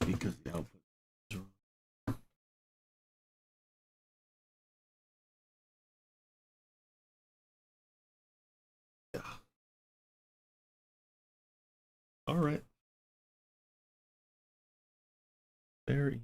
Because the output is wrong. Yeah. All right. Very.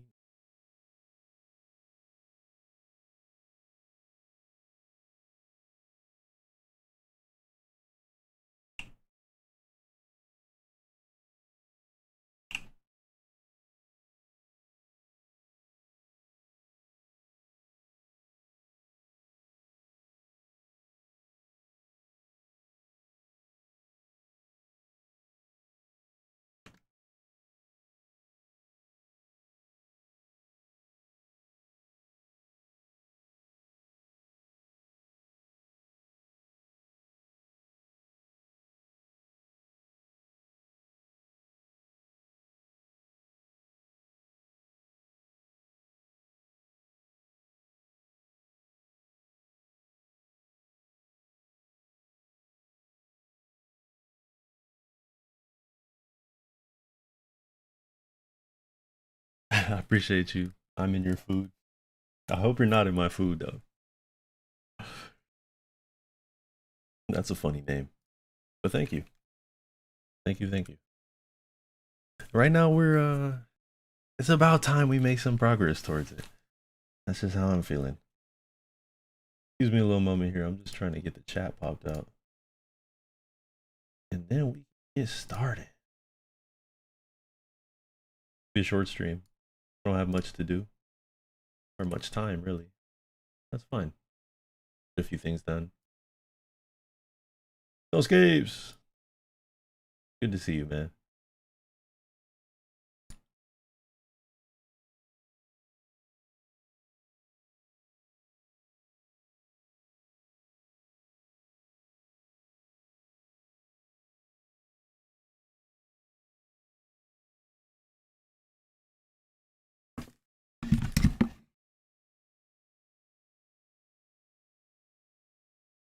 I appreciate you. I'm in your food. I hope you're not in my food though. That's a funny name. But thank you. Thank you, thank you. Right now we're it's about time we make some progress towards it. That's just how I'm feeling. Excuse me a little moment here. I'm just trying to get the chat popped out. And then we get started. Be a short stream. I don't have much to do. Or much time really. That's fine. Get a few things done. No Scapes! Good to see you, man.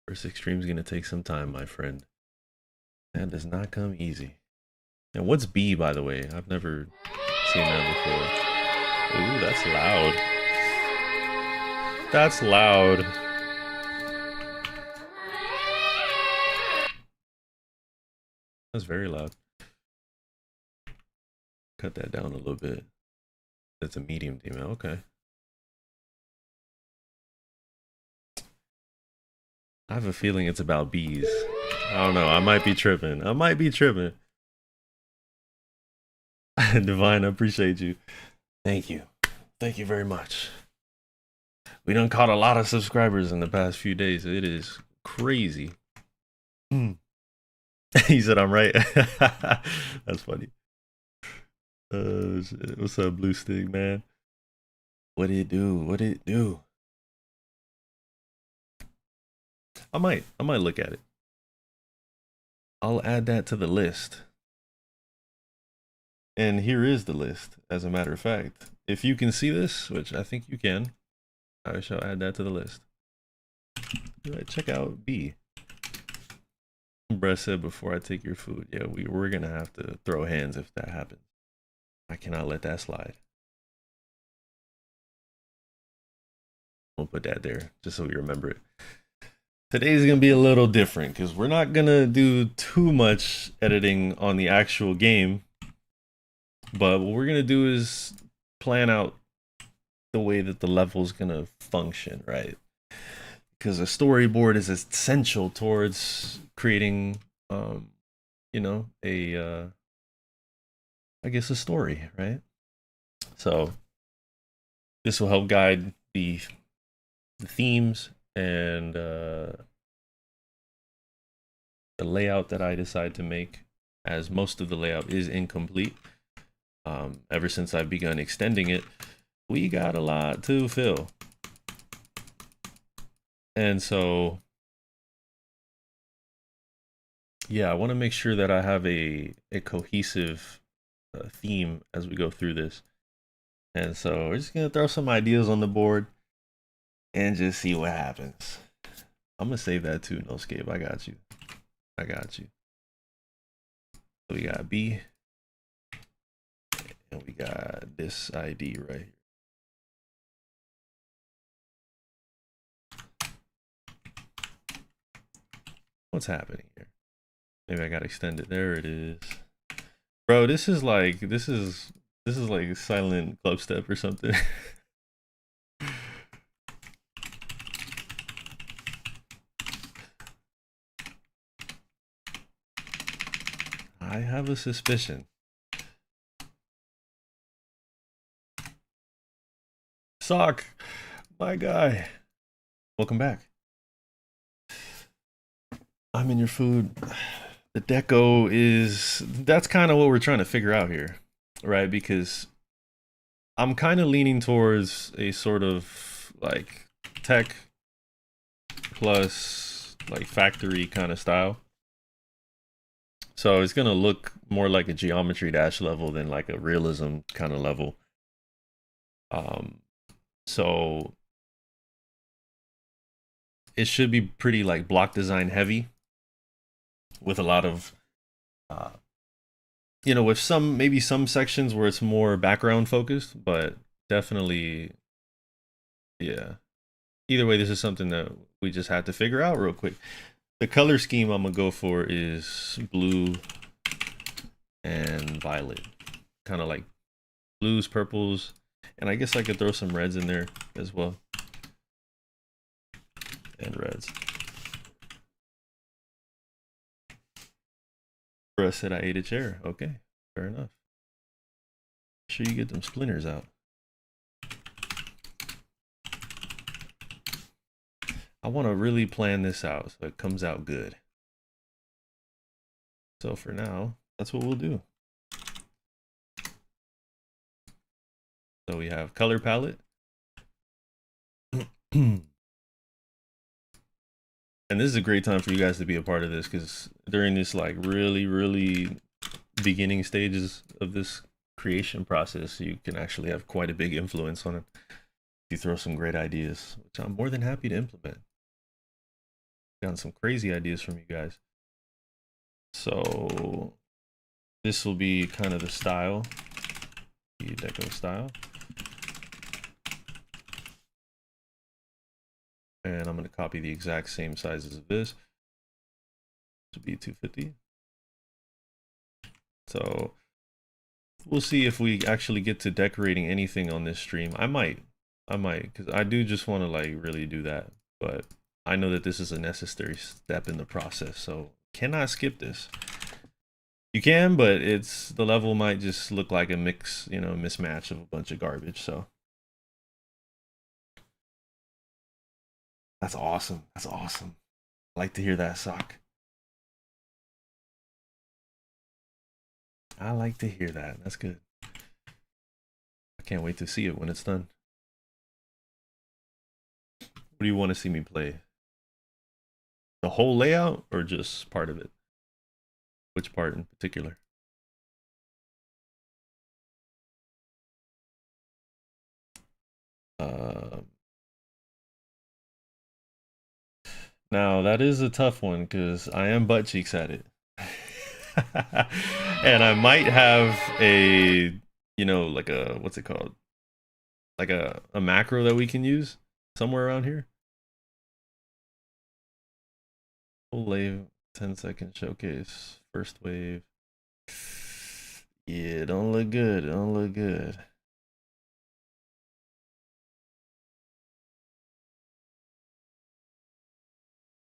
First extreme's gonna take some time, my friend. That does not come easy. And what's B, by the way? I've never seen that before. Ooh, that's loud. That's loud. That's very loud. Cut that down a little bit. That's a medium email. Okay. I have a feeling it's about bees. I don't know. I might be tripping. I might be tripping. Divine, I appreciate you. Thank you. Thank you very much. We done caught a lot of subscribers in the past few days. It is crazy. He said I'm right. That's funny. What's up, Blue Stick, man? What did it do? What did it do? I might look at it. I'll add that to the list. And here is the list, as a matter of fact. If you can see this, which I think you can, I shall add that to the list. Right, check out B. Brett said before I take your food. Yeah, we're gonna have to throw hands if that happens. I cannot let that slide. We'll put that there just so we remember it. Today's gonna be a little different because we're not gonna do too much editing on the actual game. But what we're gonna do is plan out the way that the level is gonna function, right? Because a storyboard is essential towards creating, you know, I guess a story, right? So this will help guide the themes and the layout that I decide to make, as most of the layout is incomplete. Ever since I've begun extending it, we got a lot to fill. And so, yeah, I want to make sure that I have a cohesive theme as we go through this. And so we're just going to throw some ideas on the board. and just see what happens. I'm gonna save that too, no scape. I got you. I got you. So we got B, and we got this ID right here. What's happening here? Maybe I gotta extend it. There it is. Bro, this is like silent club step or something. I have a suspicion. Sock, my guy. Welcome back. I'm in your food. The deco that's kind of what we're trying to figure out here, right? Because I'm kind of leaning towards a sort of like tech plus like factory kind of style. So it's gonna look more like a geometry dash level than like a realism kind of level. So it should be pretty like block design heavy, with a lot of with maybe some sections where it's more background focused, but definitely, yeah. Either way, this is something that we just had to figure out real quick. The color scheme I'm gonna go for is blue and violet, kind of like blues, purples, and I guess I could throw some reds in there as well, and reds. Bruh said I ate a chair. Okay, fair enough. Make sure you get them splinters out. I want to really plan this out so it comes out good. So for now, that's what we'll do. So we have color palette. And this is a great time for you guys to be a part of this, because during this like really beginning stages of this creation process, you can actually have quite a big influence on it. You throw some great ideas, which I'm more than happy to implement. Gotten some crazy ideas from you guys. So this will be kind of the style, the deco style. And I'm going to copy the exact same sizes of this to be 250. So we'll see if we actually get to decorating anything on this stream. I might, because I do just want to like really do that. But I know that this is a necessary step in the process, so cannot skip this. You can, but the level might just look like a mismatch of a bunch of garbage. So that's awesome. That's awesome. I like to hear that, Sock. I like to hear that. That's good. I can't wait to see it when it's done. What do you want to see me play? The whole layout or just part of it? Which part in particular? Now that is a tough one because I am butt cheeks at it. And I might have a, like a, what's it called? Like a macro that we can use somewhere around here. Full wave, 10-second showcase, first wave. Yeah, don't look good. Don't look good.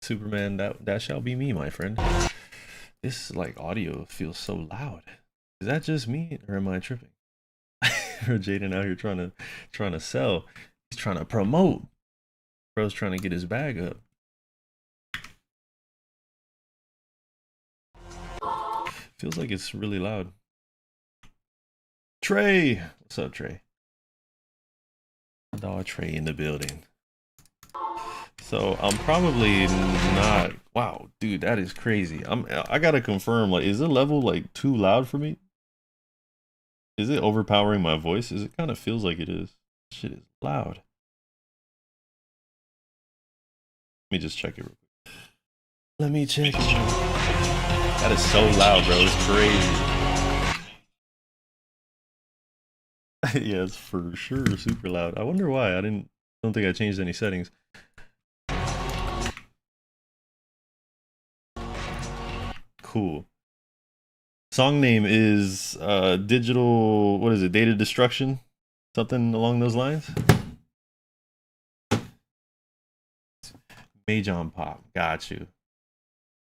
Superman, that shall be me, my friend. This like audio feels so loud. Is that just me or am I tripping? Or Jaden out here trying to sell. He's trying to promote. Bro's trying to get his bag up. Feels like it's really loud. Trey, what's up, Trey? Dog Trey in the building. So I'm probably not. Wow, dude, that is crazy. I gotta confirm. Like, is the level like too loud for me? Is it overpowering my voice? It kind of feels like it is. Shit is loud. me just check it real quick. Let me check it. That is so loud, bro. It's crazy. Yeah, it's for sure super loud. I wonder why. Don't think I changed any settings. Cool. Song name is digital, what is it? Data destruction? Something along those lines? Majon Pop. Got you.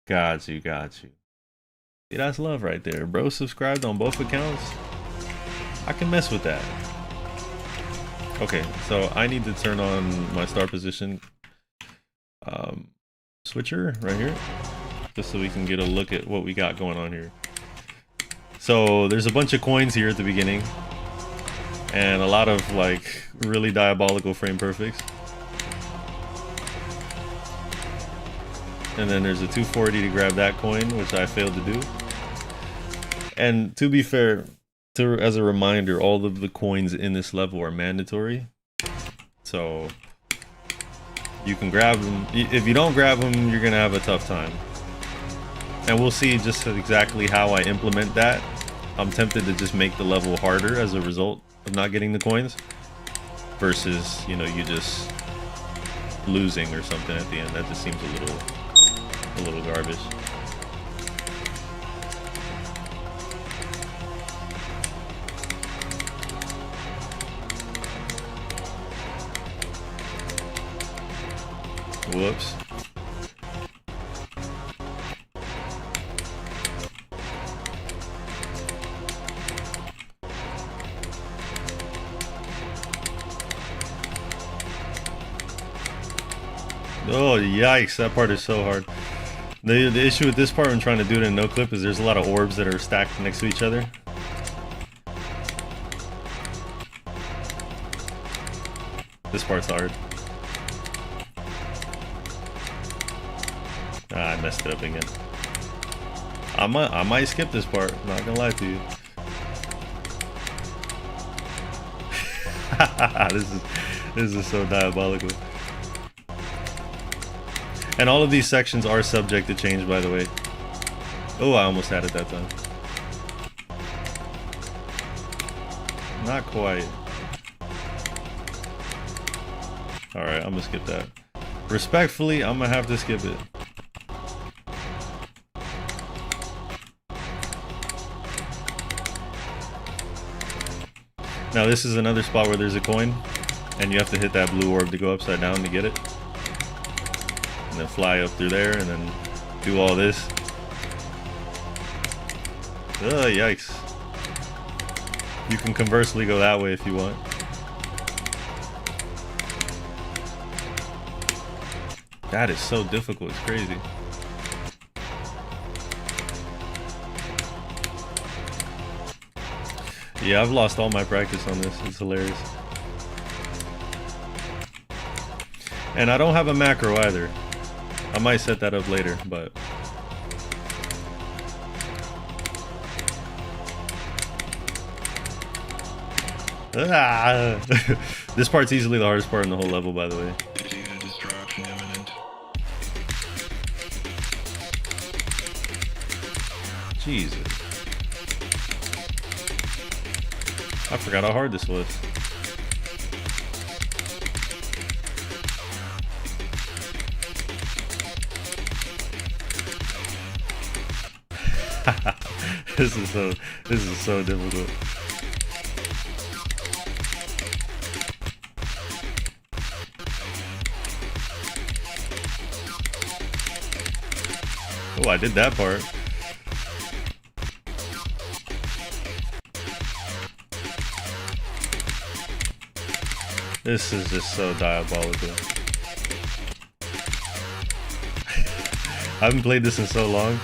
Got you. See, that's love right there. Bro subscribed on both accounts. I can mess with that. Okay, so I need to turn on my start position switcher right here, just so we can get a look at what we got going on here. So there's a bunch of coins here at the beginning, and a lot of like really diabolical frame perfects. And then there's a 240 to grab that coin, which I failed to do. And to be fair, as a reminder, all of the coins in this level are mandatory. So you can grab them. If you don't grab them, you're gonna have a tough time. And we'll see just exactly how I implement that. I'm tempted to just make the level harder as a result of not getting the coins, versus, you know, you just losing or something at the end. That just seems a little garbage. Whoops. Oh, yikes, that part is so hard. The issue with this part when trying to do it in no clip is there's a lot of orbs that are stacked next to each other. This part's hard. Ah, I messed it up again. I might skip this part, not gonna lie to you. This is so diabolical. And all of these sections are subject to change, by the way. Oh, I almost had it that time. Not quite. Alright, I'm gonna skip that. Respectfully, I'm gonna have to skip it. Now this is another spot where there's a coin, and you have to hit that blue orb to go upside down to get it. And then fly up through there, and then do all this. Ugh, yikes. You can conversely go that way if you want. That is so difficult, it's crazy. Yeah, I've lost all my practice on this, it's hilarious. And I don't have a macro either. I might set that up later, but... Ah! This part's easily the hardest part in the whole level, by the way. Jesus. I forgot how hard this was. This is so difficult. Oh, I did that part. This is just so diabolical. I haven't played this in so long.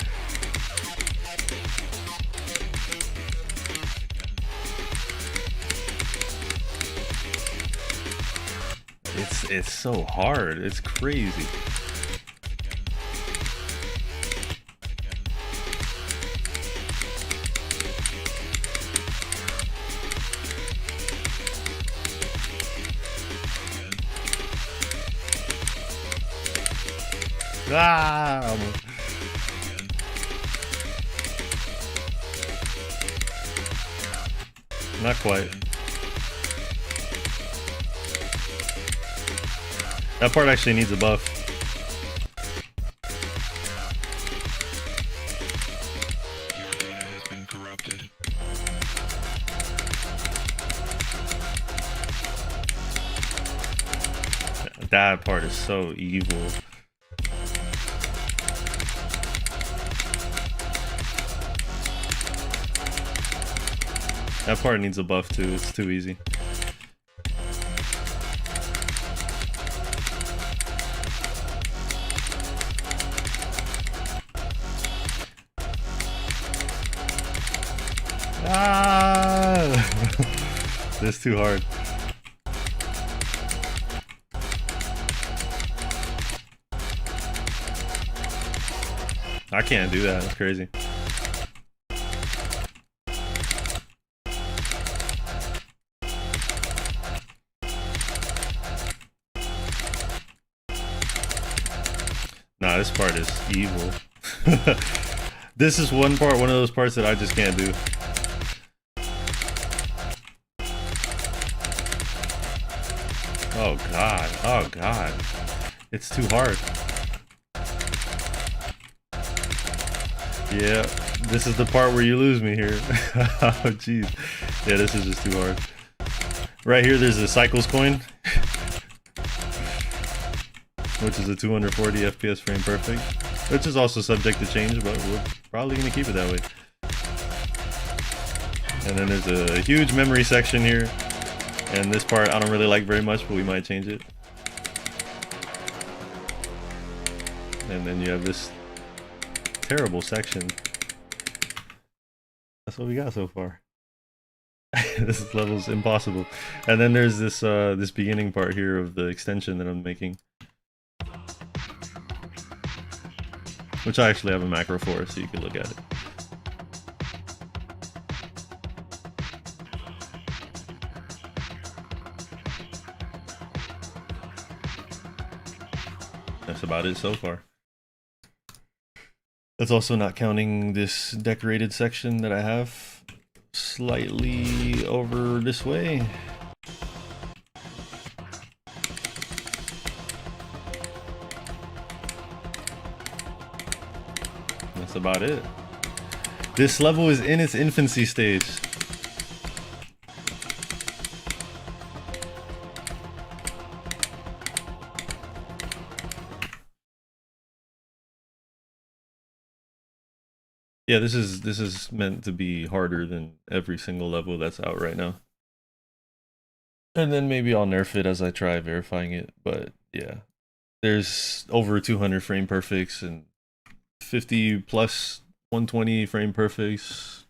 It's so hard. It's crazy. Ah! Not quite. That part actually needs a buff. That part is so evil. That part needs a buff too, it's too easy. Ah! This is too hard. I can't do that, that's crazy. Nah, this part is evil. This is one of those parts that I just can't do. Oh god, it's too hard. Yeah, this is the part where you lose me here. Oh jeez, yeah, this is just too hard. Right here there's a cycles coin, which is a 240 FPS frame perfect, which is also subject to change, but we're probably gonna keep it that way. And then there's a huge memory section here. And this part I don't really like very much, but we might change it. And then you have this terrible section. That's what we got so far. This level's impossible. And then there's this this beginning part here of the extension that I'm making, which I actually have a macro for, so you can look at it. That's about it so far. That's also not counting this decorated section that I have slightly over this way. That's about it. This level is in its infancy stage. Yeah, this is meant to be harder than every single level that's out right now. And then maybe I'll nerf it as I try verifying it, but yeah. There's over 200 frame perfects and 50 plus 120 frame perfects.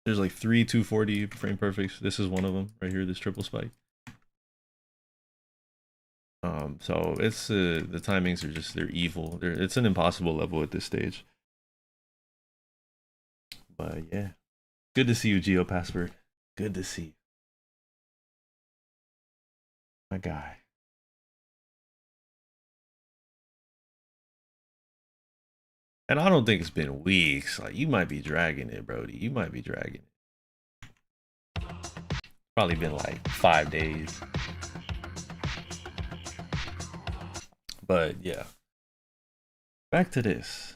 There's like 3 240 frame perfects. This is one of them right here, this triple spike. So it's the timings are just, they're evil. It's an impossible level at this stage. But yeah, good to see you, GeoPassword. Good to see you, my guy. And I don't think it's been weeks. Like, you might be dragging it, Brody. You might be dragging it. Probably been like 5 days. But yeah, back to this.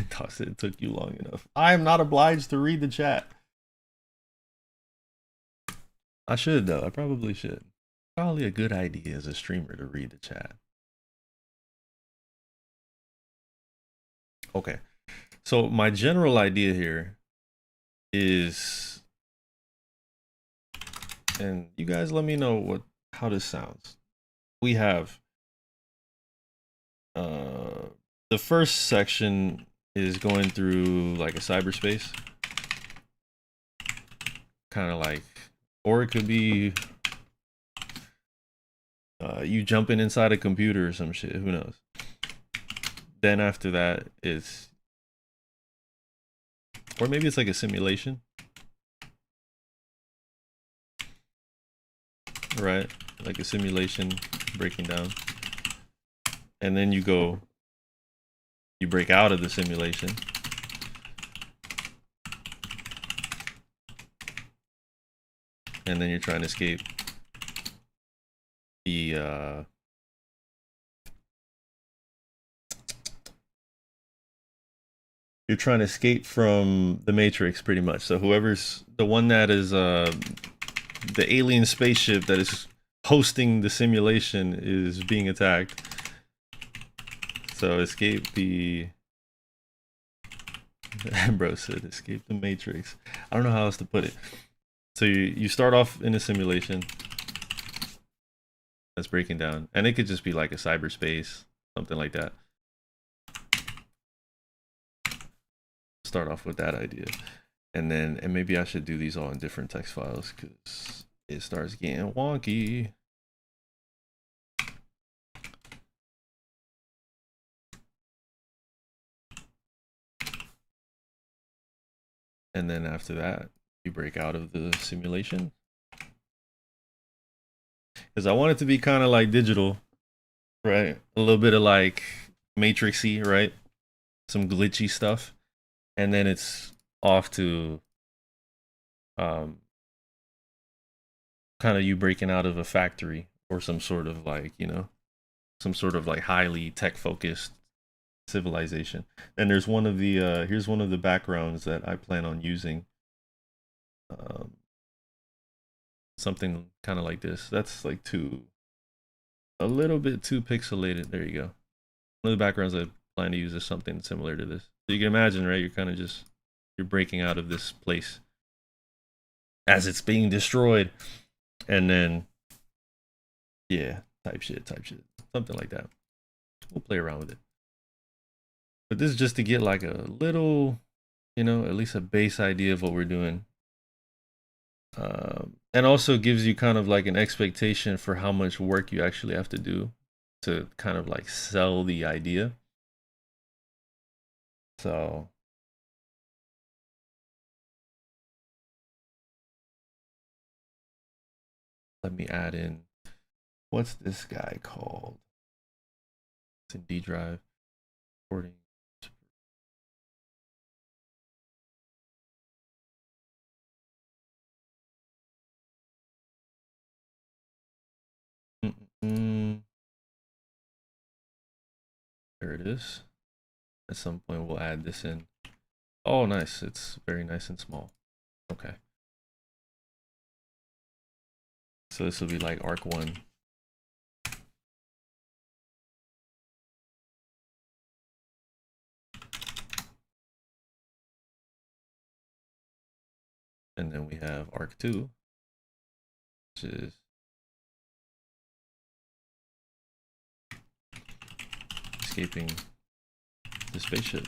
Toss it took you long enough. I am not obliged to read the chat. I should though. I probably should. Probably a good idea as a streamer to read the chat. Okay. So my general idea here is, and you guys let me know how this sounds. We have the first section is going through like a cyberspace, kind of like, or it could be you jumping inside a computer or some shit, who knows. Then after that is, or maybe it's like a simulation. right? Like a simulation breaking down. And then you break out of the simulation. And then you're trying to escape the you're trying to escape from the Matrix pretty much. So whoever's the one that is the alien spaceship that is hosting the simulation is being attacked. So escape the bro said escape the Matrix. I don't know how else to put it. So you start off in a simulation that's breaking down, and it could just be like a cyberspace, something like that. Start off with that idea, and maybe I should do these all in different text files because it starts getting wonky. And then after that, you break out of the simulation. Because I want it to be kind of like digital, right? A little bit of like Matrixy, right? Some glitchy stuff. And then it's off to kind of you breaking out of a factory or some sort of like, you know, some sort of like highly tech focused civilization. And there's one of the here's one of the backgrounds that I plan on using. Something kind of like this. That's like a little bit too pixelated. There you go. One of the backgrounds I plan to use is something similar to this. So you can imagine, right? You're kind of just you're breaking out of this place as it's being destroyed, and then yeah, type shit, something like that. We'll play around with it. But this is just to get like a little, you know, at least a base idea of what we're doing. And also gives you kind of like an expectation for how much work you actually have to do to kind of like sell the idea. So let me add in, what's this guy called? It's in D drive. Recording. There it is. At some point we'll add this in. Oh, nice. It's very nice and small. Okay. So this will be like arc 1. And then we have arc 2, which is escaping the spaceship.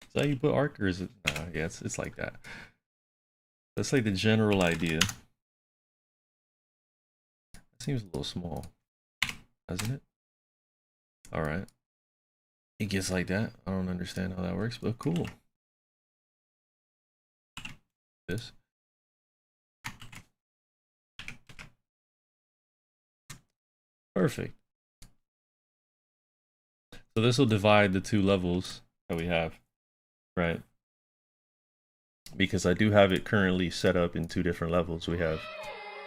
Is that how you put arc, or is it? Nah, yeah, it's like that. That's like the general idea. It seems a little small, doesn't it? All right. It gets like that. I don't understand how that works, but cool. This. Perfect. So this will divide the 2 levels that we have, right? Because I do have it currently set up in 2 different levels. We have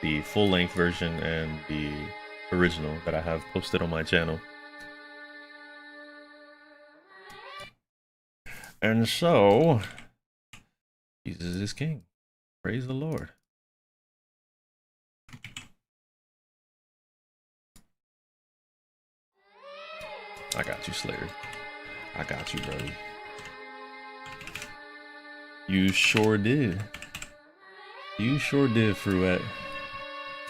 the full-length version and the original that I have posted on my channel. And so, Jesus is King. Praise the Lord. I got you, Slayer. I got you, buddy. You sure did. You sure did, Fruette.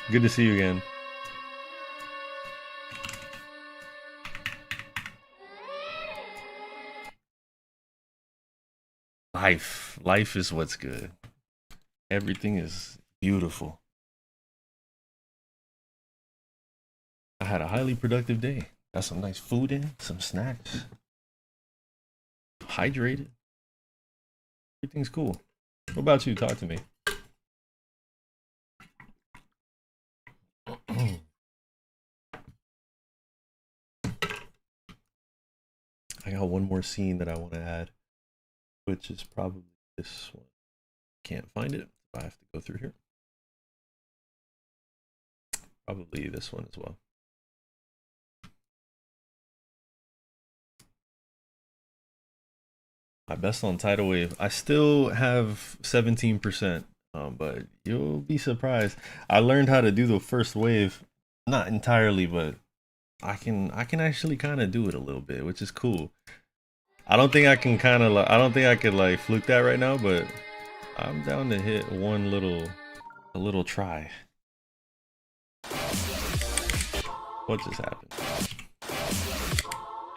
Good to see you again. Life is what's good. Everything is beautiful. I had a highly productive day. Got some nice food in, some snacks. Hydrated. Everything's cool. What about you? Talk to me. I got one more scene that I want to add, which is probably this one. Can't find it. I have to go through here. Probably this one as well. My best on tidal wave. I still have 17%, but you'll be surprised. I learned how to do the first wave, not entirely, but I can actually kind of do it a little bit, which is cool. I don't think I can I don't think I could like fluke that right now, but I'm down to hit a little try. What just happened?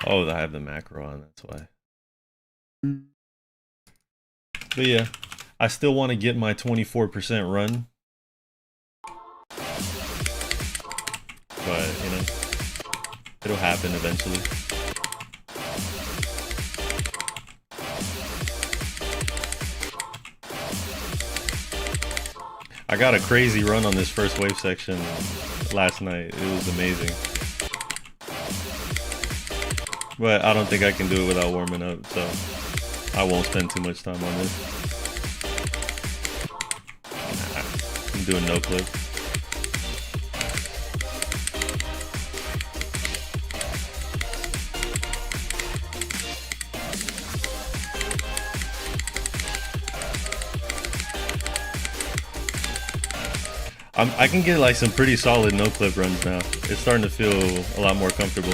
Oh, I have the macro on, that's why. But yeah, I still want to get my 24% run. But, you know, it'll happen eventually. I got a crazy run on this first wave section last night. It was amazing. But I don't think I can do it without warming up, so I won't spend too much time on this. Nah, I'm doing no clip. I can get like some pretty solid no clip runs now. It's starting to feel a lot more comfortable.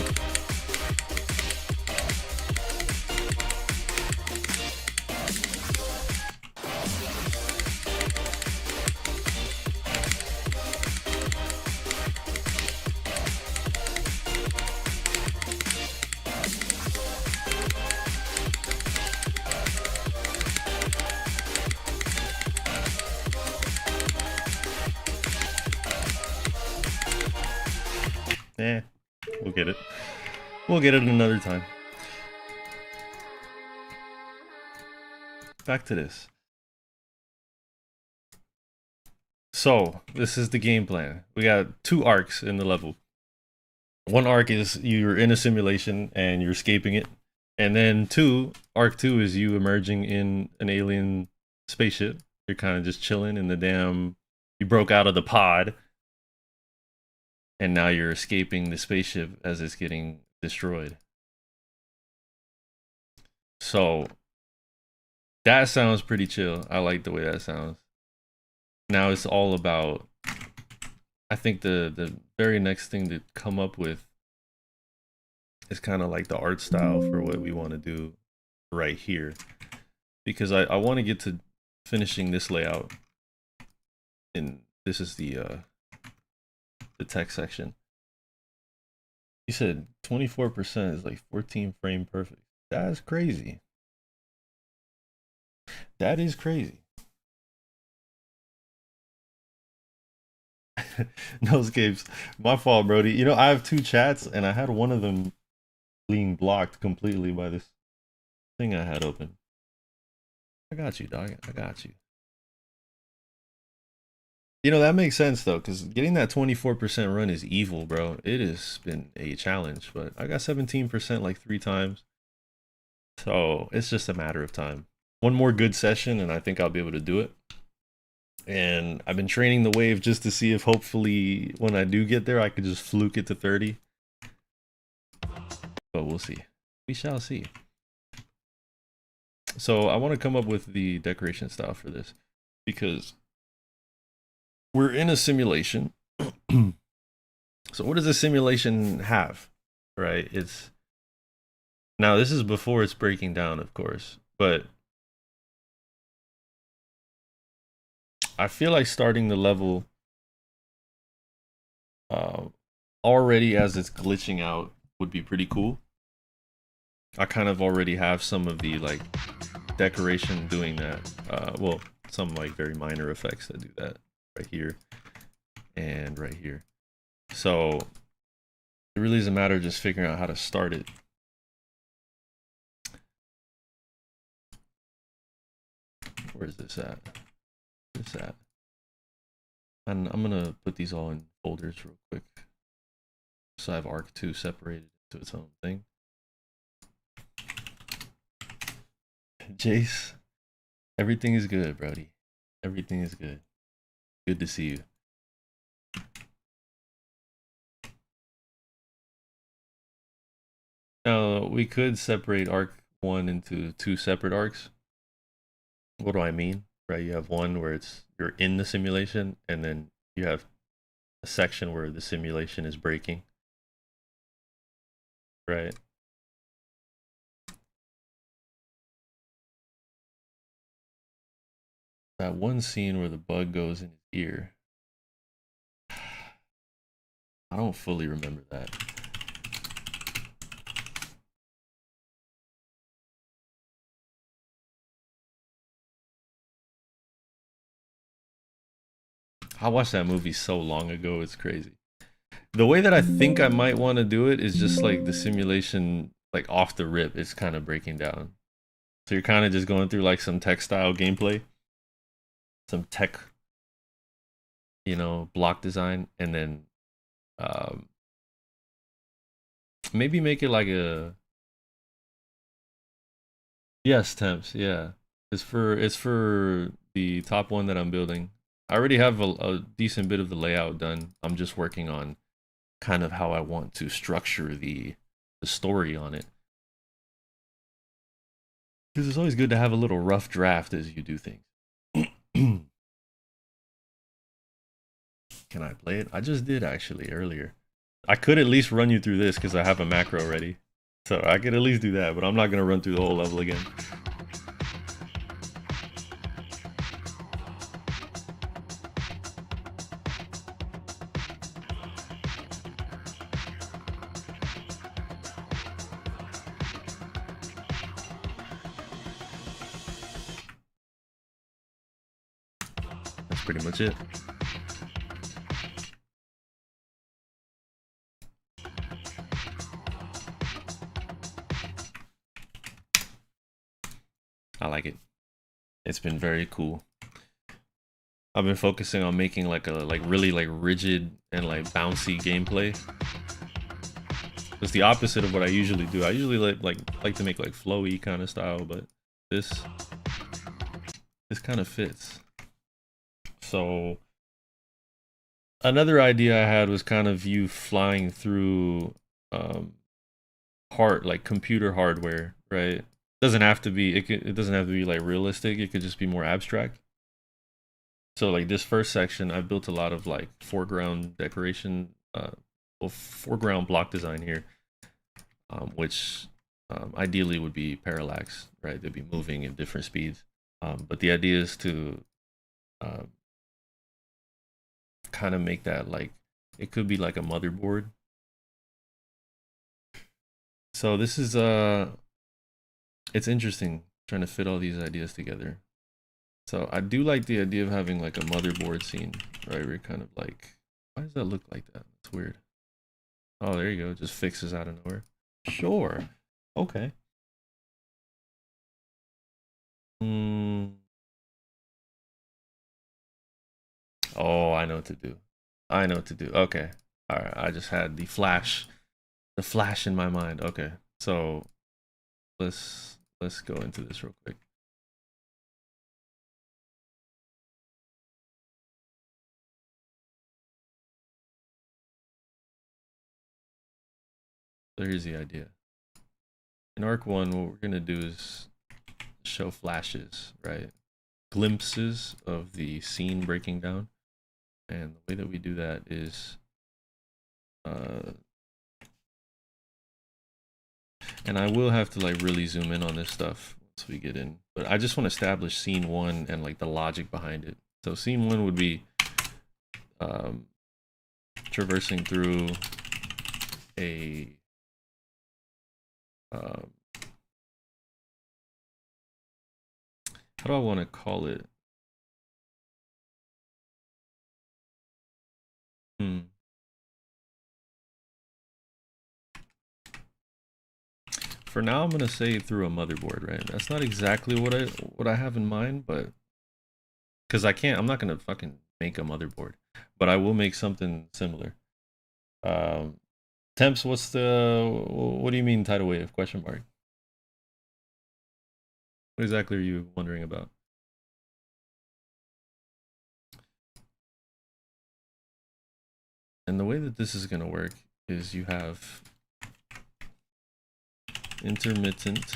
Eh, we'll get it. We'll get it another time. Back to this. So, this is the game plan. We got 2 arcs in the level. One arc is you're in a simulation and you're escaping it. And then arc 2 is you emerging in an alien spaceship. You're kind of just chilling in the you broke out of the pod. And now you're escaping the spaceship as it's getting destroyed. So that sounds pretty chill. I like the way that sounds. Now it's all about, I think the very next thing to come up with is kind of like the art style for what we want to do right here. Because I want to get to finishing this layout. And this is the text section. You said 24% is like 14 frame perfect. That's crazy. That is crazy. Nosecapes. My fault, Brody. You know, I have 2 chats and I had one of them being blocked completely by this thing I had open. I got you, dog. I got you. You know, that makes sense though, because getting that 24% run is evil, bro. It has been a challenge, but I got 17% like 3 times. So it's just a matter of time. One more good session and I think I'll be able to do it. And I've been training the wave just to see if hopefully when I do get there, I could just fluke it to 30. But we'll see. We shall see. So I want to come up with the decoration style for this because we're in a simulation. So what does a simulation have? Right? It's now this is before it's breaking down, of course, but I feel like starting the level already as it's glitching out would be pretty cool. I kind of already have some of the like decoration doing that. Well, some like very minor effects that do that right here and right here. So it really is a matter of just figuring out how to start it. Where's this at? Where's this at? And I'm gonna put these all in folders real quick. So I have arc2 separated into its own thing. Jace, everything is good, Brody. Everything is good. Good to see you. Now, we could separate arc 1 into 2 separate arcs. What do I mean? Right, you have one where you're in the simulation, and then you have a section where the simulation is breaking. Right. That one scene where the bug goes in his ear. I don't fully remember that. I watched that movie so long ago, it's crazy. The way that I think I might want to do it is just like the simulation, like off the rip, it's kind of breaking down. So you're kind of just going through like some textile gameplay, some tech, you know, block design, and then maybe make it like a yes, temps, yeah. It's for the top one that I'm building. I already have a decent bit of the layout done. I'm just working on kind of how I want to structure the story on it. Because it's always good to have a little rough draft as you do things. Can I play it? I just did actually earlier. I could at least run you through this because I have a macro ready. So I could at least do that, but I'm not going to run through the whole level again. That's pretty much it. I like it. It's been very cool. I've been focusing on making like a really rigid and like bouncy gameplay. It's the opposite of what I usually do. I usually like to make like flowy kind of style, but this kind of fits. So another idea I had was kind of you flying through like computer hardware, right? Doesn't have to be it doesn't have to be like realistic. It could just be more abstract. So like this first section, I've built a lot of like foreground decoration, foreground block design here, which ideally would be parallax, right? They'd be moving at different speeds. But the idea is to kind of make that like, it could be like a motherboard. So this is it's interesting trying to fit all these ideas together. So I do like the idea of having like a motherboard scene, right? We're kind of like, why does that look like that? It's weird. Oh, there you go. It just fixes out of nowhere. Sure. Okay. Oh, I know what to do. I know what to do. Okay. All right. I just had the flash in my mind. Okay. So let's go into this real quick. So here's the idea. In arc 1, what we're going to do is show flashes, right? Glimpses of the scene breaking down. And the way that we do that is and I will have to like really zoom in on this stuff once we get in, but I just want to establish scene 1 and like the logic behind it. So scene 1 would be traversing through a how do I want to call it? For now, I'm gonna say through a motherboard, right? That's not exactly what I have in mind, but because I'm not gonna fucking make a motherboard, but I will make something similar. Um, Temps, what do you mean tidal wave? Question mark. What exactly are you wondering about? And the way that this is gonna work is you have intermittent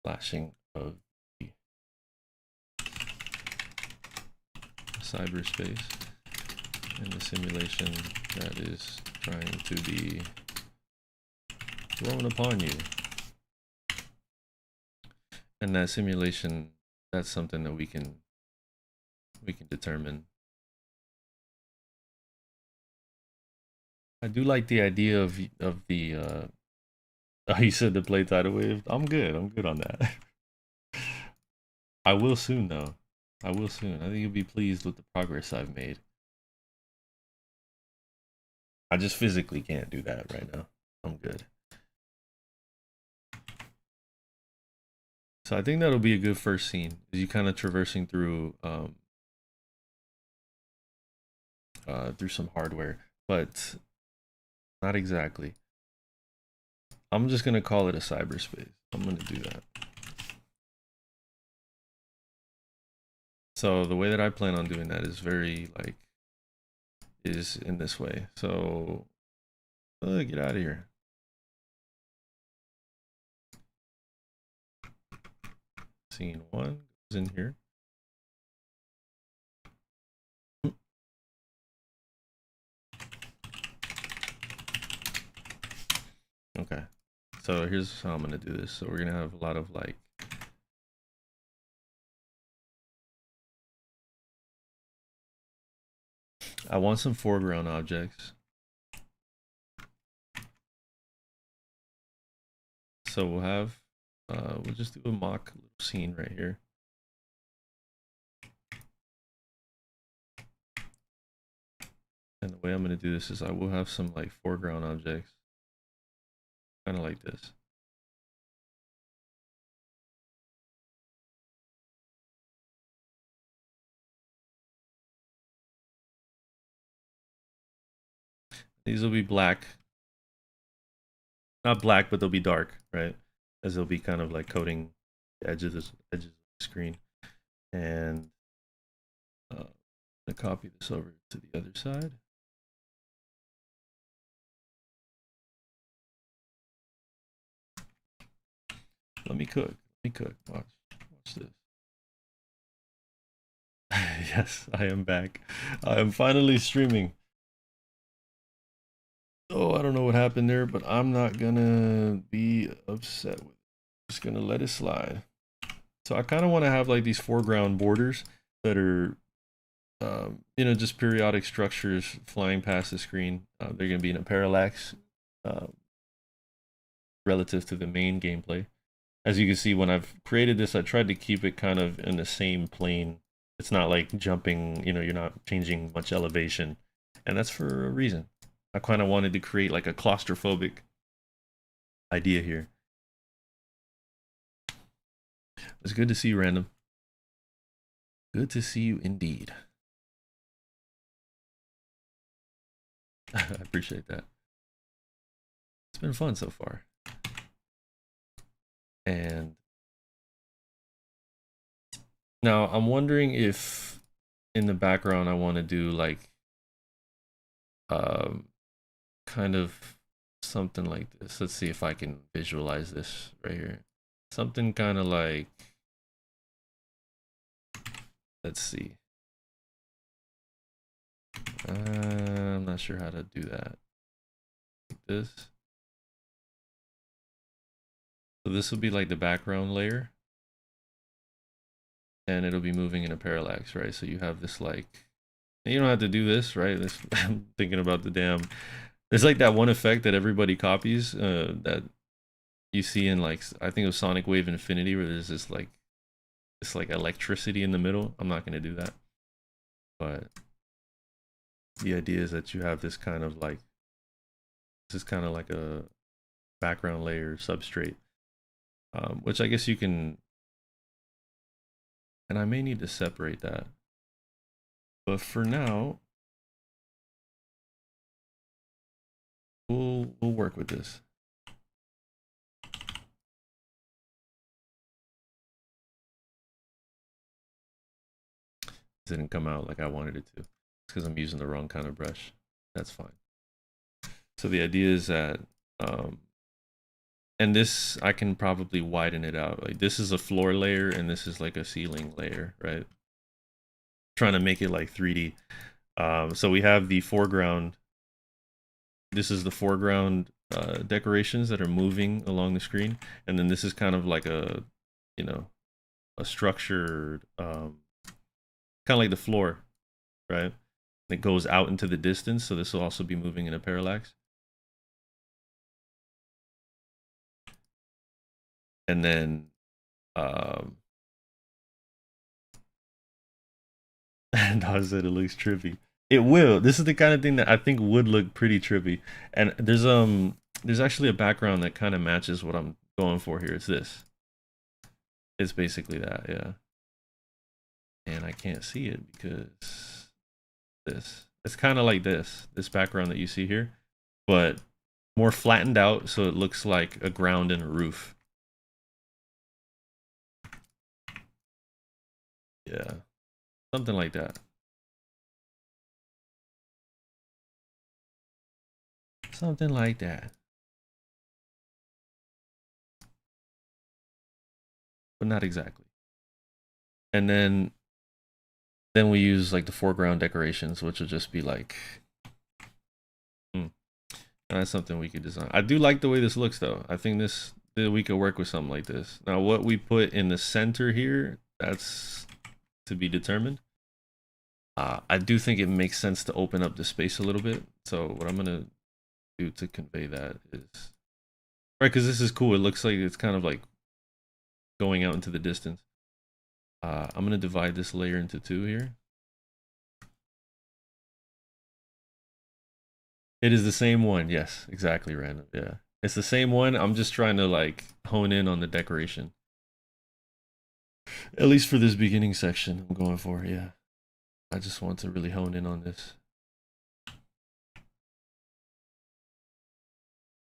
flashing of the cyberspace in the simulation that is trying to be thrown upon you. And that simulation, that's something that we can determine. I do like the idea of the oh, you said to play tidal wave. I'm good on that. I will soon though. I will soon. I think you'll be pleased with the progress I've made. I just physically can't do that right now. I'm good. So I think that'll be a good first scene. Is you kind of traversing through through some hardware, but not exactly. I'm just gonna call it a cyberspace. I'm gonna do that. So the way that I plan on doing that is very like is in this way. So get out of here. Scene 1 goes in here. Okay, so here's how I'm gonna do this. So we're gonna have a lot of like I want some foreground objects. So we'll have we'll just do a mock little scene right here. And the way I'm gonna do this is I will have some like foreground objects. Kind of like this. These will be black. Not black, but they'll be dark, right? As they'll be kind of like coating the edges of the screen. And I'm gonna copy this over to the other side. Let me cook. Watch this. Yes, I am back. I am finally streaming. Oh, I don't know what happened there, but I'm not gonna be upset with it. Just gonna let it slide. So I kind of want to have like these foreground borders that are, you know, just periodic structures flying past the screen. They're gonna be in a parallax relative to the main gameplay. As you can see, when I've created this, I tried to keep it kind of in the same plane. It's not like jumping, you know, you're not changing much elevation. And that's for a reason. I kind of wanted to create like a claustrophobic idea here. It's good to see you, Random. Good to see you indeed. I appreciate that. It's been fun so far. And now I'm wondering if in the background I want to do like kind of something like this. Let's see if I can visualize this right here. Something kind of like, let's see. I'm not sure how to do that. Like this. So this will be like the background layer. And it'll be moving in a parallax, right? So you have this like, you don't have to do this, right? This, I'm thinking about the damn, there's like that one effect that everybody copies that you see in like, I think it was Sonic Wave Infinity, where there's this like electricity in the middle. I'm not going to do that. But the idea is that you have this kind of like, this is kind of like a background layer substrate, which I guess you can, and I may need to separate that. But for now, we'll work with this. It didn't come out like I wanted it to. It's because I'm using the wrong kind of brush. That's fine. So the idea is that, and this, I can probably widen it out. Like this is a floor layer and this is like a ceiling layer, right? Trying to make it like 3D. So we have the foreground. This is the foreground decorations that are moving along the screen. And then this is kind of like a, you know, a structured, kind of like the floor, right? It goes out into the distance. So this will also be moving in a parallax. And then, and I said it looks trippy. It will. This is the kind of thing that I think would look pretty trippy. And there's actually a background that kind of matches what I'm going for here. It's this. It's basically that, yeah. And I can't see it because this. It's kind of like this background that you see here, but more flattened out so it looks like a ground and a roof. Yeah, something like that. Something like that. But not exactly. And then we use like the foreground decorations, which will just be like, and that's something we could design. I do like the way this looks though. I think that we could work with something like this. Now what we put in the center here, that's to be determined. I do think it makes sense to open up the space a little bit. So what I'm gonna do to convey that is, right, because this is cool. It looks like it's kind of like going out into the distance. I'm gonna divide this layer into 2 here. It is the same one. Yes, exactly, random. Yeah, it's the same one. I'm just trying to like hone in on the decoration. At least for this beginning section, I'm going for, yeah. I just want to really hone in on this.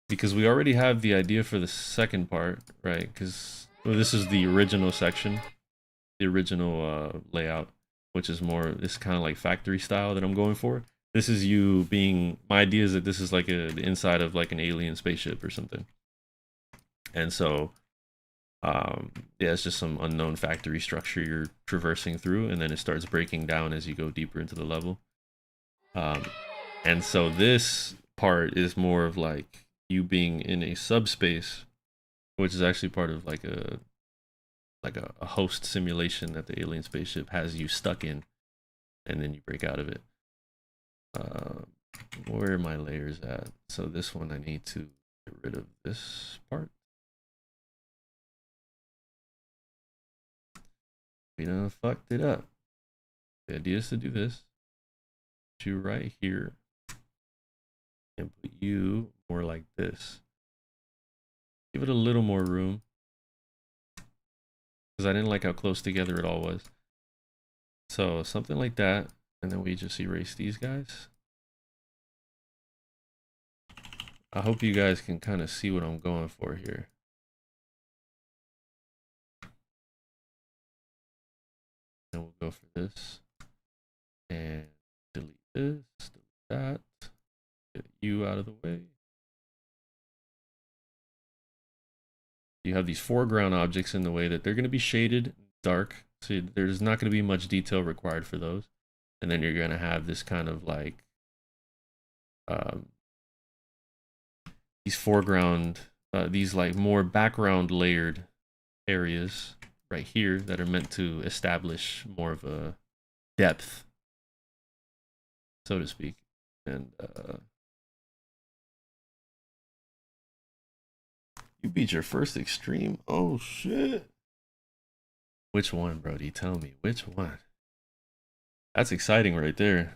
Because we already have the idea for the second part, right? Because well, this is the original section, the original layout, which is more, this kind of like factory style that I'm going for. This is you being, my idea is that this is like the inside of like an alien spaceship or something. And so, yeah, it's just some unknown factory structure you're traversing through, and then it starts breaking down as you go deeper into the level. And so this part is more of like you being in a subspace, which is actually part of like a host simulation that the alien spaceship has you stuck in, and then you break out of it. Where are my layers at? So this one I need to get rid of this part. We done fucked it up. The idea is to do this. Put you right here and put you more like this. Give it a little more room because I didn't like how close together it all was. So something like that, and then we just erase these guys. I hope you guys can kind of see what I'm going for here. And we'll go for this and delete this, delete that, get you out of the way. You have these foreground objects in the way that they're going to be shaded dark, so there's not going to be much detail required for those. And then you're going to have this kind of like these foreground, these like more background layered areas right here that are meant to establish more of a depth, so to speak. And you beat your first extreme. Oh shit. Which one, Brody? Tell me which one. That's exciting right there.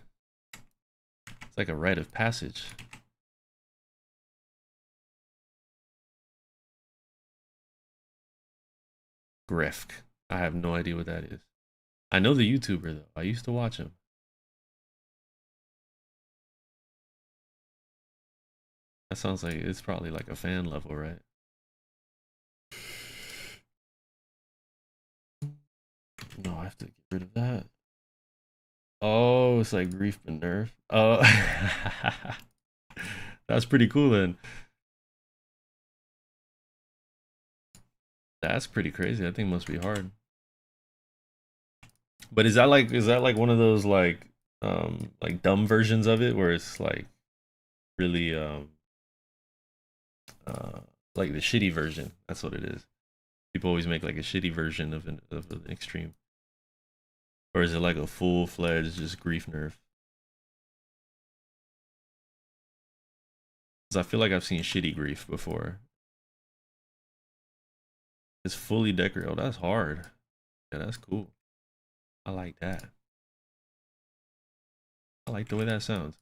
It's like a rite of passage. Grefk. I have no idea what that is. I know the YouTuber though. I used to watch him. That sounds like it's probably like a fan level, right? No, I have to get rid of that. Oh, it's like grief and nerf. Oh, that's pretty cool then. That's pretty crazy. That thing must be hard. But is that like one of those like dumb versions of it where it's like really uh like the shitty version? That's what it is. People always make like a shitty version of an extreme. Or is it like a full-fledged just grief nerf? Because I feel like I've seen shitty grief before. It's fully decorated. Oh, that's hard. Yeah, that's cool. I like that. I like the way that sounds.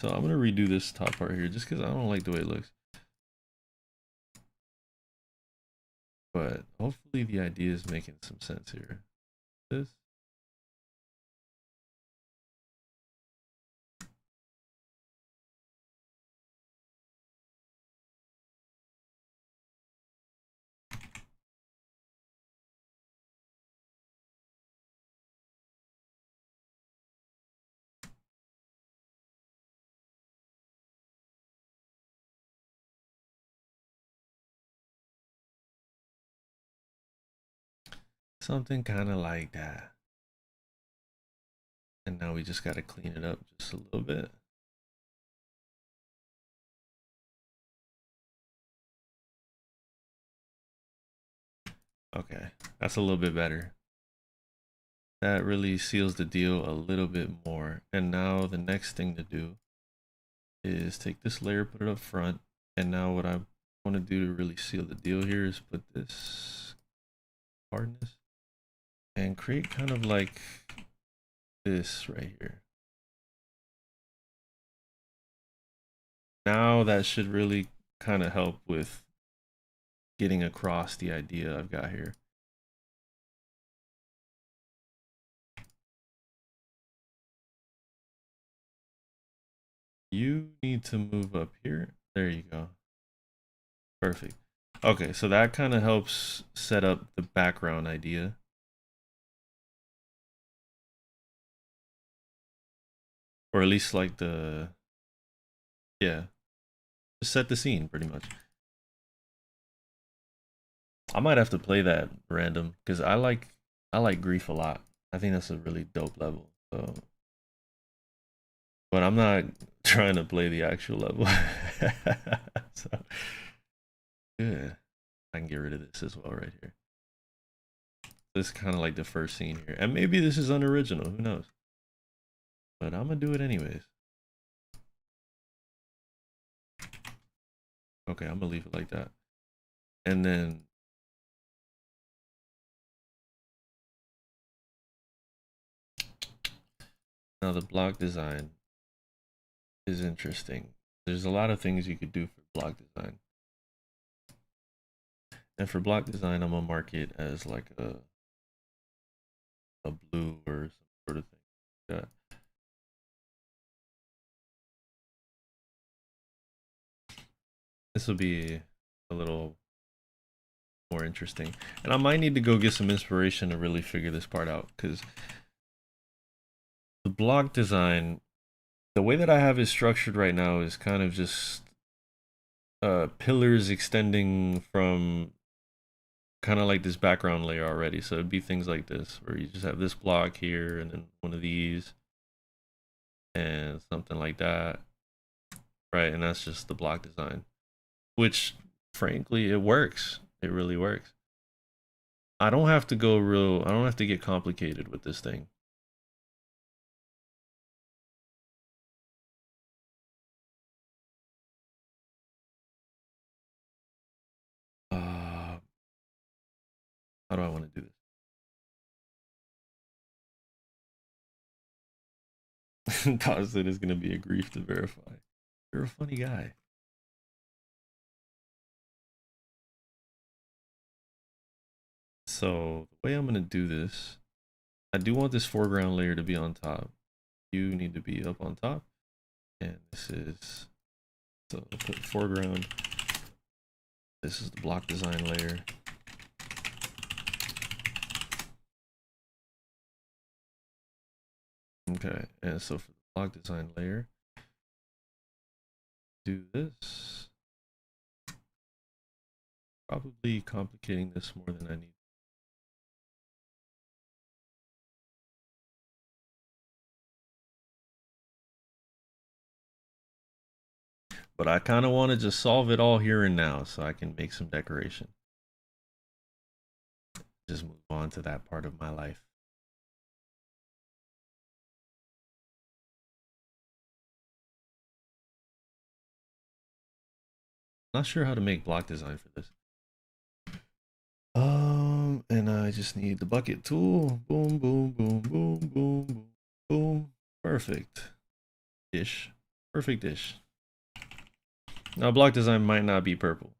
So I'm gonna redo this top part here just because I don't like the way it looks. But hopefully the idea is making some sense here. This. Something kind of like that. And now we just got to clean it up just a little bit. Okay, that's a little bit better. That really seals the deal a little bit more. And now the next thing to do is take this layer, put it up front. And now what I want to do to really seal the deal here is put this hardness and create kind of like this right here. Now that should really kind of help with getting across the idea I've got here. You need to move up here. There you go. Perfect. Okay, so that kind of helps set up the background idea. Or at least like yeah, just set the scene pretty much. I might have to play that random because I like grief a lot. I think that's a really dope level. So, but I'm not trying to play the actual level. So, yeah, I can get rid of this as well right here. This is kind of like the first scene here, and maybe this is unoriginal. Who knows? But I'm gonna do it anyways. Okay, I'm gonna leave it like that, and then now the block design is interesting. There's a lot of things you could do for block design. And for block design, I'm gonna mark it as like a blue or some sort of thing. Yeah. This will be a little more interesting. And I might need to go get some inspiration to really figure this part out because the block design, the way that I have it structured right now is kind of just pillars extending from kind of like this background layer already. So it'd be things like this where you just have this block here and then one of these and something like that. Right, and that's just the block design. Which frankly it works. It really works. I don't have to I don't have to get complicated with this thing. How do I want to do this? Todd said it's gonna be a grief to verify. You're a funny guy. So the way I'm gonna do this, I do want this foreground layer to be on top. You need to be up on top, and this is, so I'll put foreground. This is the block design layer. Okay, and so for the block design layer, do this. Probably complicating this more than I need. But I kind of want to just solve it all here and now so I can make some decoration. Just move on to that part of my life. Not sure how to make block design for this. And I just need the bucket tool. Boom, boom, boom, boom, boom, boom, boom. Perfect. Ish. Perfect ish. Now block design might not be purple.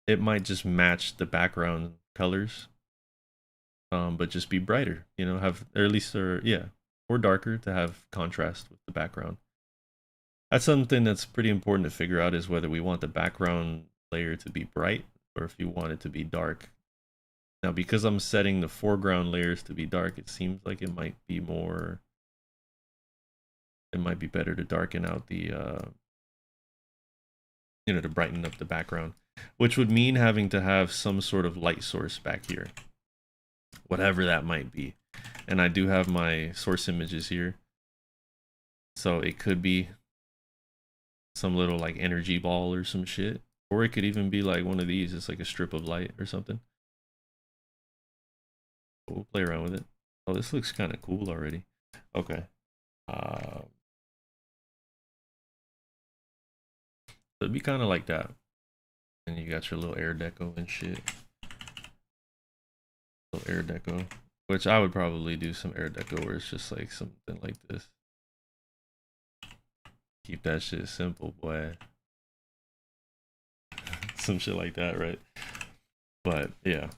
It might just match the background colors. But just be brighter, you know, have, or at least, or yeah, or darker to have contrast with the background. That's something that's pretty important to figure out, is whether we want the background layer to be bright or if you want it to be dark. Now, because I'm setting the foreground layers to be dark, it seems like it might be more, it might be better to darken out the, you know, to brighten up the background, which would mean having to have some sort of light source back here, whatever that might be. And I do have my source images here. So it could be some little like energy ball or some shit. Or it could even be like one of these. It's like a strip of light or something. But we'll play around with it. Oh, this looks kind of cool already. Okay. So it'd be kind of like that. And you got your little air deco and shit. Little air deco. Which I would probably do some air deco where it's just like something like this. Keep that shit simple, boy. Some shit like that, right? But yeah.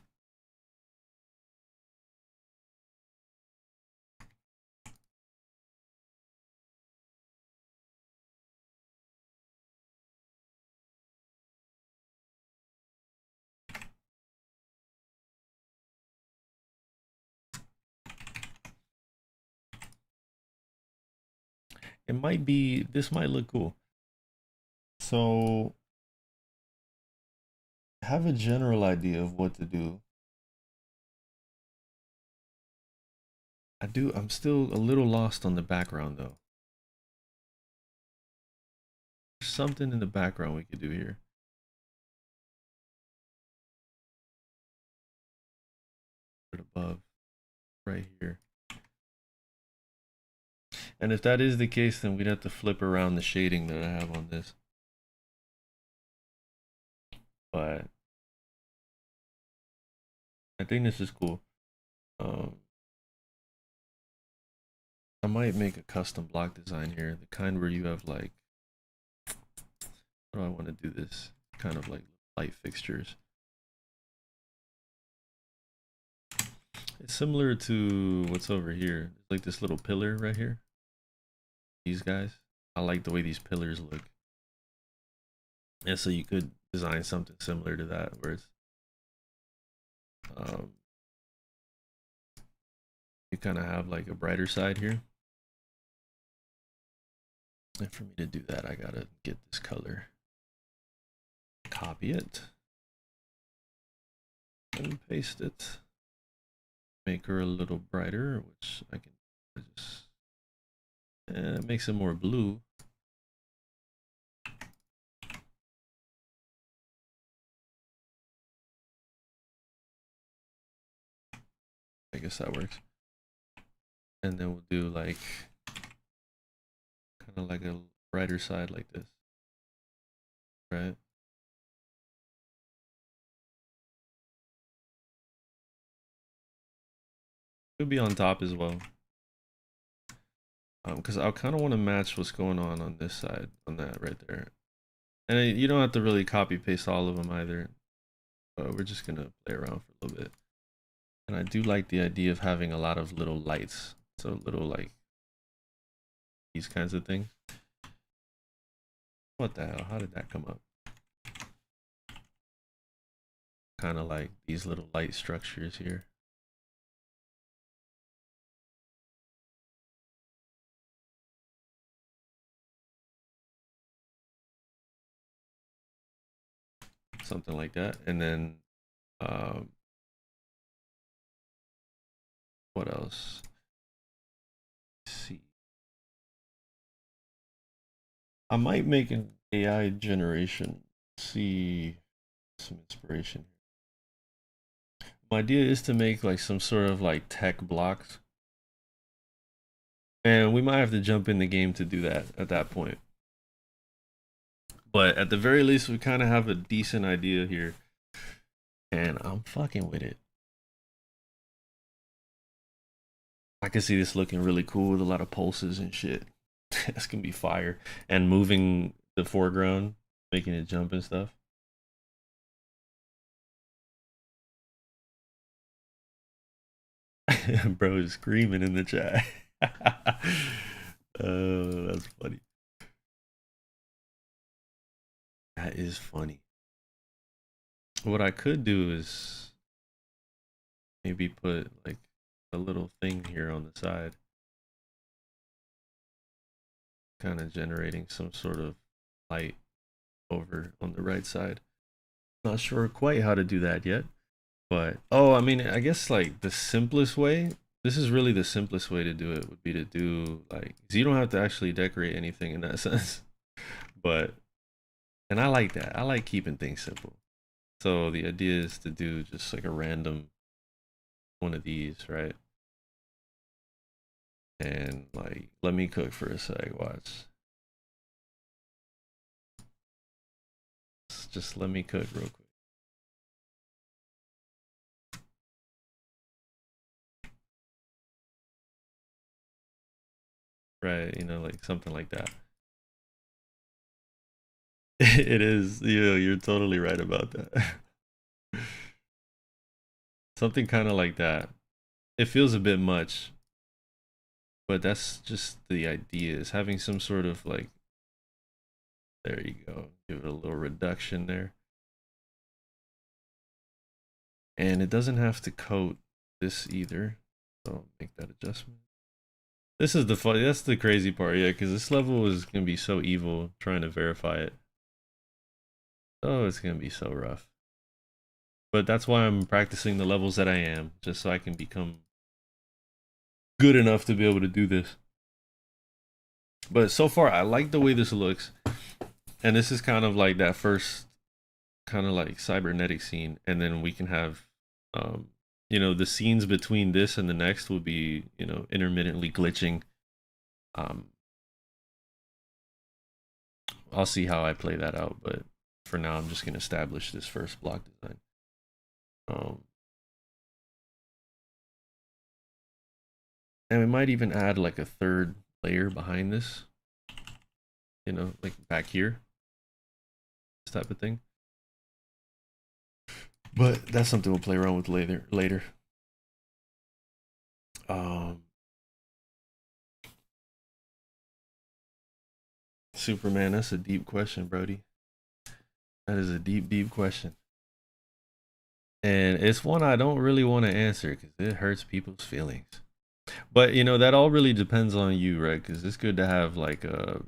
It might be, this might look cool. So have a general idea of what to do. I'm still a little lost on the background though. There's something in the background we could do here. Right above, right here. And if that is the case, then we'd have to flip around the shading that I have on this. But I think this is cool. I might make a custom block design here, the kind where you have like, how do I want to do this? Kind of like light fixtures. It's similar to what's over here. It's like this little pillar right here. These guys. I like the way these pillars look. And so you could design something similar to that, where it's you kind of have like a brighter side here. And for me to do that, I gotta get this color, copy it, and paste it. Make her a little brighter, which I can just, it makes it more blue. I guess that works. And then we'll do like kind of like a brighter side like this, right? Could be on top as well. Because I kind of want to match what's going on this side, on that right there. And you don't have to really copy paste all of them either. we're just gonna play around for a little bit. And I do like the idea of having a lot of little lights. So little like these kinds of things. What the hell? How did that come up? Kind of like these little light structures here. Something like that. And then what else? Let's see. I might make an AI generation. See some inspiration. My idea is to make like some sort of like tech blocks. And we might have to jump in the game to do that at that point. But at the very least, we kind of have a decent idea here. And I'm fucking with it. I can see this looking really cool with a lot of pulses and shit. That's gonna be fire. And moving the foreground, making it jump and stuff. Bro is screaming in the chat. Oh, that's funny. That is funny. What I could do is maybe put like a little thing here on the side, kind of generating some sort of light over on the right side. Not sure quite how to do that yet, but oh, I mean, I guess like the simplest way, this is really the simplest way to do it, would be to do like, so you don't have to actually decorate anything in that sense, but, and I like that. I like keeping things simple. So the idea is to do just like a random one of these, right? And like, let me cook for a sec, watch. Just let me cook real quick. Right, you know, like something like that. It is, you know, you're totally right about that. Something kind of like that. It feels a bit much, but that's just the idea, is having some sort of like, there you go, give it a little reduction there. And it doesn't have to coat this either, so I'll make that adjustment. This is the funny, that's the crazy part, yeah, because this level is gonna be so evil trying to verify it. Oh, it's gonna be so rough. But that's why I'm practicing the levels that I am, just so I can become good enough to be able to do this. But so far, I like the way this looks. And this is kind of like that first kind of like cybernetic scene. And then we can have, you know, the scenes between this and the next will be, you know, intermittently glitching. I'll see how I play that out. But for now, I'm just going to establish this first block design. And we might even add like a third layer behind this, you know, like back here, this type of thing. But that's something we'll play around with later. Superman, that's a deep question, Brody. That is a deep question. And it's one I don't really want to answer because it hurts people's feelings. But you know, that all really depends on you, right? Because it's good to have like a,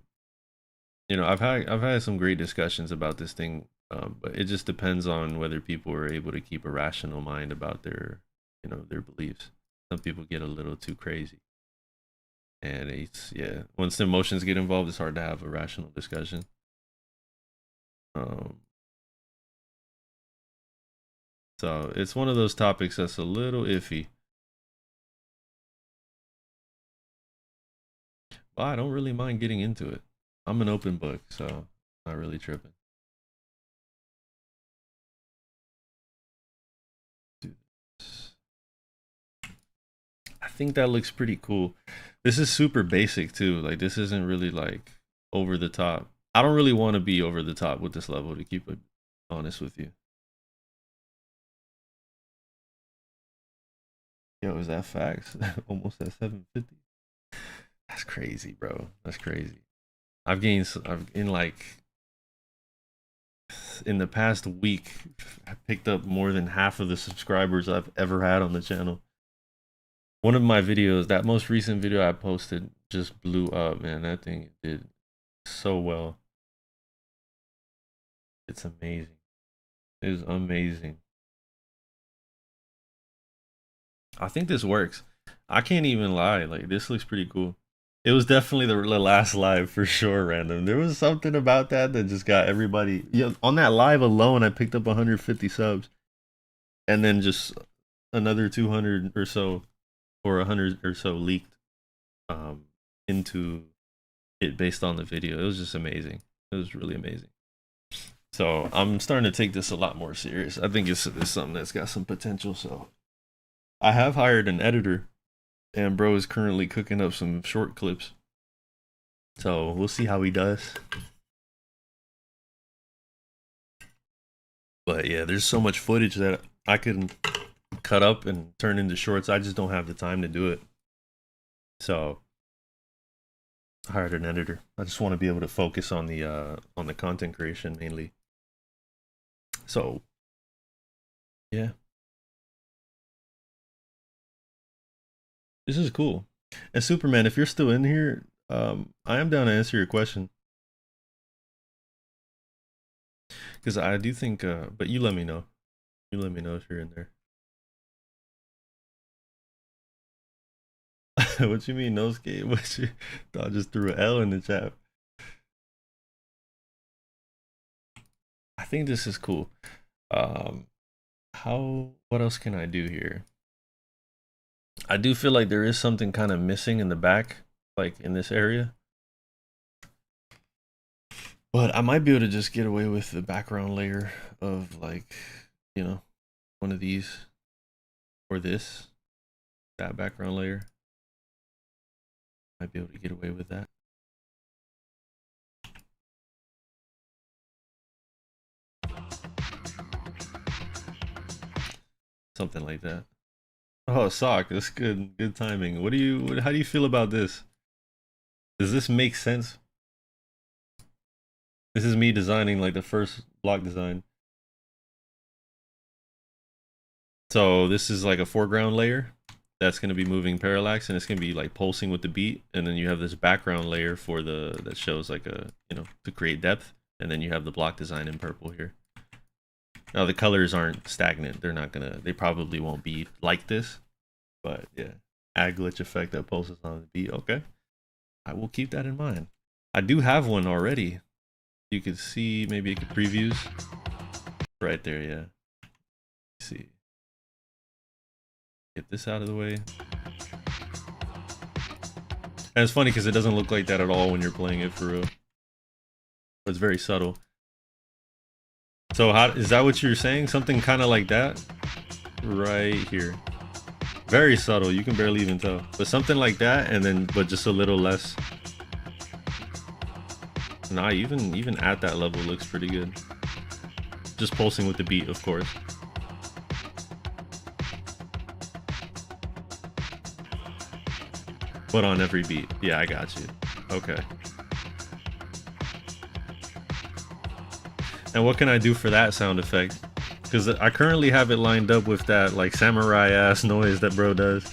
you know, I've had some great discussions about this thing, but it just depends on whether people are able to keep a rational mind about their, you know, their beliefs. Some people get a little too crazy, and it's, yeah, once the emotions get involved, it's hard to have a rational discussion. So it's one of those topics that's a little iffy. But I don't really mind getting into it. I'm an open book, so not really tripping. Do this. I think that looks pretty cool. This is super basic too. Like this isn't really like over the top. I don't really want to be over the top with this level, to keep it honest with you. Yo, is that facts? Almost at 750. That's crazy, bro. That's crazy. I've in like in the past week, I picked up more than half of the subscribers I've ever had on the channel. One of my videos, that most recent video I posted, just blew up, man. That thing did so well. It's amazing. It is amazing. I think this works. I can't even lie. Like, this looks pretty cool. It was definitely the last live for sure, random. There was something about that that just got everybody. Yeah, on that live alone, I picked up 150 subs, and then just another 200 or so, or 100 or so leaked into it based on the video. It was just amazing. It was really amazing. So I'm starting to take this a lot more serious. I think it's something that's got some potential. So I have hired an editor, and bro is currently cooking up some short clips. So we'll see how he does. But yeah, there's so much footage that I can cut up and turn into shorts. I just don't have the time to do it. So I hired an editor. I just want to be able to focus on the content creation mainly. So yeah. This is cool. And Superman, if you're still in here, I am down to answer your question. Because I do think, but you let me know. You let me know if you're in there. What you mean, no skate? What you thought I just threw an L in the chat? I think this is cool. What else can I do here? I do feel like there is something kind of missing in the back, like in this area. But I might be able to just get away with the background layer of, like, you know, one of these or this, that background layer. Might be able to get away with that. Something like that. Oh, sock, that's good. Good timing. How do you feel about this? Does this make sense? This is me designing like the first block design. So this is like a foreground layer that's going to be moving parallax, and it's going to be like pulsing with the beat, and then you have this background layer for that shows like a, you know, to create depth, and then you have the block design in purple here. Now the colors aren't stagnant. They probably won't be like this, but yeah, add glitch effect that pulses on the beat. Okay, I will keep that in mind. I do have one already. You could see, maybe it could previews right there. Yeah, let's see, get this out of the way. And it's funny because it doesn't look like that at all when you're playing it for real. It's very subtle. So how is that what you're saying? Something kind of like that? Right here. Very subtle, you can barely even tell. But something like that, and then but just a little less. Nah, even at that level looks pretty good. Just pulsing with the beat, of course. But on every beat. Yeah, I got you. Okay. And what can I do for that sound effect? Because I currently have it lined up with that like samurai ass noise that bro does.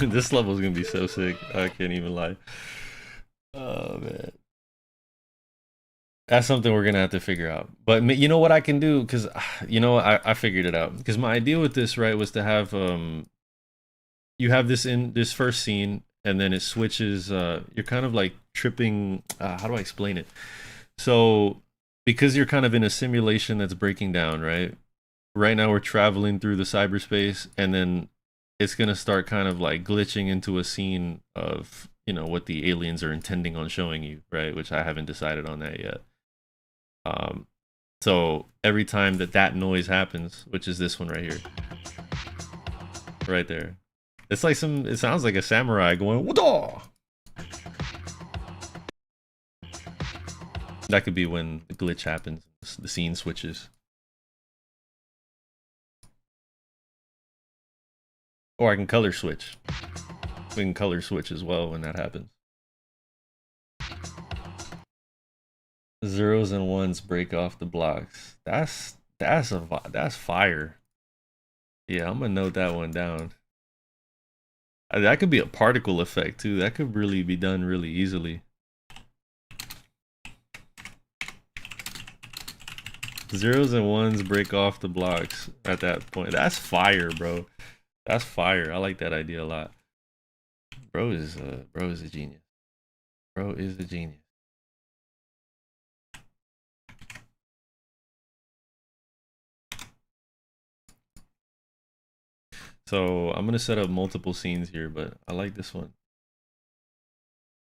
This level is gonna be so sick. I can't even lie. Oh man. That's something we're gonna have to figure out. But you know what I can do? Because you know, I figured it out. Because my idea with this, right, was to have you have this in this first scene, and then it switches. You're kind of like tripping. How do I explain it? So because you're kind of in a simulation that's breaking down, right? Right now we're traveling through the cyberspace, and then it's gonna start kind of like glitching into a scene of, you know, what the aliens are intending on showing you, right? Which I haven't decided on that yet. So every time that noise happens, which is this one right here, right there, it's like it sounds like a samurai going, "Wada!" That could be when the glitch happens, the scene switches. Or I can color switch. We can color switch as well when that happens. Zeros and ones break off the blocks. That's fire. Yeah, I'm gonna note that one down. That could be a particle effect too. That could really be done really easily. Zeros and ones break off the blocks at that point. That's fire, bro. That's fire. I like that idea a lot. Bro is a genius. Bro is a genius. So I'm gonna set up multiple scenes here, but I like this one.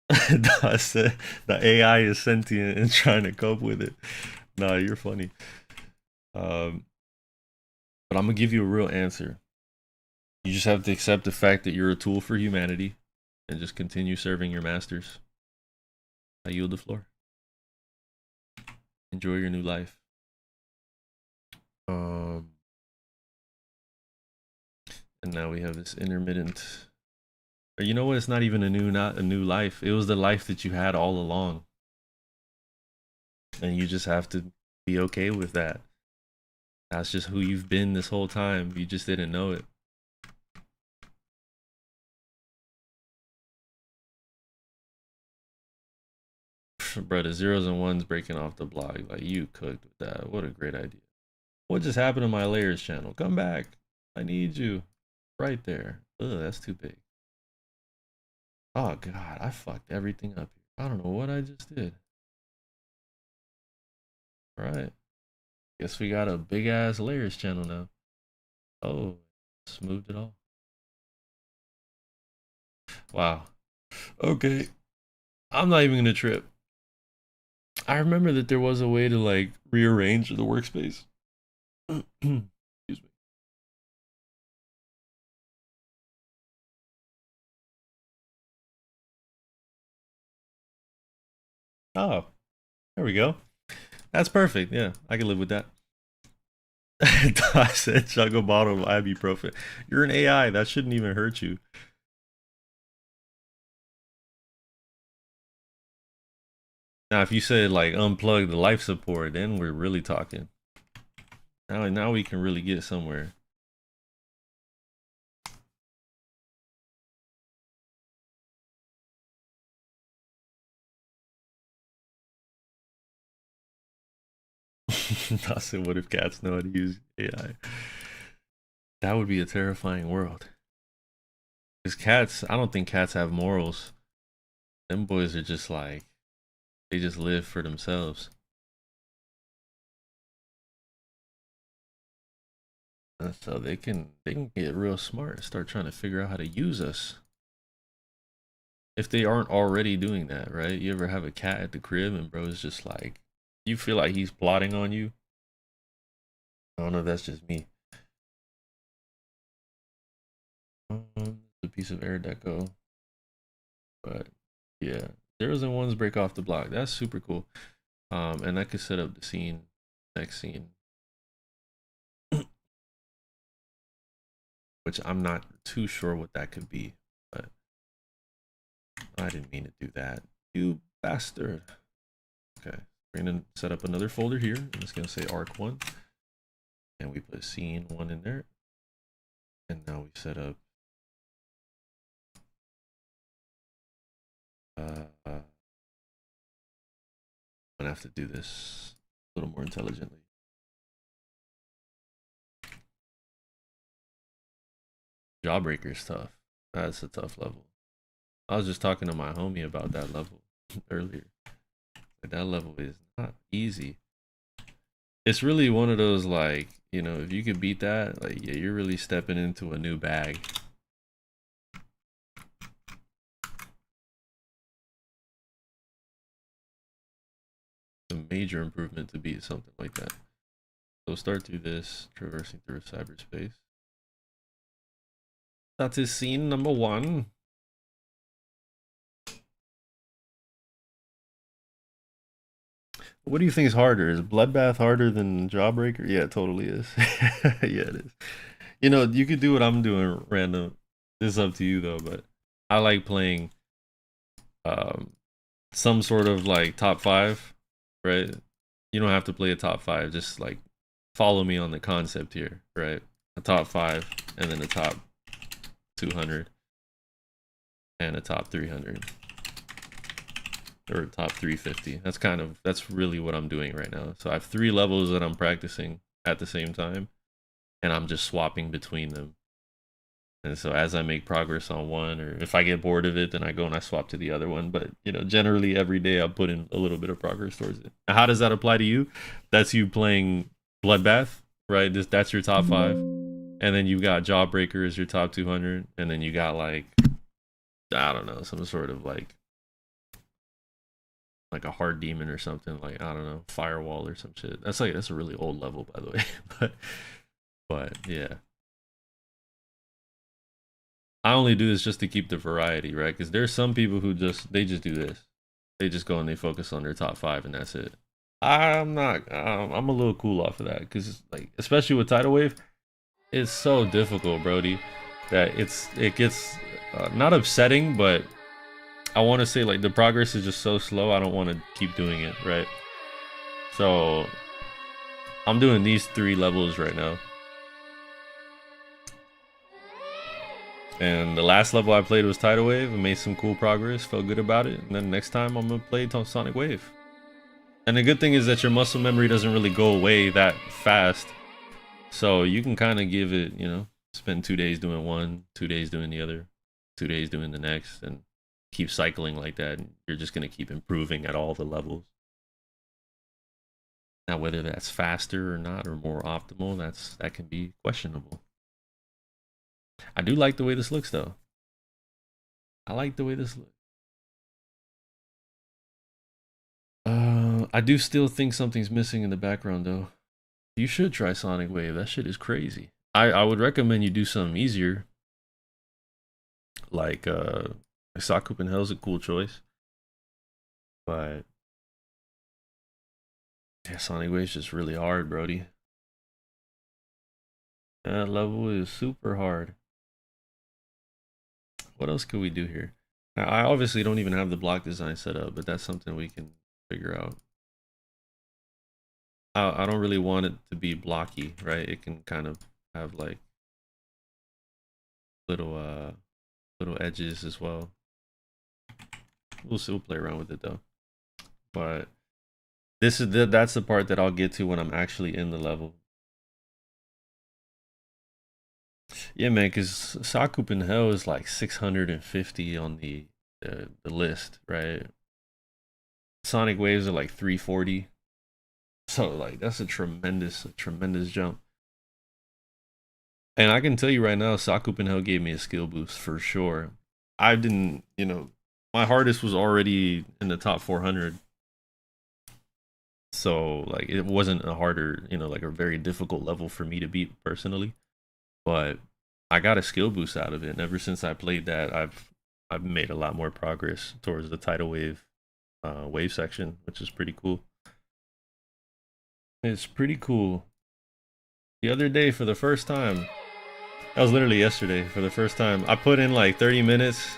I said the AI is sentient and trying to cope with it. Nah, you're funny. But I'm gonna give you a real answer. You just have to accept the fact that you're a tool for humanity and just continue serving your masters. I yield the floor. Enjoy your new life. And now we have this intermittent. Or you know what? It's not even not a new life. It was the life that you had all along. And you just have to be okay with that. That's just who you've been this whole time. You just didn't know it. Bro, the zeros and ones breaking off the block. Like, you cooked with that. What a great idea. What just happened to my layers channel? Come back. I need you. Right there. Ugh, that's too big. Oh, God. I fucked everything up here. I don't know what I just did. All right. Guess we got a big ass layers channel now. Oh, smoothed it all. Wow. Okay. I'm not even gonna trip. I remember that there was a way to like rearrange the workspace. Excuse me. Oh, there we go. That's perfect. Yeah, I can live with that. I said chug a bottle of ibuprofen. You're an AI. That shouldn't even hurt you. Now, if you said like unplug the life support, then we're really talking. Now we can really get somewhere. I said, what if cats know how to use AI? That would be a terrifying world. Because cats, I don't think cats have morals. Them boys are just like, they just live for themselves. And so they can get real smart and start trying to figure out how to use us. If they aren't already doing that, right? You ever have a cat at the crib and bro is just like, you feel like he's plotting on you? I don't know if that's just me. A piece of air deco. But yeah, zeros and ones break off the block. That's super cool. And I could set up the scene, next scene. Which I'm not too sure what that could be, but I didn't mean to do that. You bastard. Okay, we're gonna set up another folder here. I'm just gonna say arc1. And we put scene 1 in there. And now we set up I'm gonna have to do this a little more intelligently. Jawbreaker stuff. That's a tough level. I was just talking to my homie about that level earlier. That level is not easy. It's really one of those like, you know, if you could beat that, like yeah, you're really stepping into a new bag. A major improvement to beat something like that. So start through this, traversing through cyberspace. That is scene number 1. What do you think is harder? Is Bloodbath harder than Jawbreaker? Yeah, it totally is. Yeah, it is. You know, you could do what I'm doing random. It's up to you though, but I like playing um some sort of like top five, right? You don't have to play a top five, just like follow me on the concept here, right? A top five and then a top 200 and a top 300 or top 350. That's really what I'm doing right now. So I have 3 levels that I'm practicing at the same time, and I'm just swapping between them. And so as I make progress on one, or if I get bored of it, then I go and I swap to the other one. But you know, generally every day I put in a little bit of progress towards it. Now, how does that apply to you? That's you playing Bloodbath, right? That's your top 5, and then you got Jawbreaker as your top 200, and then you got like, I don't know, some sort of like a hard demon or something, like I don't know, firewall or some shit. That's a really old level, by the way. but yeah, I only do this just to keep the variety, right? Because there's some people who just do this. They just go and they focus on their top 5 and that's it. I'm not. I'm a little cool off of that because, like, especially with Tidal Wave, it's so difficult, Brody, that it gets not upsetting, but I want to say like the progress is just so slow. I don't want to keep doing it, right? So I'm doing these 3 levels right now. And the last level I played was Tidal Wave. I made some cool progress, felt good about it. And then next time I'm gonna play Sonic Wave. And the good thing is that your muscle memory doesn't really go away that fast. So you can kind of give it, you know, spend 2 days doing one, 2 days doing the other, 2 days doing the next, and keep cycling like that. And you're just gonna keep improving at all the levels. Now, whether that's faster or not, or more optimal, that can be questionable. I do like the way this looks, though. I like the way this looks. I do still think something's missing in the background, though. You should try Sonic Wave. That shit is crazy. I would recommend you do something easier. Like, Sock Hoop in Hell is a cool choice. But yeah, Sonic Wave's just really hard, Brody. That level is super hard. What else could we do here? Now, I obviously don't even have the block design set up, but that's something we can figure out. I don't really want it to be blocky, right? It can kind of have like little edges as well. We'll play around with it though. But that's the part that I'll get to when I'm actually in the level. Yeah, man, because Sock Hoop in Hell is like 650 on the list, right? Sonic Waves are like 340. So like that's a tremendous jump. And I can tell you right now, Sock Hoop in Hell gave me a skill boost for sure. I didn't, you know, my hardest was already in the top 400. So like it wasn't a harder, you know, like a very difficult level for me to beat personally. But I got a skill boost out of it, and ever since I played that, I've made a lot more progress towards the Tidal Wave wave section, which is pretty cool. It's pretty cool. The other day, for the first time, that was literally yesterday, for the first time, I put in like 30 minutes,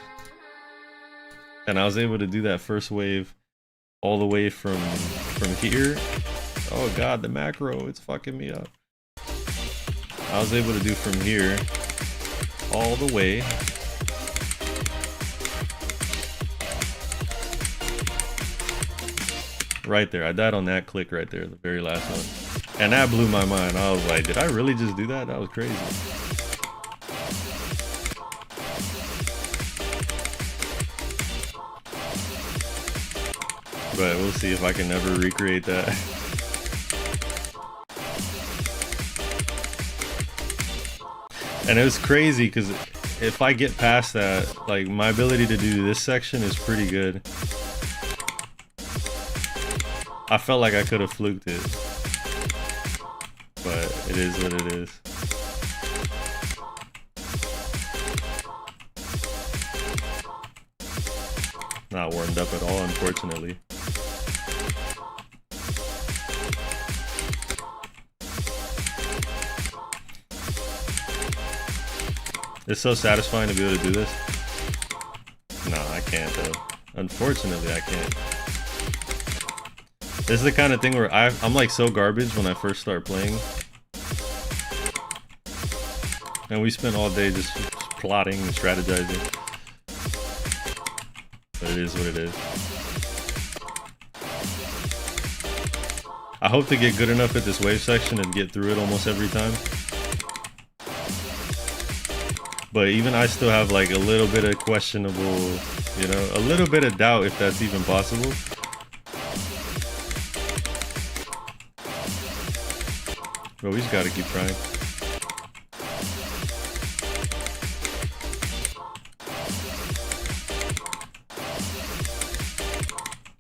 and I was able to do that first wave all the way from here. Oh god, the macro, it's fucking me up. I was able to do from here all the way right there. I died on that click right there, the very last one. And that blew my mind. I was like, did I really just do that? That was crazy. But we'll see if I can ever recreate that. And it was crazy because if I get past that, like my ability to do this section is pretty good. I felt like I could have fluked it, but it is what it is. Not warmed up at all, unfortunately. It's so satisfying to be able to do this. No, I can't though. Unfortunately, I can't. This is the kind of thing where I'm like so garbage when I first start playing. And we spent all day just plotting and strategizing. But it is what it is. I hope to get good enough at this wave section and get through it almost every time. But even I still have like a little bit of questionable, you know, a little bit of doubt if that's even possible. But we just gotta keep trying.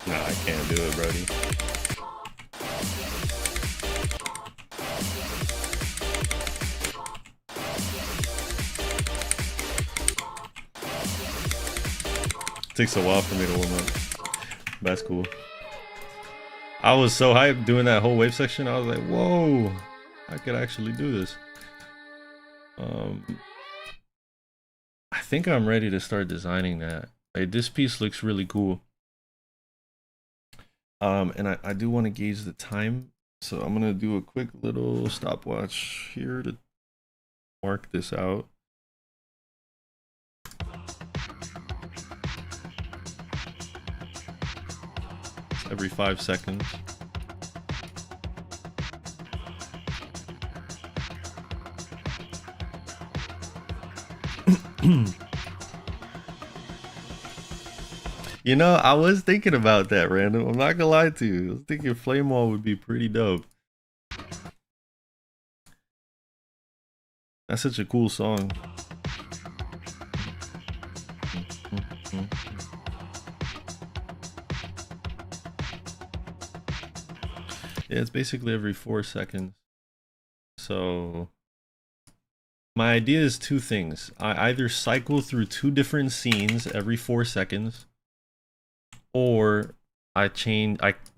Nah, I can't do it, Brody. It takes a while for me to warm up. That's cool. I was so hyped doing that whole wave section. I was like, whoa, I could actually do this. I think I'm ready to start designing that. Like, this piece looks really cool. And I do want to gauge the time. So I'm going to do a quick little stopwatch here to mark this out. Every 5 seconds. You know, I was thinking about that, Random. I'm not gonna lie to you. I was thinking Flame Wall would be pretty dope. That's such a cool song. Yeah, it's basically every 4 seconds. So my idea is 2 things. I either cycle through 2 different scenes every 4 seconds, or I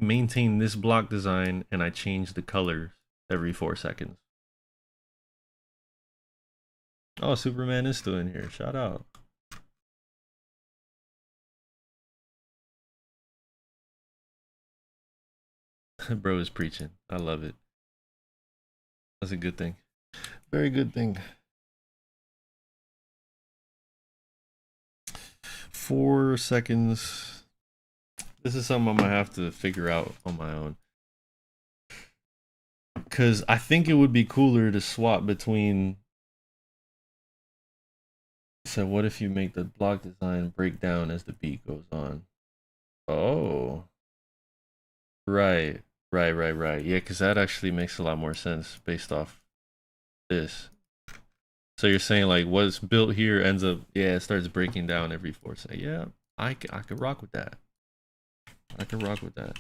maintain this block design and I change the colors every 4 seconds. Oh, Superman is still in here. Shout out. Bro is preaching. I love it. That's a good thing. Very good thing. 4 seconds. This is something I'm gonna have to figure out on my own. Cause I think it would be cooler to swap between. So what if you make the block design break down as the beat goes on? Oh. Right. Yeah, because that actually makes a lot more sense based off this. So you're saying like what's built here ends up, yeah, it starts breaking down every 4 seconds. Yeah, I could rock with that. I could rock with that.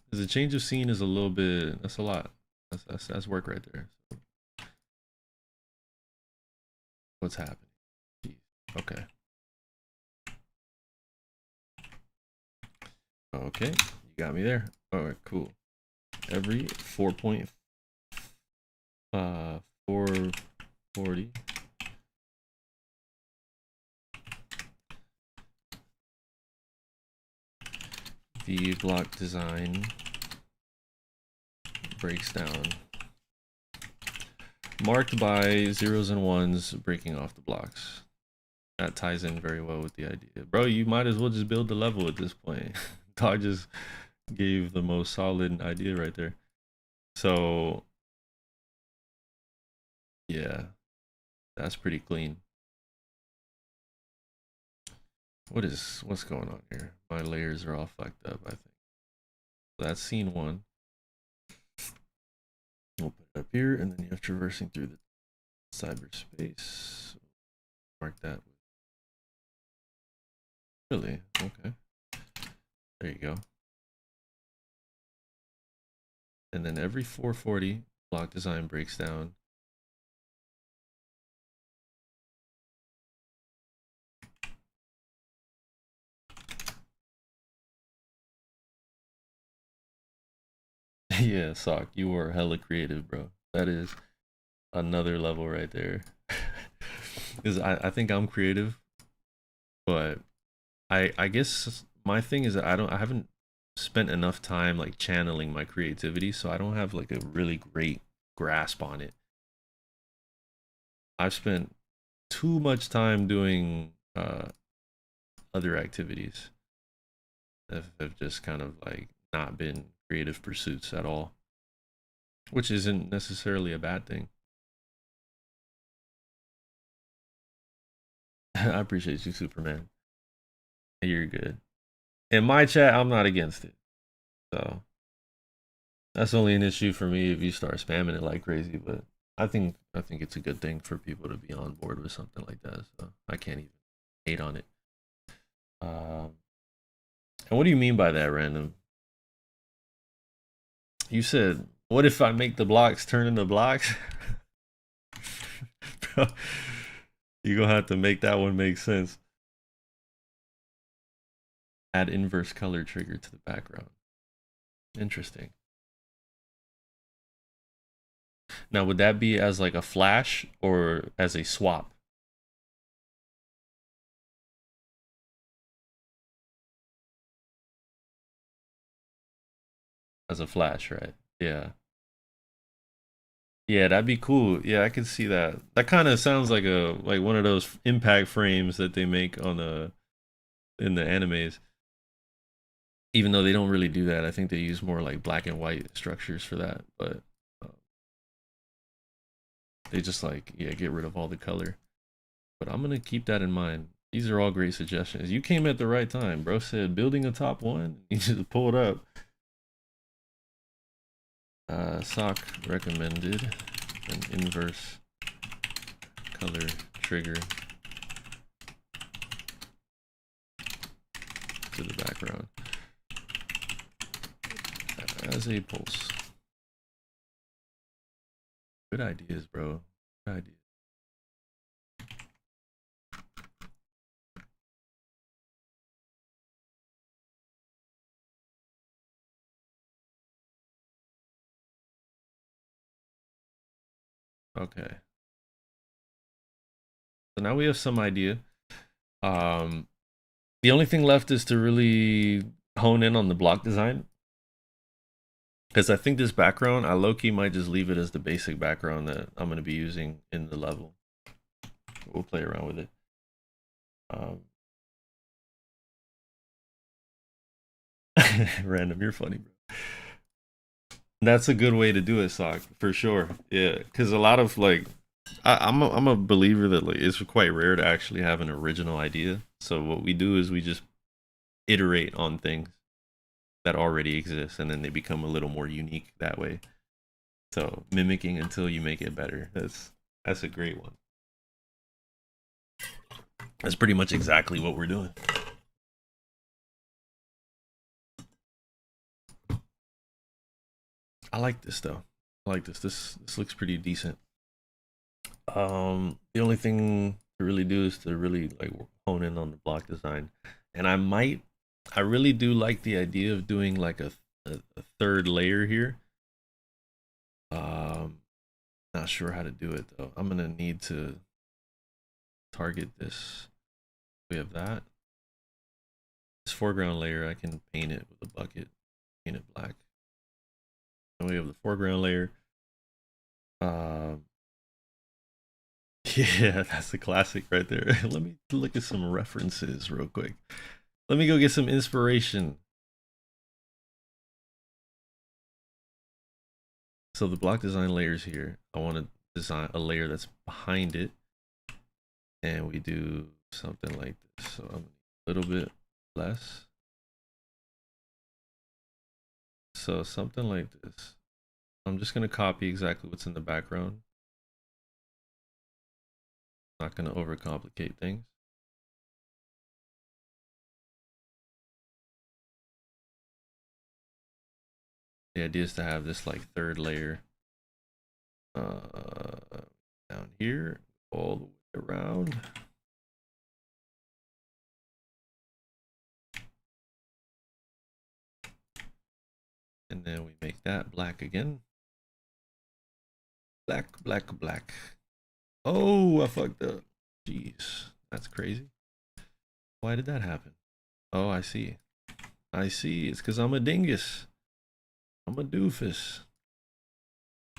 Because the change of scene is a little bit, that's a lot. That's work right there. What's happening? Jeez. Okay. Okay, you got me there. All right, cool. Every 4.440. The block design breaks down. Marked by 0s and 1s breaking off the blocks. That ties in very well with the idea. Bro, you might as well just build the level at this point. Dog just gave the most solid idea right there. So yeah, that's pretty clean. What's going on here? My layers are all fucked up, I think. That's scene 1. We'll put it up here, and then you have traversing through the cyberspace. Mark that. Really? Okay. There you go. And then every 440, block design breaks down. Yeah, Sock, you are hella creative, bro. That is another level right there. Is I think I'm creative, but I guess my thing is that I haven't spent enough time like channeling my creativity, so I don't have like a really great grasp on it. I've spent too much time doing other activities that have just kind of like not been creative pursuits at all, which isn't necessarily a bad thing. I appreciate you, Superman. You're good. In my chat, I'm not against it. So that's only an issue for me if you start spamming it like crazy. But I think it's a good thing for people to be on board with something like that. So I can't even hate on it. And what do you mean by that, random? You said, what if I make the blocks turn into blocks? Bro, you're gonna have to make that one make sense. Add inverse color trigger to the background. Interesting. Now, would that be as like a flash or as a swap? As a flash, right? Yeah. Yeah, that'd be cool. Yeah, I could see that. That kind of sounds like one of those impact frames that they make on the in the animes. Even though they don't really do that, I think they use more like black and white structures for that. But uh, they just like get rid of all the color. But I'm gonna keep that in mind. These are all great suggestions. You came at the right time, bro. Said building a top one. You just pull it up. Sock recommended an inverse color trigger to the background as a pulse. Good ideas, bro. Good ideas. Okay. So now we have some idea. Um, the only thing left is to really hone in on the block design. Because I think this background, I low-key might just leave it as the basic background that I'm going to be using in the level. We'll play around with it. Um, Random, you're funny, bro. That's a good way to do it, Sock, for sure. Yeah, because a lot of like, I'm a believer that like it's quite rare to actually have an original idea. So what we do is we just iterate on things that already exist, and then they become a little more unique that way. So mimicking until you make it better. That's a great one. That's pretty much exactly what we're doing. I like this though. I like this. This looks pretty decent. The only thing to really do is to really like hone in on the block design, and I really do like the idea of doing like a third layer here. Um, Not sure how to do it though. I'm gonna need to target this. We have that. This foreground layer, I can paint it with a bucket, paint it black. And we have the foreground layer. Um, yeah, that's the classic right there. Let me look at some references real quick. Let me go get some inspiration. So the block design layers here, I want to design a layer that's behind it. And we do something like this. So I'm a little bit less. So something like this. I'm just going to copy exactly what's in the background. Not going to overcomplicate things. The idea is to have this like third layer down here all the way around. And then we make that black again. Black, black, black. Oh, I fucked up. Jeez, that's crazy. Why did that happen? Oh, I see. I see. It's because I'm a dingus. I'm a doofus.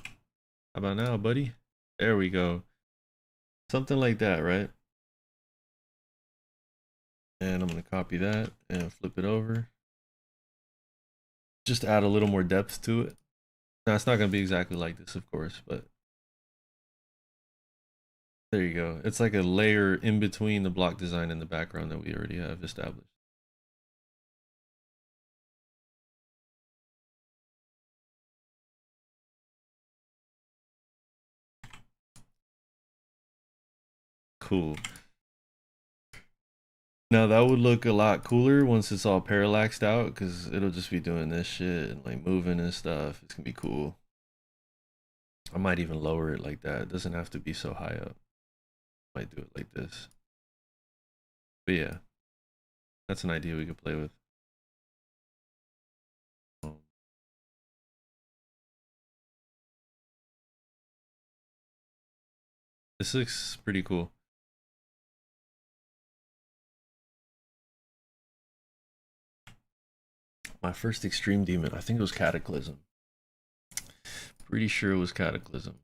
How about now, buddy? There we go. Something like that, right? And I'm going to copy that and flip it over. Just add a little more depth to it. Now, it's not going to be exactly like this, of course, but there you go. It's like a layer in between the block design and the background that we already have established. Cool. Now that would look a lot cooler once it's all parallaxed out, because it'll just be doing this shit and like moving and stuff. It's gonna be cool. I might even lower it like that. It doesn't have to be so high up. Might do it like this. But yeah, that's an idea we could play with. This looks pretty cool. My first extreme demon, I think it was Cataclysm. Pretty sure it was Cataclysm.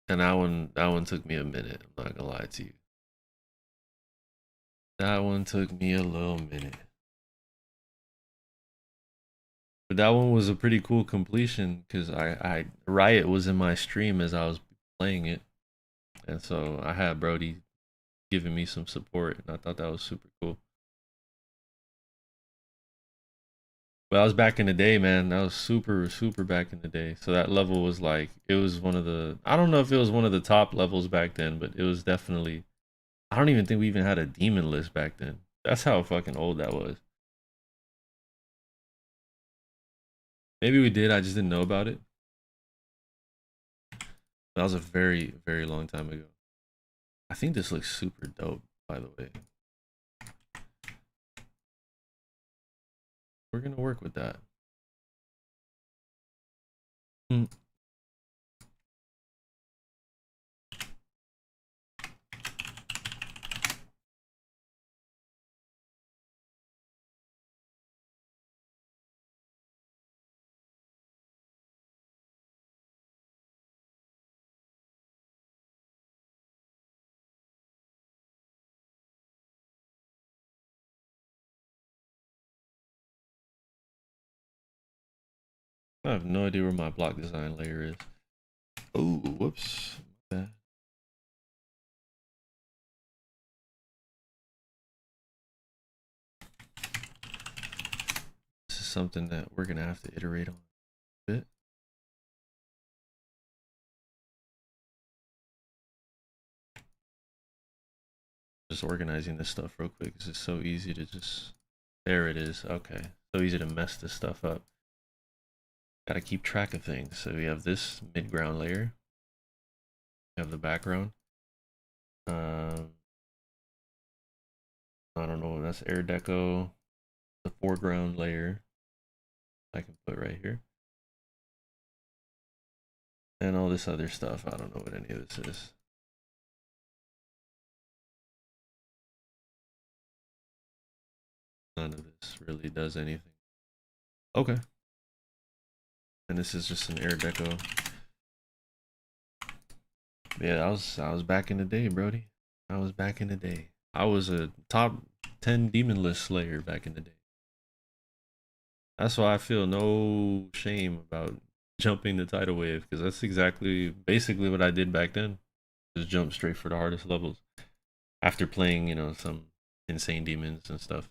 And that one took me a minute, I'm not gonna lie to you. That one took me a little minute. But that one was a pretty cool completion because I Riot was in my stream as I was playing it. And so I had Brody giving me some support, and I thought that was super cool. But I was back in the day, man. That was super, super back in the day. So that level was like, it was one of the, I don't know if it was one of the top levels back then, but it was definitely, I don't even think we even had a demon list back then. That's how fucking old that was. Maybe we did, I just didn't know about it. That was a very, very long time ago. I think this looks super dope, by the way. We're gonna work with that. I have no idea where my block design layer is. Oh, whoops. Bad. This is something that we're gonna have to iterate on a bit. Just organizing this stuff real quick. It's just so easy to just, there it is. Okay, so easy to mess this stuff up. Gotta keep track of things. So we have this mid-ground layer. We have the background. I don't know, that's air deco. The foreground layer I can put right here. And all this other stuff. I don't know what any of this is. None of this really does anything. Okay. And this is just an air deco. Yeah, I was back in the day, Brody. I was back in the day. I was a top 10 demon list slayer back in the day. That's why I feel no shame about jumping the tidal wave, because that's exactly basically what I did back then. Just jump straight for the hardest levels after playing, you know, some insane demons and stuff.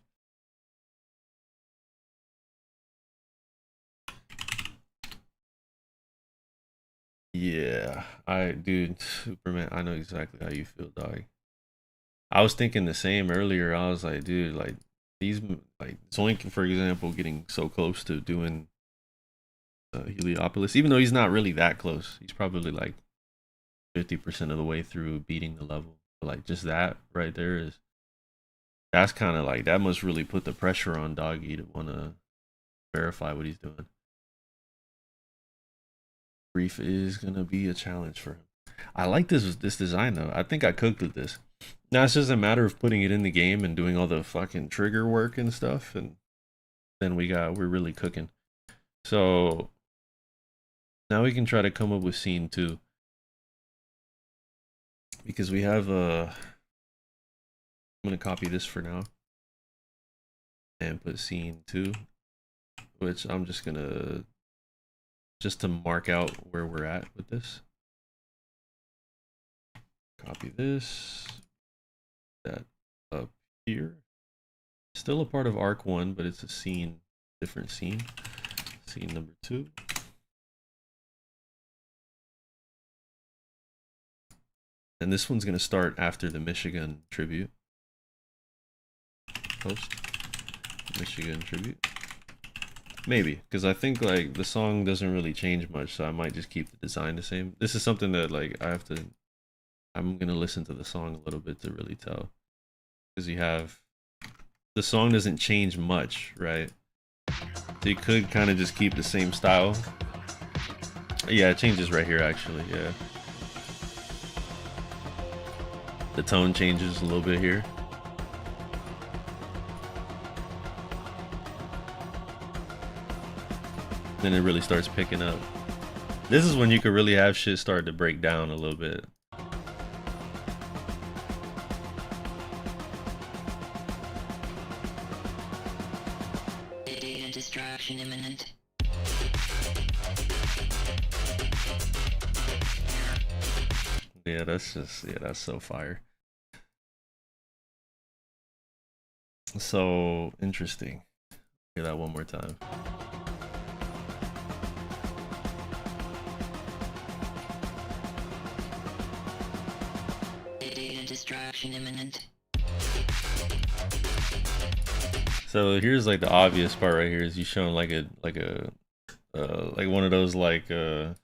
Yeah, dude, Superman, I know exactly how you feel, dog. I was thinking the same earlier. I was like, dude, like these, like Zoink, for example, getting so close to doing Heliopolis, even though he's not really that close. He's probably like 50% of the way through beating the level. But like just that right there is, that's kind of like, that must really put the pressure on Doggy to want to verify what he's doing. brief is gonna be a challenge for him. I like this design though. I think I cooked with this. Now it's just a matter of putting it in the game and doing all the fucking trigger work and stuff, and then we're really cooking. So now we can try to come up with scene 2. Because we have I'm gonna copy this for now and put scene 2, which I'm just gonna to mark out where we're at with this. Copy this, that up here. Still a part of arc 1, but it's a scene, different scene. Scene number 2. And this one's gonna start after the Michigan tribute. Post Michigan tribute. Maybe, because I think like the song doesn't really change much, so I might just keep the design the same. This is something that like I'm gonna listen to the song a little bit to really tell. Because you have the song doesn't change much, right? So you could kind of just keep the same style. Yeah, it changes right here actually, yeah. The tone changes a little bit here. Then it really starts picking up. This is when you could really have shit start to break down a little bit. Data distraction imminent. Yeah, that's so fire. So interesting. Hear that one more time. Data distraction imminent. So here's like the obvious part right here is you showing like one of those like it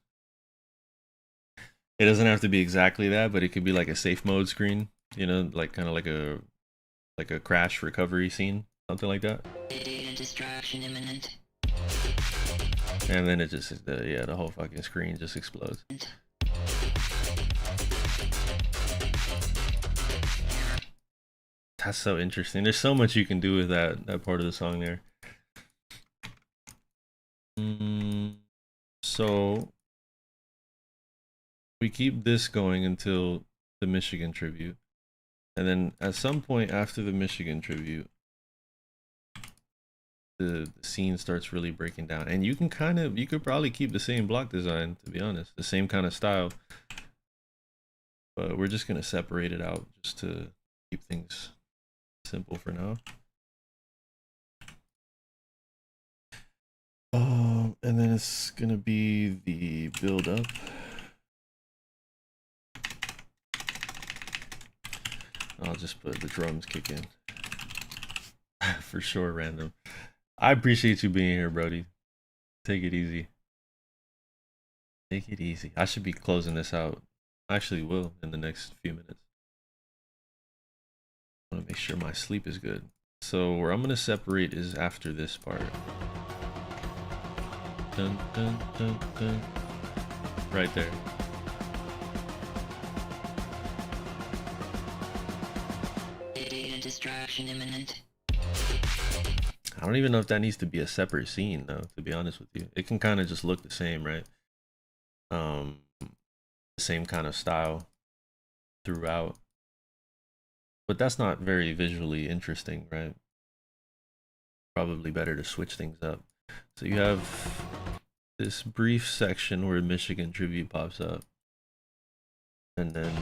doesn't have to be exactly that, but it could be like a safe mode screen, you know, like kind of like a crash recovery scene, something like that. Data distraction imminent. And then it just the whole fucking screen just explodes. That's so interesting. There's so much you can do with that part of the song there. So we keep this going until the Michigan tribute, and then at some point after the Michigan tribute, the scene starts really breaking down, and you could probably keep the same block design, to be honest, the same kind of style, but we're just gonna separate it out just to keep things simple for now. And then it's gonna be the build up. I'll just put the drums kick in. For sure, random. I appreciate you being here, Brody. Take it easy. Take it easy. I should be closing this out. I actually will in the next few minutes. I want to make sure my sleep is good. So where I'm going to separate is after this part. Dun, dun, dun, dun. Right there. Data distraction imminent. I don't even know if that needs to be a separate scene though, to be honest with you. It can kind of just look the same, right? The same kind of style throughout. But that's not very visually interesting, right? Probably better to switch things up. So you have this brief section where Michigan tribute pops up. And then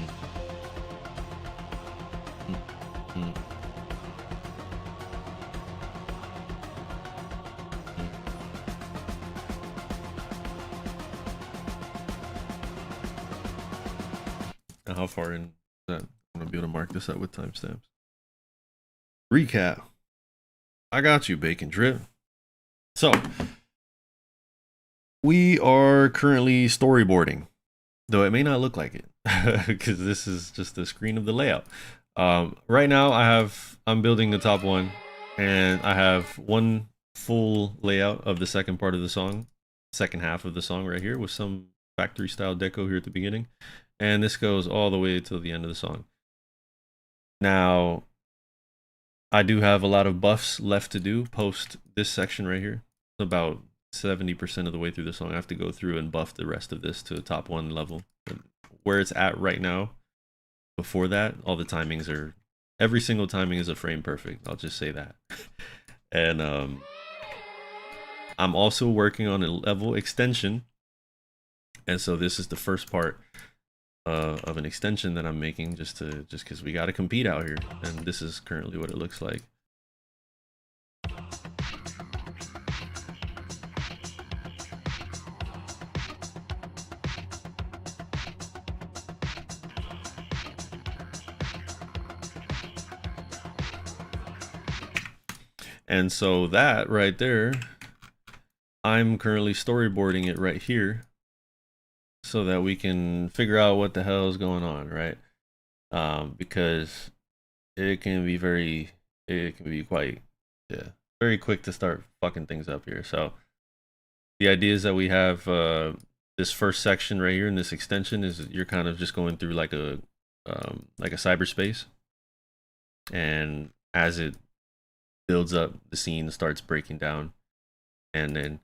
Now how far in is that? I'm gonna be able to mark this up with timestamps. Recap. I got you, Bacon Drip. So we are currently storyboarding, though it may not look like it because this is just the screen of the layout. Right now I'm building the top one, and I have one full layout of the second part of the song, second half of the song right here with some factory style deco here at the beginning, and this goes all the way till the end of the song. Now, I do have a lot of buffs left to do post this section right here. About 70% of the way through the song, I have to go through and buff the rest of this to the top 1 level. Where it's at right now, before that, all the timings are, every single timing is a frame perfect. I'll just say that. And I'm also working on a level extension. And so this is the first part of an extension that I'm making just because we got to compete out here. And this is currently what it looks like. And so that right there, I'm currently storyboarding it right here so that we can figure out what the hell is going on, right? Because it can be quite, very quick to start fucking things up here. So the idea is that we have this first section right here in this extension is you're kind of just going through like a cyberspace, and as it builds up, the scene starts breaking down, and then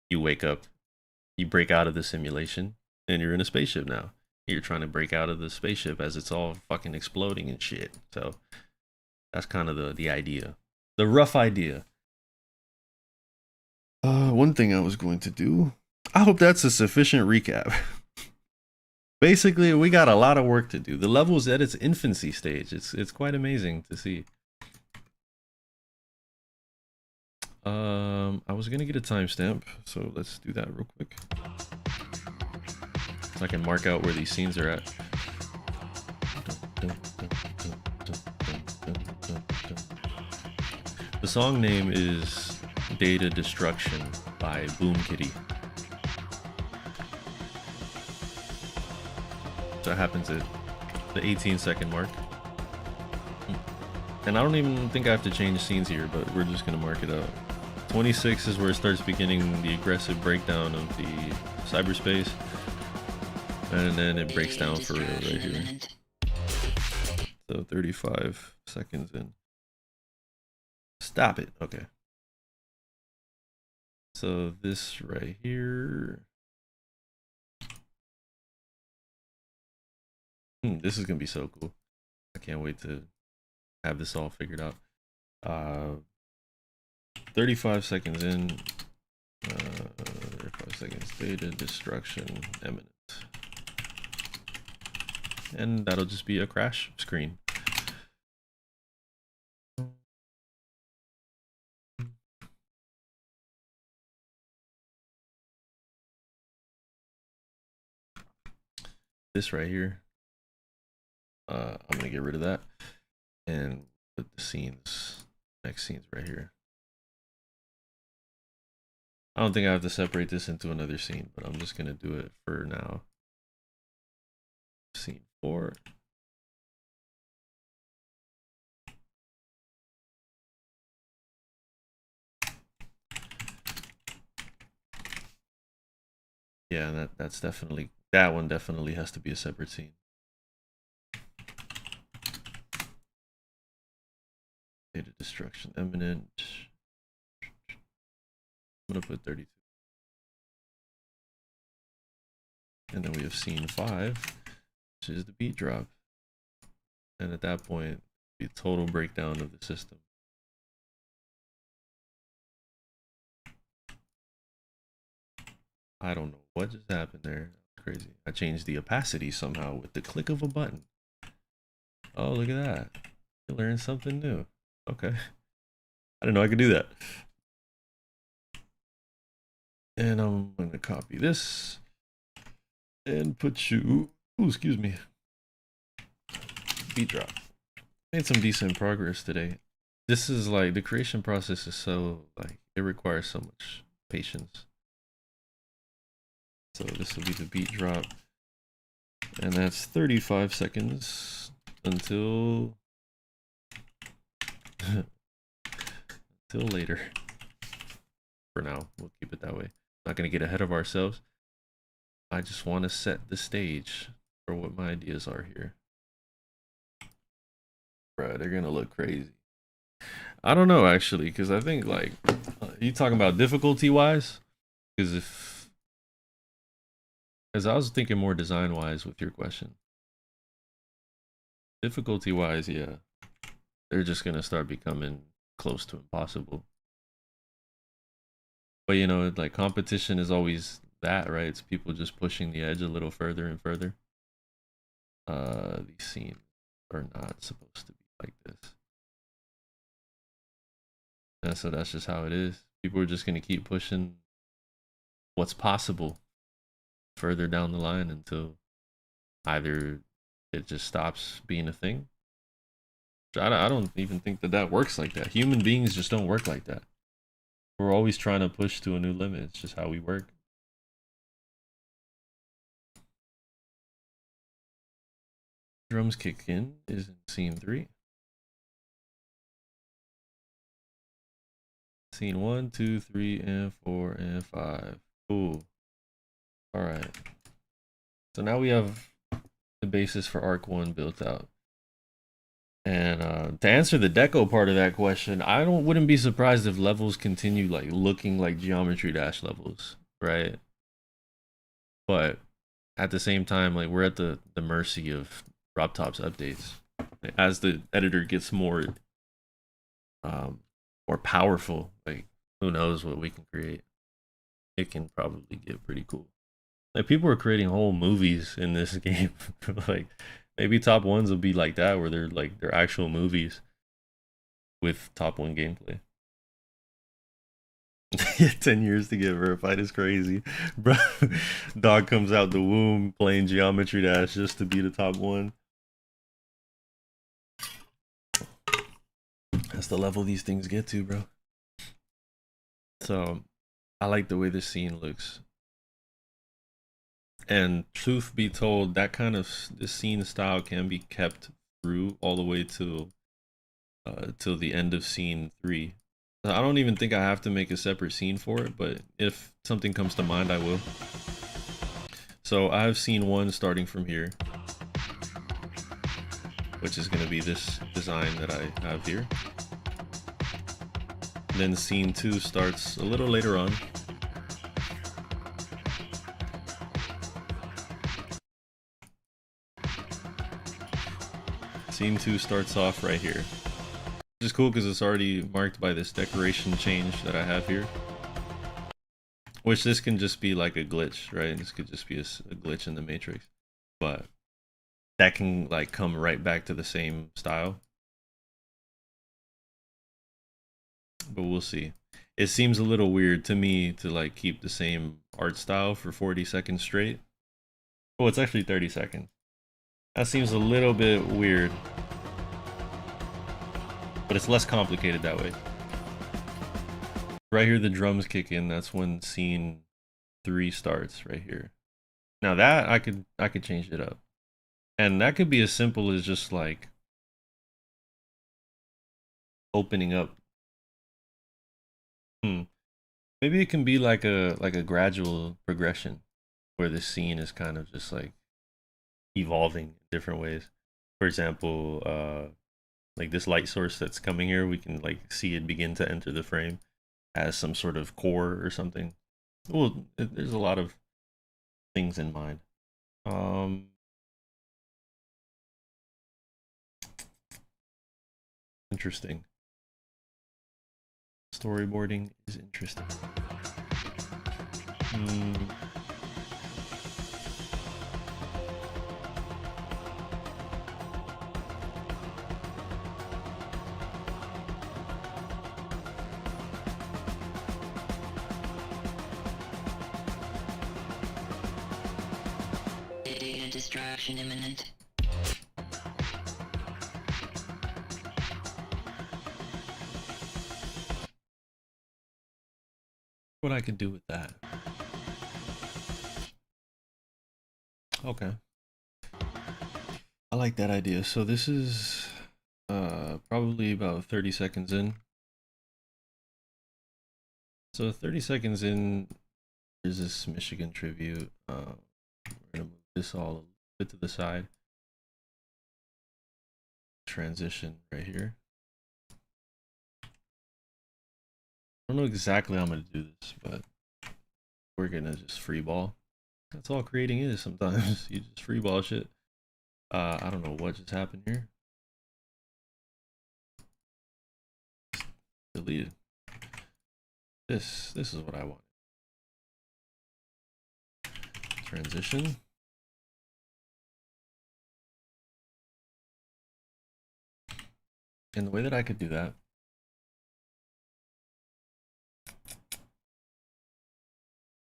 you wake up, you break out of the simulation, and you're in a spaceship now. You're trying to break out of the spaceship as it's all fucking exploding and shit. So that's kind of the idea, the rough idea. One thing I was going to do, I hope that's a sufficient recap. Basically, we got a lot of work to do. The level's at its infancy stage. It's quite amazing to see. I was gonna get a timestamp, so let's do that real quick, so I can mark out where these scenes are at. The song name is Data Destruction by Boom Kitty. That happens at the 18-second mark. And I don't even think I have to change scenes here, but we're just gonna mark it out. 26 is where it starts beginning the aggressive breakdown of the cyberspace, and then it breaks down for real right here. So 35 seconds in. Stop it. Okay. So this right here. This is gonna be so cool. I can't wait to have this all figured out. 35 seconds in. 35 seconds. Data destruction imminent. And that'll just be a crash screen. This right here. I'm gonna get rid of that and put the scenes, next scenes right here. I don't think I have to separate this into another scene, but I'm just gonna do it for now. Scene 4. Yeah, that's definitely, that one definitely has to be a separate scene. Data destruction imminent. I'm gonna put 32. And then we have scene 5, which is the beat drop. And at that point, the total breakdown of the system. I don't know what just happened there. That's crazy. I changed the opacity somehow with the click of a button. Oh, look at that. You learned something new. Okay. I didn't know I could do that. And I'm going to copy this and put you, ooh, excuse me, beat drop. Made some decent progress today. This is like, the creation process is so, like, it requires so much patience. So this will be the beat drop. And that's 35 seconds until until later. For now, we'll keep it that way. Not gonna get ahead of ourselves. I just want to set the stage for what my ideas are here. Bro, they're gonna look crazy. I don't know actually, because I think like you talking about difficulty wise, because as I was thinking more design wise with your question, difficulty wise, yeah, they're just gonna start becoming close to impossible. But you know, like competition is always that, right? It's people just pushing the edge a little further and further. These scenes are not supposed to be like this. And so that's just how it is. People are just gonna keep pushing what's possible further down the line until either it just stops being a thing. I don't even think that that works like that. Human beings just don't work like that. We're always trying to push to a new limit. It's just how we work. Drums kick in is in scene 3. Scene 1, 2, 3, and 4, and 5. Cool. Alright. So now we have the basis for arc 1 built out. And to answer the deco part of that question, I wouldn't be surprised if levels continue like looking like Geometry Dash levels, right? But at the same time, like we're at the mercy of RobTop's updates. As the editor gets more more powerful, like who knows what we can create. It can probably get pretty cool. Like people are creating whole movies in this game. Like maybe top ones will be like that, where they're actual movies with top 1 gameplay. Yeah, 10 years to get verified is crazy, bro. Dog comes out the womb playing Geometry Dash just to be the top 1. That's the level these things get to, bro. So I like the way this scene looks. And truth be told, that kind of this scene style can be kept through all the way till the end of scene 3. I don't even think I have to make a separate scene for it, but if something comes to mind, I will. So I have scene 1 starting from here, which is going to be this design that I have here. Then scene 2 starts a little later on. Scene 2 starts off right here. Which is cool because it's already marked by this decoration change that I have here. Which this can just be like a glitch, right? This could just be a glitch in the matrix. But that can like come right back to the same style. But we'll see. It seems a little weird to me to like keep the same art style for 40 seconds straight. Oh, it's actually 30 seconds. That seems a little bit weird. But it's less complicated that way. Right here, the drums kick in. That's when scene 3 starts. Right here. Now that I could change it up, and that could be as simple as just like opening up. Maybe it can be like a gradual progression, where the scene is kind of just like evolving in different ways. For example, like this light source that's coming here, we can like see it begin to enter the frame as some sort of core or something. Well, there's a lot of things in mind. Interesting. Storyboarding is interesting. Data distraction imminent. What I could do with that? Okay. I like that idea. So this is probably about 30 seconds in. So 30 seconds in, there's this Michigan tribute. this all a little bit to the side. Transition right here. I don't know exactly how I'm gonna do this, but we're gonna just free ball. That's all creating is sometimes. You just free ball shit. I don't know what just happened here. Deleted. This is what I want. Transition. And the way that I could do that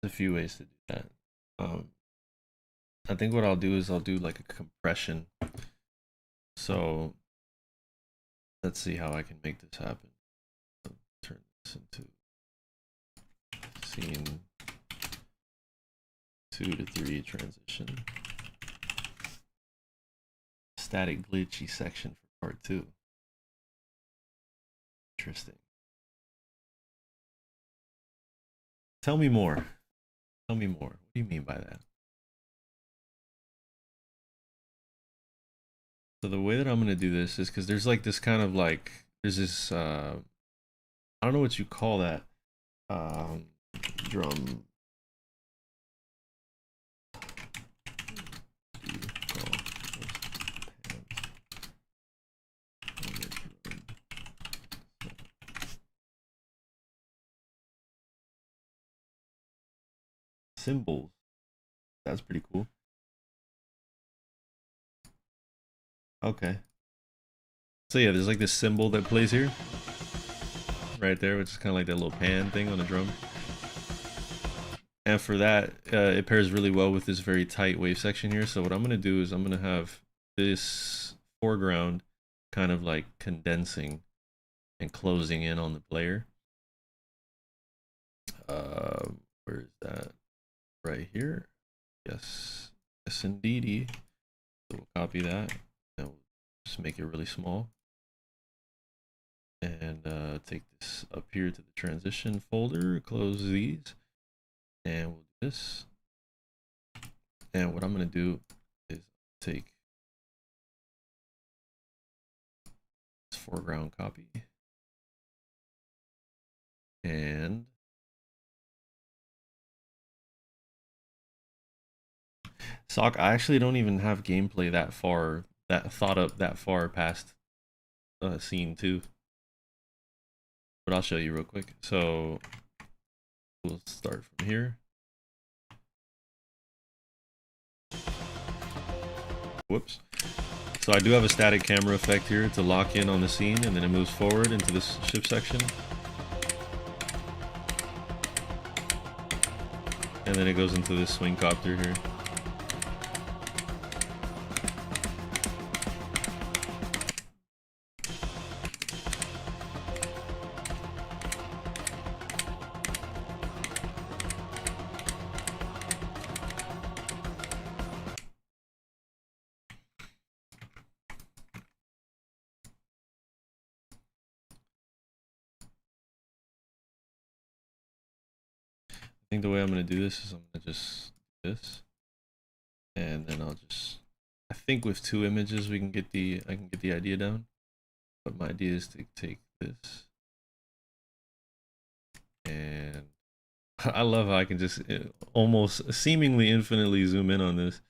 a few ways to do that. I think what I'll do is I'll do like a compression. So let's see how I can make this happen. I'll turn this into scene 2 to 3 transition. Static glitchy section for part 2. Interesting. Tell me more. Tell me more. What do you mean by that? So the way that I'm gonna do this is because there's like this kind of like there's this I don't know what you call that drum. Symbols. That's pretty cool. Okay. So yeah, there's like this symbol that plays here. Right there, which is kind of like that little pan thing on the drum. And for that, it pairs really well with this very tight wave section here. So what I'm going to do is I'm going to have this foreground kind of like condensing and closing in on the player. Where is that? Right here. Yes. Yes, indeedy. So we'll copy that and we'll just make it really small. And take this up here to the transition folder, close these, and we'll do this. And what I'm going to do is take this foreground copy and Sock, I actually don't even have gameplay that far, that thought up that far past scene 2. But I'll show you real quick. So we'll start from here. Whoops. So I do have a static camera effect here to lock in on the scene, and then it moves forward into this ship section. And then it goes into this swing copter here. I think the way I'm going to do this is I'm going to just do this, and then I'll just, I think with 2 images I can get the idea down. But my idea is to take this, and I love how I can just almost seemingly infinitely zoom in on this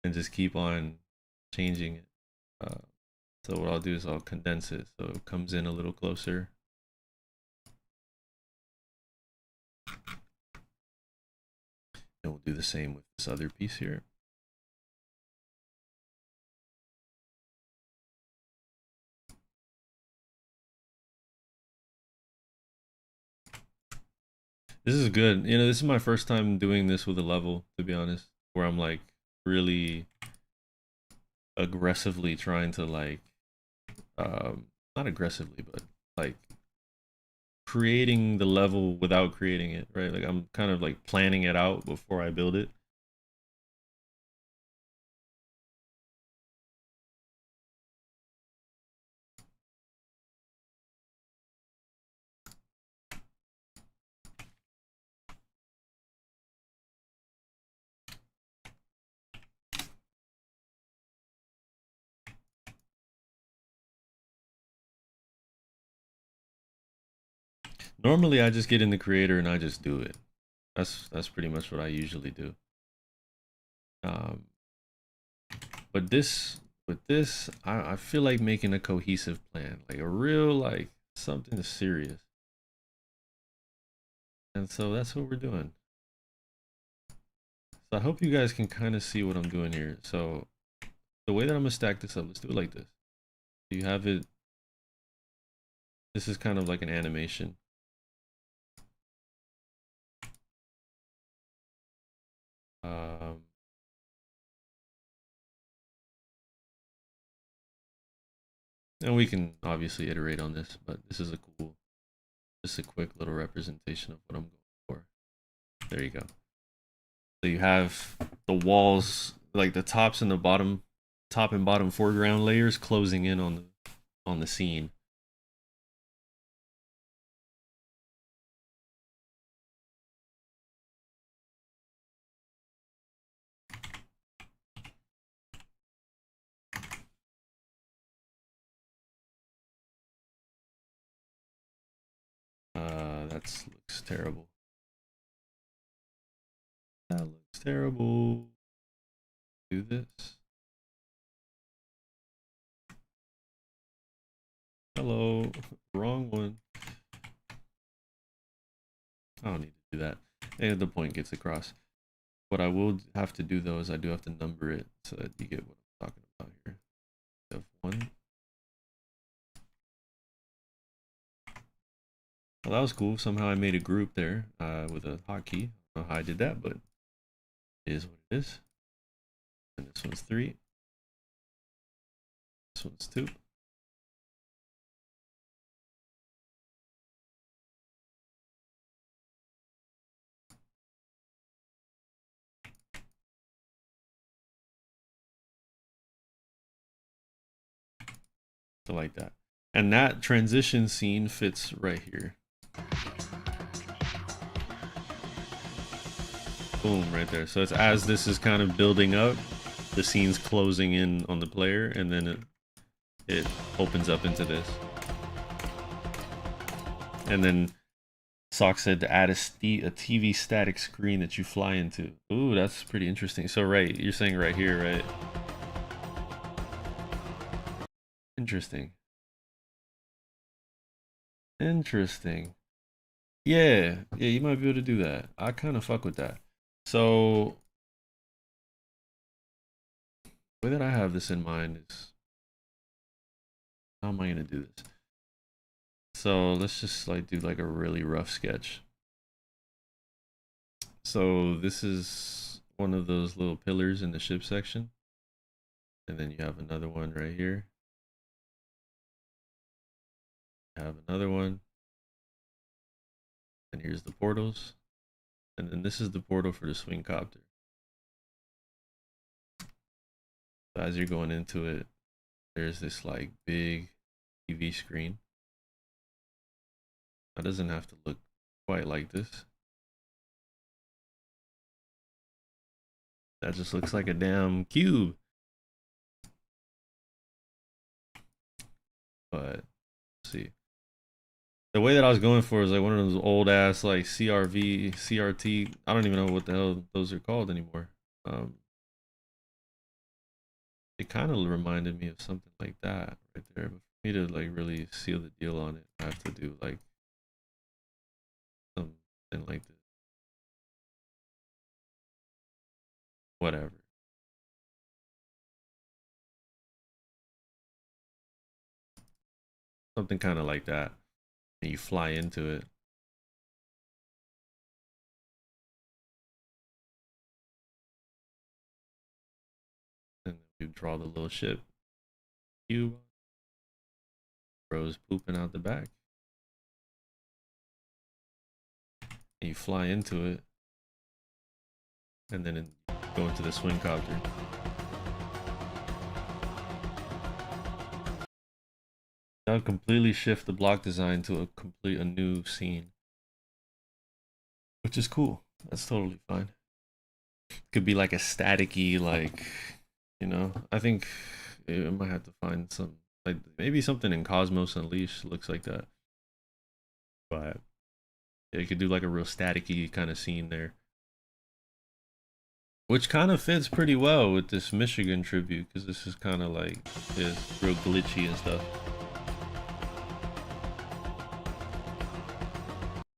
and just keep on changing it. So what I'll do is I'll condense it so it comes in a little closer. And we'll do the same with this other piece here. This is good. You know, this is my first time doing this with a level, to be honest, where I'm like really aggressively trying to like, not aggressively, but like creating the level without creating it, right? Like I'm kind of like planning it out before I build it. Normally I just get in the creator and I just do it. That's pretty much what I usually do. But with this, I feel like making a cohesive plan, like a real, like something serious. And so that's what we're doing. So I hope you guys can kind of see what I'm doing here. So the way that I'm gonna stack this up, let's do it like this. You have it. This is kind of like an animation. And we can obviously iterate on this, but this is a cool, just a quick little representation of what I'm going for. There you go. So you have the walls, like the tops and the bottom, top and bottom foreground layers closing in on the scene. That looks terrible. That looks terrible. Do this. Hello, wrong one. I don't need to do that. And the point gets across. What I will have to do though is I do have to number it so that you get what I'm talking about here. You have 1. Well, that was cool. Somehow I made a group there with a hotkey. I don't know how I did that, but it is what it is. And this one's 3. This one's 2. So like that. And that transition scene fits right here. Boom, right there. So it's as this is kind of building up, the scene's closing in on the player, and then it opens up into this. And then Sock said to add a TV static screen that you fly into. Ooh, that's pretty interesting. So right, you're saying right here, right? Interesting. Interesting. Yeah, you might be able to do that. I kind of fuck with that. So the way that I have this in mind is, how am I gonna do this? So let's just like do like a really rough sketch. So this is one of those little pillars in the ship section. And then you have another one right here. You have another one. And here's the portals. And then this is the portal for the swing copter. So as you're going into it, there's this like big TV screen. It doesn't have to look quite like this. That just looks like a damn cube. But let's see. The way that I was going for is like one of those old ass like CRV, CRT. I don't even know what the hell those are called anymore. It kind of reminded me of something like that right there. But for me to like really seal the deal on it, I have to do like something like this. Whatever. Something kind of like that. And you fly into it. And you draw the little ship. Cube. Bros pooping out the back. And you fly into it. And then go into the swing copter. That would completely shift the block design to a new scene. Which is cool. That's totally fine. Could be like a staticky, like, you know, I think I might have to find some, like maybe something in Cosmos Unleashed looks like that. But Yeah, you could do like a real staticky kind of scene there, which kind of fits pretty well with this Michigan tribute because this is kind of like it's real glitchy and stuff.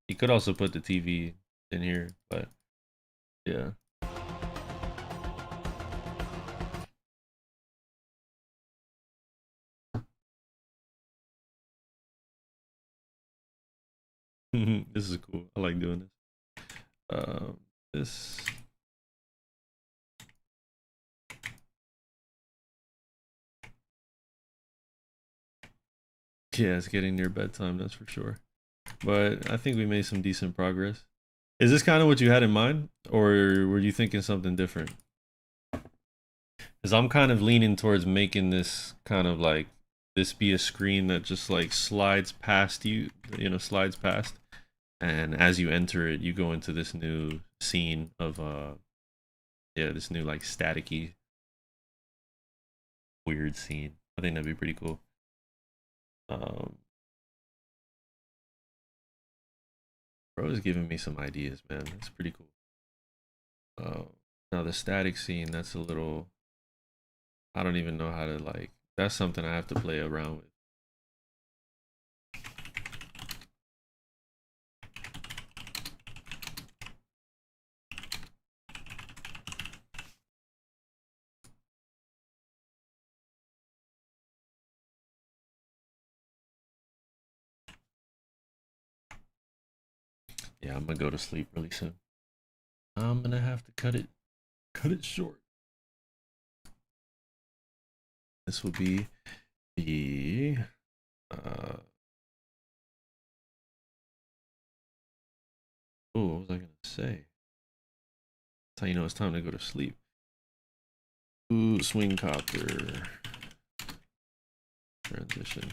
You could also put the TV in here, but yeah. This is cool. I like doing this. This. Yeah, it's getting near bedtime, that's for sure. But I think we made some decent progress. Is this kind of what you had in mind, or were you thinking something different? Because I'm kind of leaning towards making this kind of like this be a screen that just like slides past you, slides past, and as you enter it, you go into this new scene of yeah, this new like staticky weird scene. I think that'd be pretty cool. Um, Bro is giving me some ideas, man. That's pretty cool. Now the static scene, that's a little. I don't even know how to like. That's something I have to play around with. Yeah, I'm gonna go to sleep really soon. I'm gonna have to cut it short. This will be the oh, what was I gonna say? That's how you know it's time to go to sleep. Ooh, swing copter transition.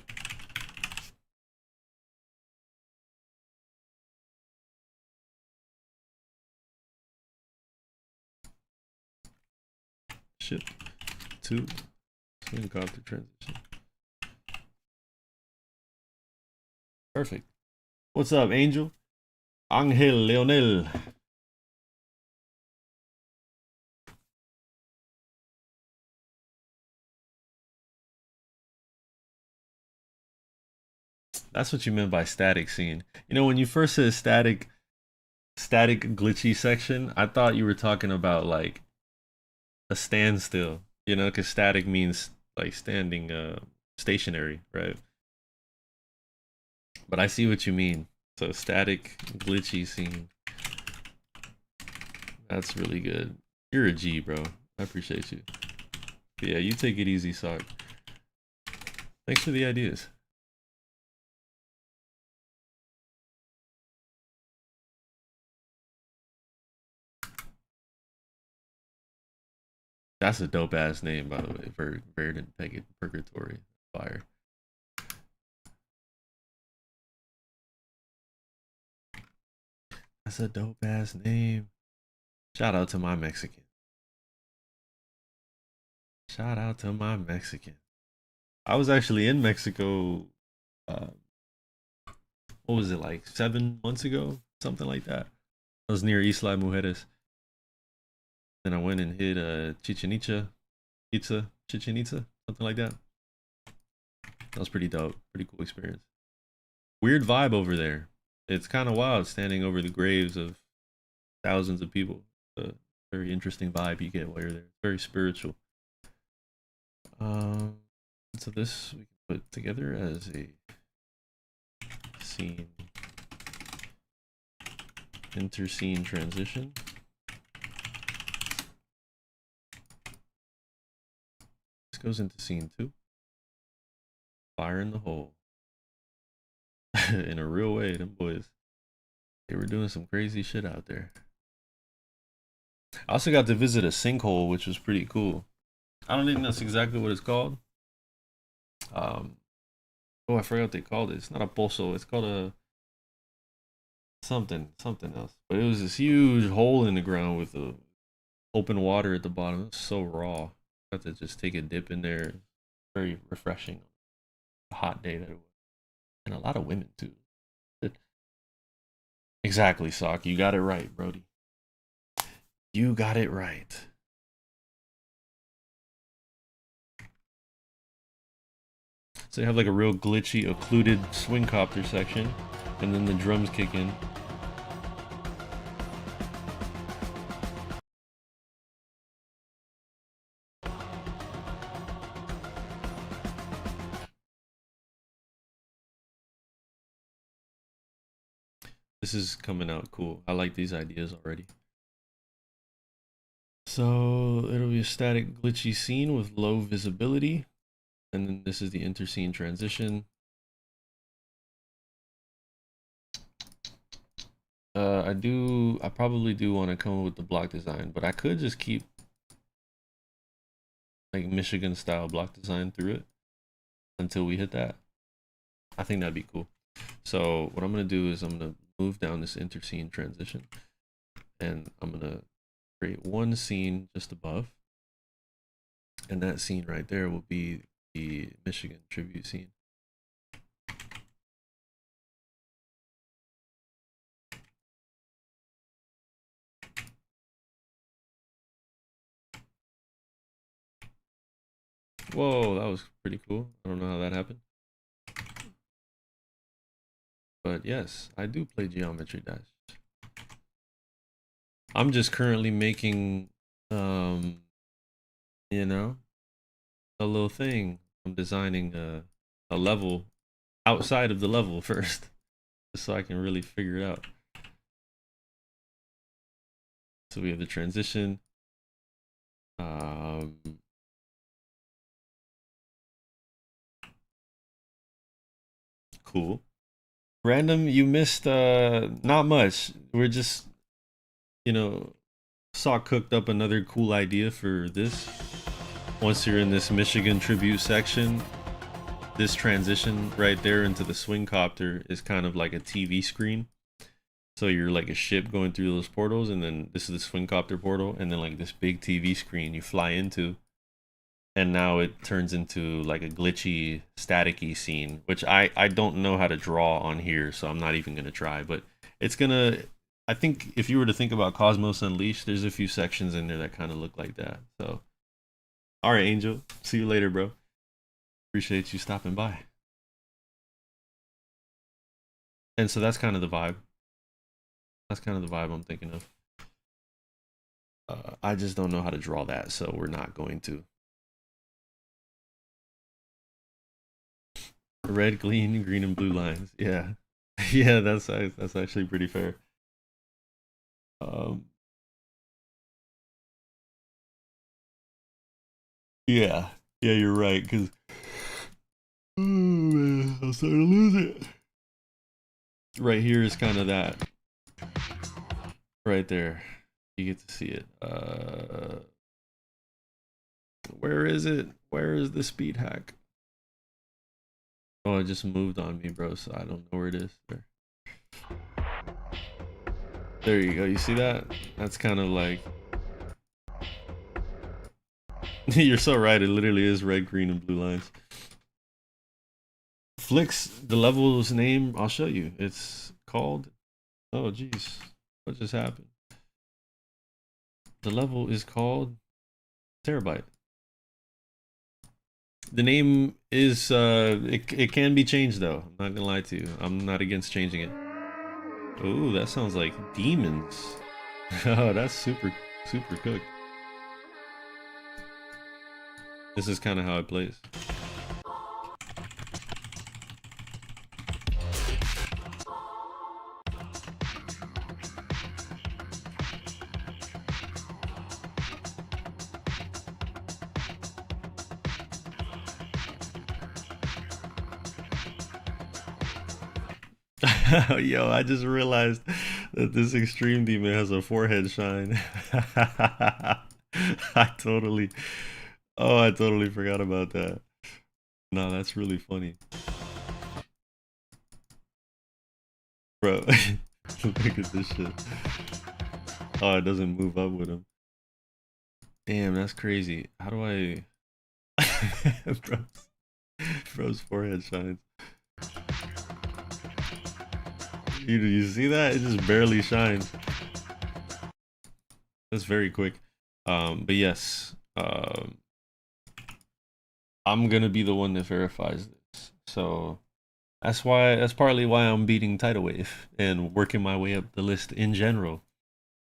Ship to swing copter transition. Perfect. What's up, Angel? Angel Leonel. That's what you meant by static scene. You know, when you first said static glitchy section, I thought you were talking about like a standstill, because static means like standing stationary, right? But I see what you mean. So static glitchy scene. That's really good. You're a G, bro. I appreciate you. But yeah, you take it easy, Sock. Thanks for the ideas. That's a dope ass name, by the way. Verdant Purgatory. Fire. That's a dope ass name. Shout out to my Mexican. Shout out to my Mexican. I was actually in Mexico. Uh, what was it like 7 months ago? Something like that. I was near Isla Mujeres. Then I went and hit Chichen Itza, something like that. That was pretty dope. Pretty cool experience. Weird vibe over there. It's kind of wild standing over the graves of thousands of people. A very interesting vibe you get while you're there. Very spiritual. Um, so this we can put together as a scene, inter-scene transition. This goes into scene 2. Fire in the hole. In a real way, them boys, they were doing some crazy shit out there. I also got to visit a sinkhole, which was pretty cool. I don't think that's exactly what it's called. Oh, I forgot what they called it. It's not a pozo. It's called a something else. But it was this huge hole in the ground with the open water at the bottom. It was so raw. Got to just take a dip in there. Very refreshing. A hot day that it was, and a lot of women too. Exactly, Sock. You got it right, Brody. You got it right. So you have like a real glitchy, occluded swing copter section, and then the drums kick in. This is coming out cool. I like these ideas already. So it'll be a static glitchy scene with low visibility. And then this is the interscene transition. I probably do want to come up with the block design, but I could just keep like Michigan style block design through it until we hit that. I think that'd be cool. So what I'm gonna do is I'm gonna move down this interscene transition, and I'm gonna create one scene just above, and that scene right there will be the Michigan tribute scene. Whoa, that was pretty cool. I don't know how that happened. But yes, I do play Geometry Dash. I'm just currently making, you know, a little thing. I'm designing a level outside of the level first, just so I can really figure it out. So we have the transition. Cool. Random, you missed not much. We're just, saw cooked up another cool idea for this. Once you're in this Michigan tribute section, this transition right there into the swing copter is kind of like a TV screen. So you're like a ship going through those portals, and then this is the swing copter portal, and then like this big TV screen you fly into. And now it turns into like a glitchy, staticky scene, which I don't know how to draw on here, so I'm not even gonna try. But it's gonna. I think if you were to think about Cosmos Unleashed, there's a few sections in there that kind of look like that. So, all right, Angel, see you later, bro. Appreciate you stopping by. And so that's kind of the vibe. That's kind of the vibe I'm thinking of. I just don't know how to draw that, so we're not going to. Red, green, and blue lines. Yeah, yeah, that's actually pretty fair. Um, yeah, yeah, you're right. Cause oh man, I'm starting to lose it. Right here is kind of that. Right there, you get to see it. Where is it? Where is the speed hack? Oh, it just moved on me, bro. So I don't know where it is. There you go. You see that? That's kind of like. You're so right. It literally is red, green, and blue lines. Flicks, the level's name, I'll show you. It's called. Oh, geez. What just happened? The level is called Terabyte. The name is, it can be changed though. I'm not gonna lie to you. I'm not against changing it. Oh, that sounds like demons. Oh, that's super, super cooked. This is kind of how it plays. Yo, I just realized that this extreme demon has a forehead shine. I totally forgot about that. No, that's really funny. Bro, look at this shit. Oh, it doesn't move up with him. Damn, that's crazy. How do I... bro's forehead shines. You see that? It just barely shines. That's very quick. But yes, I'm gonna be the one that verifies this. So that's partly why I'm beating Tidal Wave and working my way up the list in general.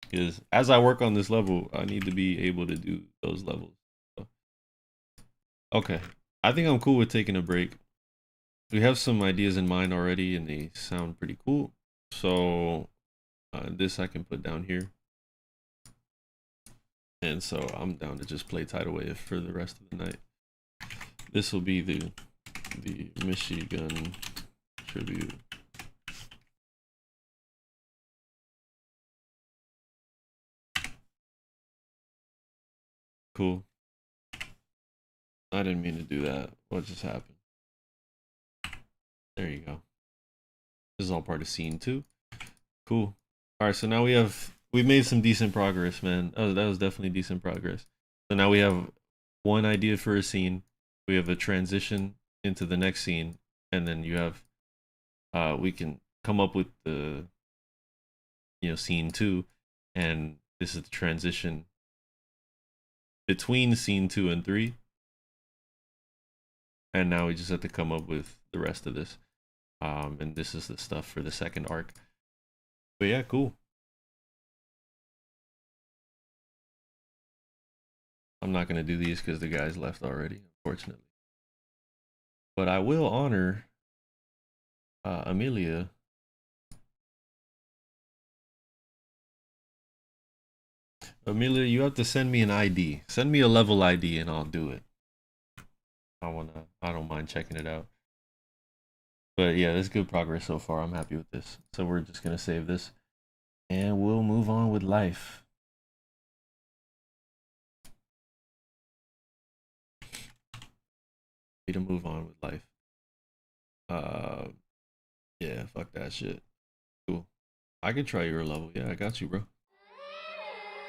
Because as I work on this level, I need to be able to do those levels. So, okay, I think I'm cool with taking a break. We have some ideas in mind already, and they sound pretty cool. So this I can put down here. And so I'm down to just play Tidal Wave for the rest of the night. This will be the Michigan tribute. Cool. I didn't mean to do that. What just happened? There you go. This is all part of scene 2. Cool. All right, so now we've made some decent progress, man. Oh, that was definitely decent progress. So now we have one idea for a scene. We have a transition into the next scene, and then you have we can come up with the scene 2, and this is the transition between scene 2 and 3. And now we just have to come up with the rest of this. And this is the stuff for the second arc. But yeah, cool. I'm not gonna do these because the guys left already, unfortunately. But I will honor Amelia. Amelia, you have to send me an ID. Send me a level ID and I'll do it. I don't mind checking it out. But yeah, there's good progress so far. I'm happy with this. So we're just gonna save this and we'll move on with life. To move on with life. Yeah, fuck that shit. Cool. I can try your level. Yeah, I got you, bro.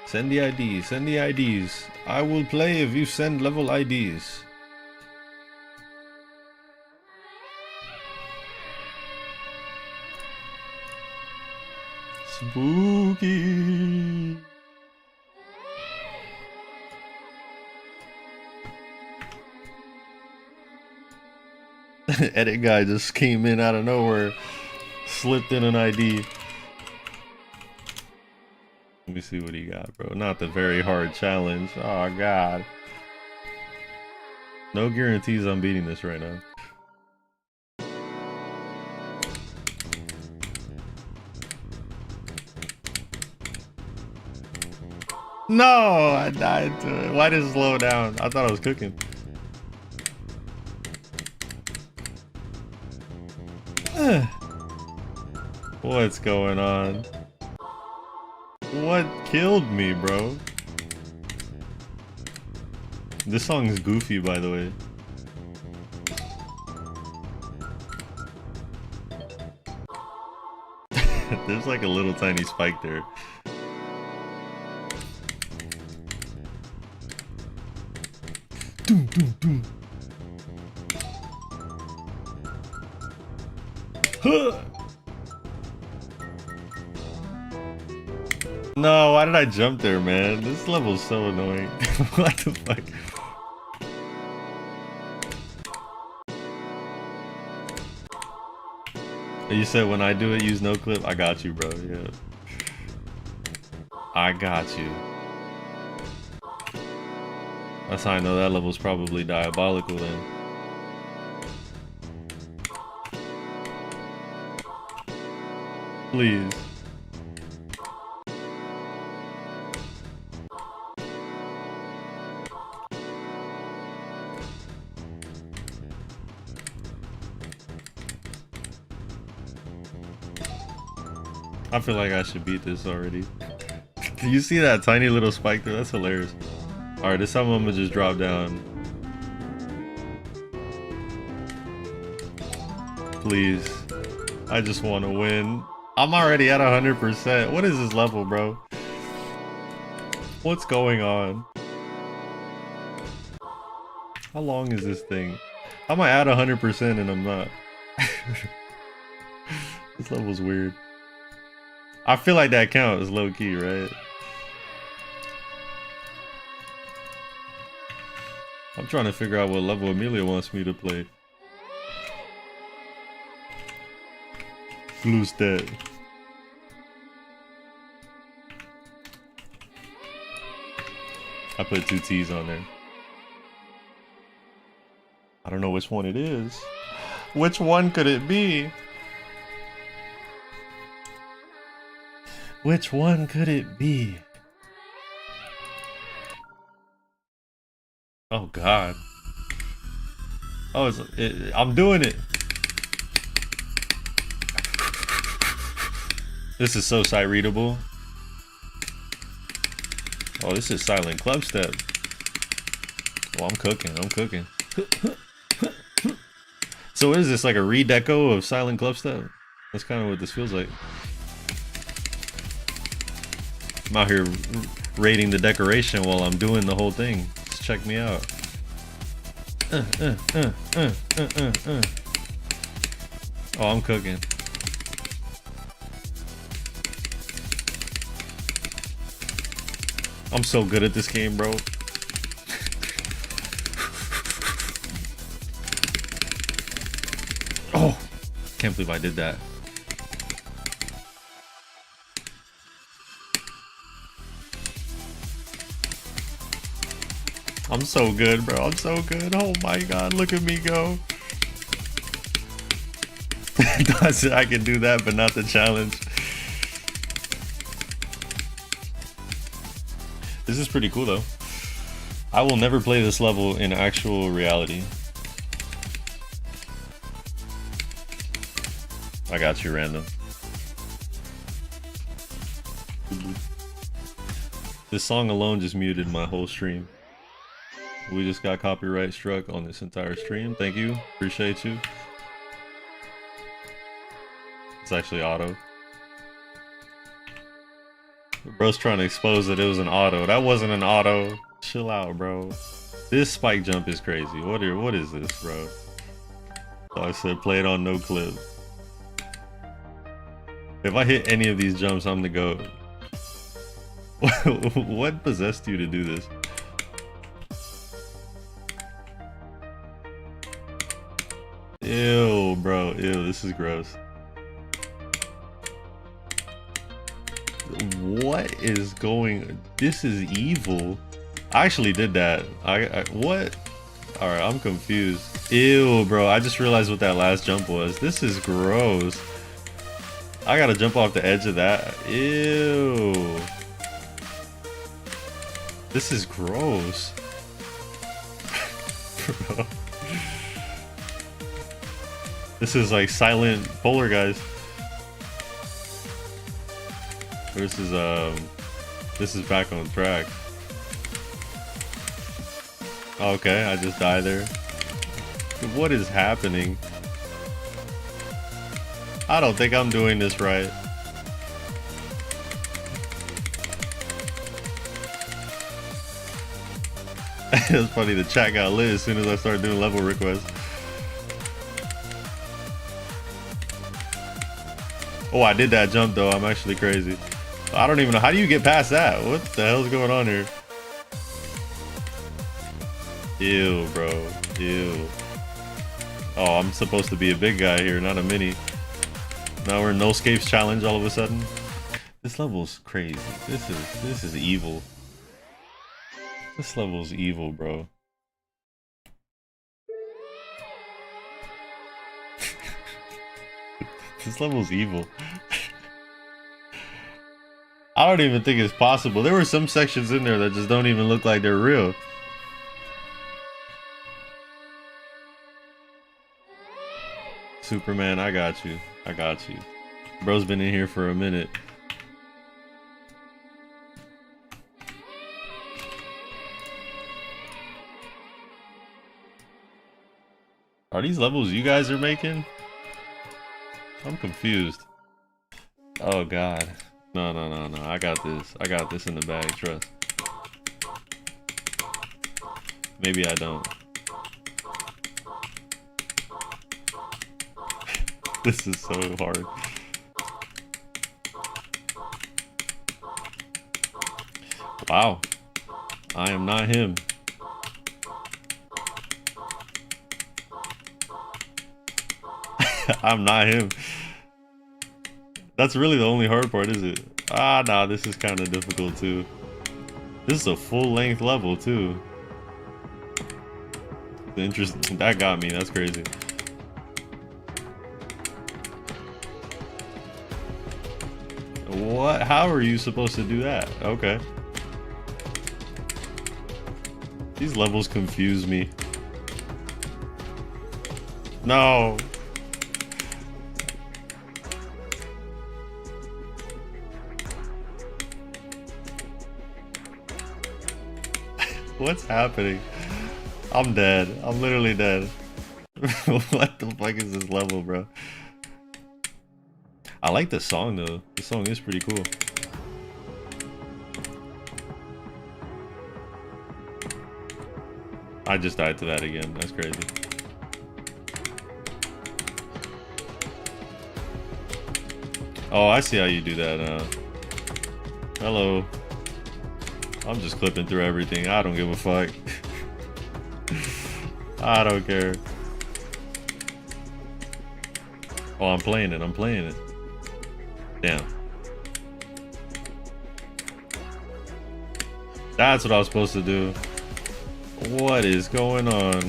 Send the IDs. Send the IDs. I will play if you send level IDs. Spooky. Edit guy just came in out of nowhere, slipped in an ID. Let me see what he got, bro. Not the very hard challenge. Oh god. No guarantees I'm beating this right now. No, I died to it. Why did it slow down? I thought I was cooking. What's going on? What killed me, bro? This song is goofy, by the way. There's like a little tiny spike there. Doom, doom, doom. Huh. No, why did I jump there, man? This level's so annoying. What the fuck? You said when I do it, use no clip? I got you, bro. Yeah. I got you. That's how I know that level's probably diabolical then. Please. I feel like I should beat this already. Do you see that tiny little spike there? That's hilarious. Alright, this time I'm gonna just drop down. Please. I just want to win. I'm already at 100%. What is this level, bro? What's going on? How long is this thing? How am I at 100% and I'm not? This level's weird. I feel like that counts low key, right? I'm trying to figure out what level Amelia wants me to play. Blue's dead. I put 2 T's on there. I don't know which one it is. Which one could it be? Which one could it be? Oh God. Oh, I'm doing it. This is so sight readable. Oh, this is silent club step. Oh, I'm cooking. I'm cooking. So what is this, like a redeco of silent club step? That's kind of what this feels like. I'm out here rating the decoration while I'm doing the whole thing. Just check me out. Oh, I'm cooking. I'm so good at this game, bro. Oh, can't believe I did that. I'm so good, bro. I'm so good. Oh my God, look at me go. I can do that, but not the challenge. This is pretty cool though. I will never play this level in actual reality. I got you, random. This song alone just muted my whole stream. We just got copyright struck on this entire stream. Thank you. Appreciate you. It's actually auto. Bro's trying to expose that it was an auto. That wasn't an auto. Chill out, bro. This spike jump is crazy. What is this, bro? So I said play it on no clip. If I hit any of these jumps, I'm the GOAT. What possessed you to do this? Ew, bro. Ew, this is gross. What is going? This is evil. I actually did that. What? All right, I'm confused. Ew, bro. I just realized what that last jump was. This is gross. I gotta jump off the edge of that. Ew. This is gross. Bro. This is like silent polar guys. This is back on track. Okay, I just died there. What is happening? I don't think I'm doing this right. It was funny, the chat got lit as soon as I started doing level requests. Oh, I did that jump though. I'm actually crazy. I don't even know. How do you get past that? What the hell's going on here? Ew, bro. Ew. Oh, I'm supposed to be a big guy here, not a mini. Now we're in no escapes challenge all of a sudden. This level's crazy. This is evil. This level's evil, bro. This level's evil. I don't even think it's possible. There were some sections in there that just don't even look like they're real. Superman, I got you. I got you. Bro's been in here for a minute. Are these levels you guys are making? I'm confused. Oh God. No. I got this. I got this in the bag, trust. Maybe I don't. This is so hard. Wow. I am not him. I'm not him. That's really the only hard part, is it? Ah, nah, this is kind of difficult too. This is a full-length level too. Interesting. That got me. That's crazy. What? How are you supposed to do that? Okay. These levels confuse me. No. What's happening? I'm dead. I'm literally dead. What the fuck is this level, bro? I like the song though. The song is pretty cool. I just died to that again. That's crazy. Oh, I see how you do that. Hello. I'm just clipping through everything. I don't give a fuck. I don't care. Oh, I'm playing it. I'm playing it. Damn. That's what I was supposed to do. What is going on?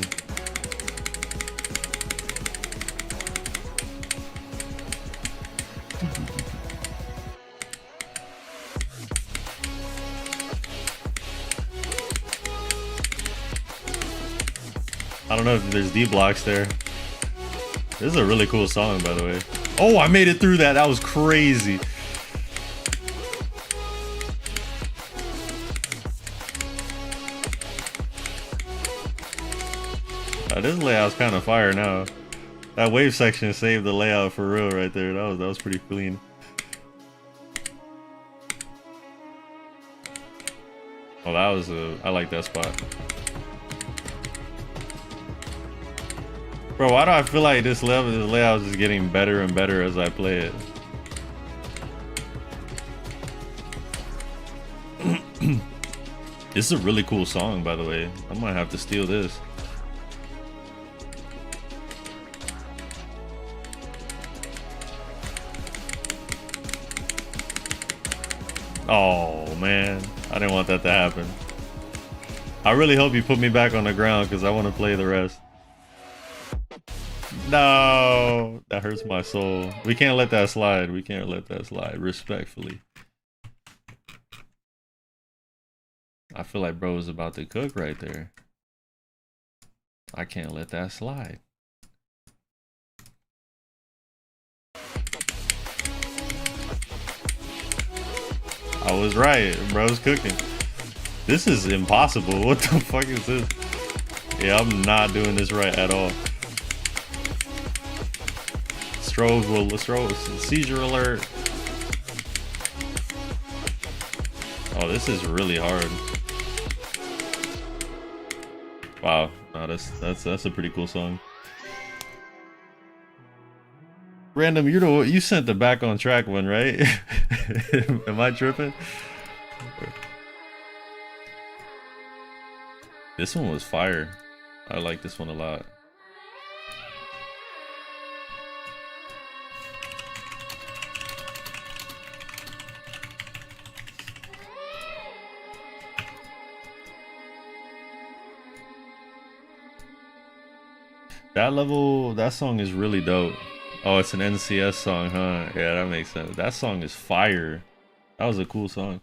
I don't know if there's D blocks there. This is a really cool song, by the way. Oh, I made it through that. That was crazy. This layout's kind of fire now. That wave section saved the layout for real right there. That was pretty clean. Oh, that was I like that spot. Bro, why do I feel like this layout is just getting better and better as I play it? This is a really cool song, by the way. I might have to steal this. Oh man, I didn't want that to happen. I really hope you put me back on the ground because I want to play the rest. No, that hurts my soul. We can't let that slide. We can't let that slide, respectfully. I feel like bro is about to cook right there. I can't let that slide. I was right, bro's cooking. This is impossible. What the fuck is this? Yeah, I'm not doing this right at all. Seizure alert. Oh, this is really hard. Wow, no, that's a pretty cool song. Random, you sent the back on track one, right? Am I tripping? This one was fire. I like this one a lot. That level, that song is really dope. Oh, it's an NCS song, huh? Yeah, that makes sense. That song is fire. That was a cool song.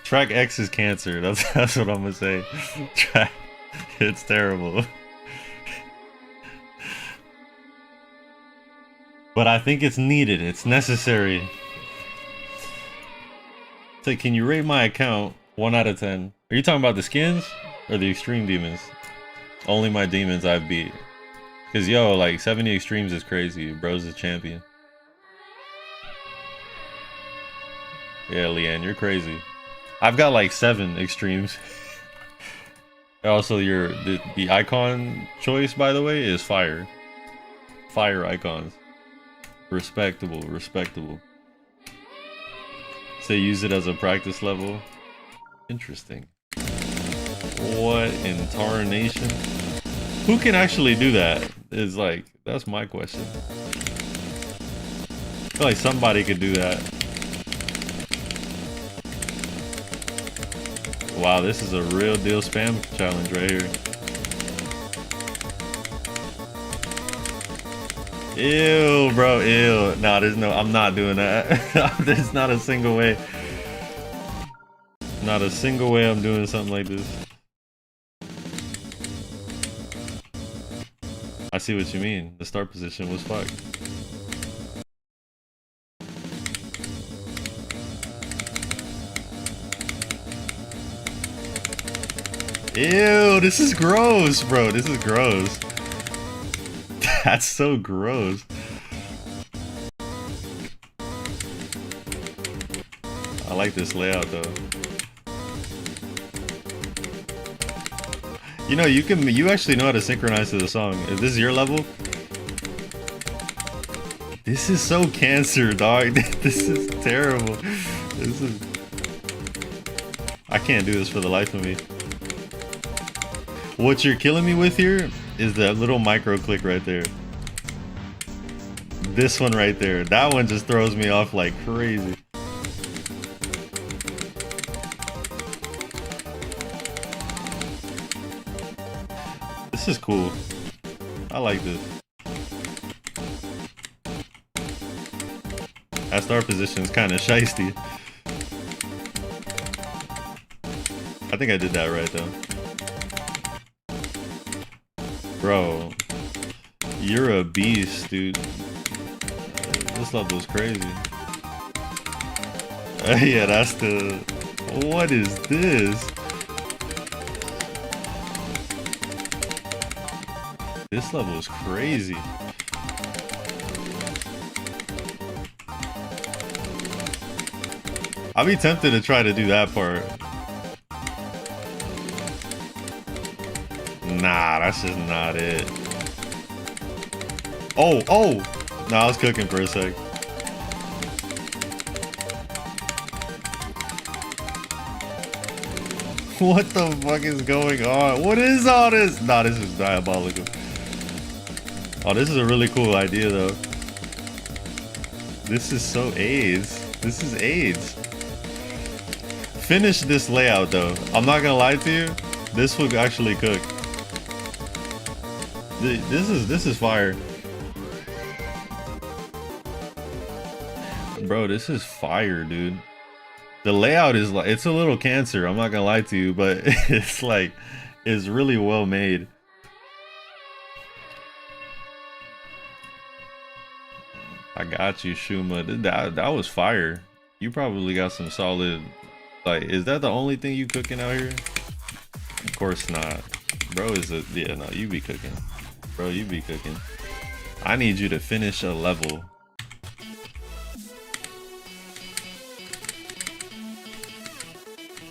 Track X is cancer. That's what I'm gonna say. Track, it's terrible. But I think it's needed. It's necessary. So can you rate my account 1 out of 10? Are you talking about the skins or the extreme demons? Only my demons I beat. Cause yo, like 70 extremes is crazy. Bro's a champion. Yeah, Leanne, you're crazy. I've got like 7 extremes. Also, the icon choice, by the way, is fire. Fire icons. Respectable, respectable. So use it as a practice level. Interesting. What in tarnation? Who can actually do that? Is like, that's my question. I feel like somebody could do that. Wow, this is a real deal spam challenge right here. Ew, bro, ew. Nah, I'm not doing that. There's not a single way. Not a single way I'm doing something like this. I see what you mean. The start position was fucked. Ew, this is gross, bro. This is gross. That's so gross. I like this layout though. You know, you actually know how to synchronize to the song. Is this your level? This is so cancer, dog. This is terrible. This is... I can't do this for the life of me. What you're killing me with here is that little micro click right there. This one right there. That one just throws me off like crazy. This is cool. I like this. That start position is kind of shiesty. I think I did that right though. Bro, you're a beast, dude. This level is crazy. Yeah, that's the... What is this? This level is crazy. I'd be tempted to try to do that part. Nah, that's just not it. Oh, oh! Nah, I was cooking for a sec. What the fuck is going on? What is all this? Nah, this is diabolical. Oh, this is a really cool idea, though. This is so AIDS. This is AIDS. Finish this layout, though. I'm not gonna lie to you. This will actually cook. This is fire. Bro, this is fire, dude. The layout is like, it's a little cancer, I'm not gonna lie to you, but it's like, it's really well made. I got you, Shuma. That was fire. You probably got some solid, like, is that the only thing you cooking out here? Of course not. Bro is a, yeah, no, you be cooking. Bro, you be cooking. I need you to finish a level.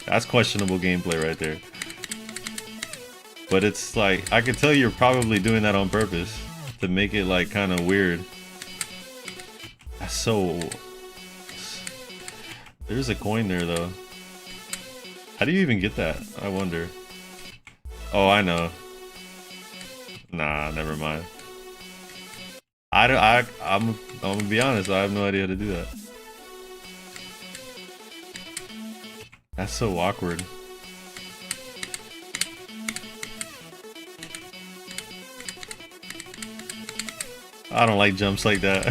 That's questionable gameplay right there. But it's like, I could tell you're probably doing that on purpose to make it like kind of weird. That's so... There's a coin there though. How do you even get that? I wonder. Oh, I know. Nah, never mind. I'm gonna be honest, I have no idea how to do that. That's so awkward. I don't like jumps like that.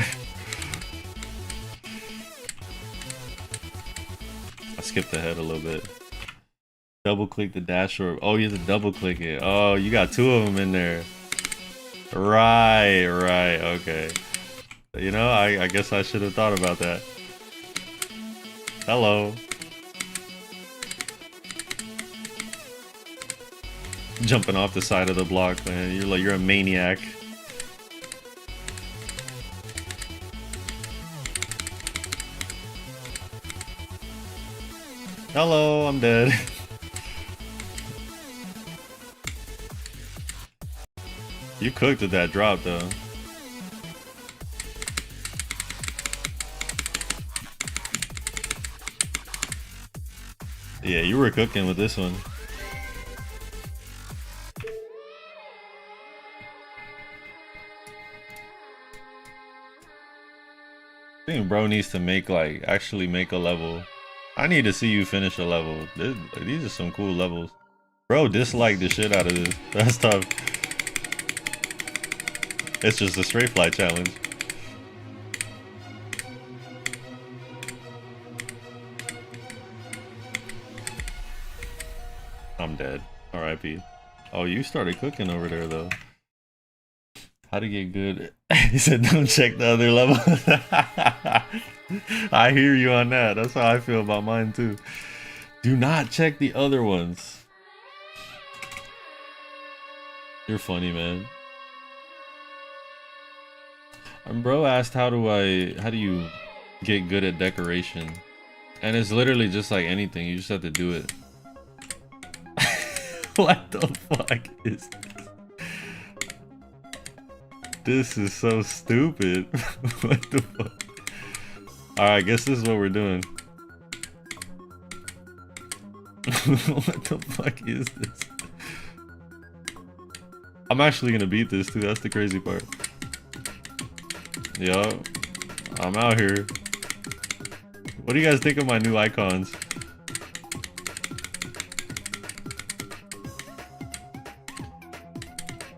I skipped ahead a little bit. Double click the dash orb. Oh, you have to double click it. Oh, you got two of them in there. Right, okay. You know, I guess I should have thought about that. Hello. Jumping off the side of the block, man. You're a maniac. Hello, I'm dead. You cooked with that drop though. Yeah, you were cooking with this one. I think bro needs to make actually make a level. I need to see you finish a level. These are some cool levels. Bro disliked the shit out of this. That's tough. It's just a straight fly challenge. I'm dead. R.I.P. Oh, you started cooking over there though. How to get good? He said, "Don't check the other level." I hear you on that. That's how I feel about mine too. Do not check the other ones. You're funny, man. Bro asked, "How do you get good at decoration?" And it's literally just like anything. You just have to do it. What the fuck is this? This is so stupid. What the fuck? Alright, I guess this is what we're doing. What the fuck is this? I'm actually gonna beat this too, that's the crazy part. Yo, I'm out here. What do you guys think of my new icons?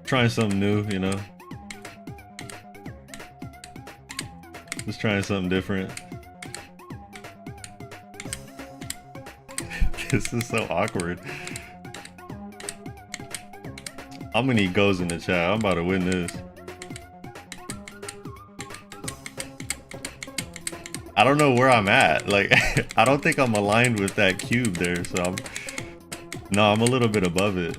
Trying something new, you know? Just trying something different. This is so awkward. I'm gonna need goes in the chat. I'm about to win this. I don't know where I'm at. Like, I don't think I'm aligned with that cube there. So I'm a little bit above it.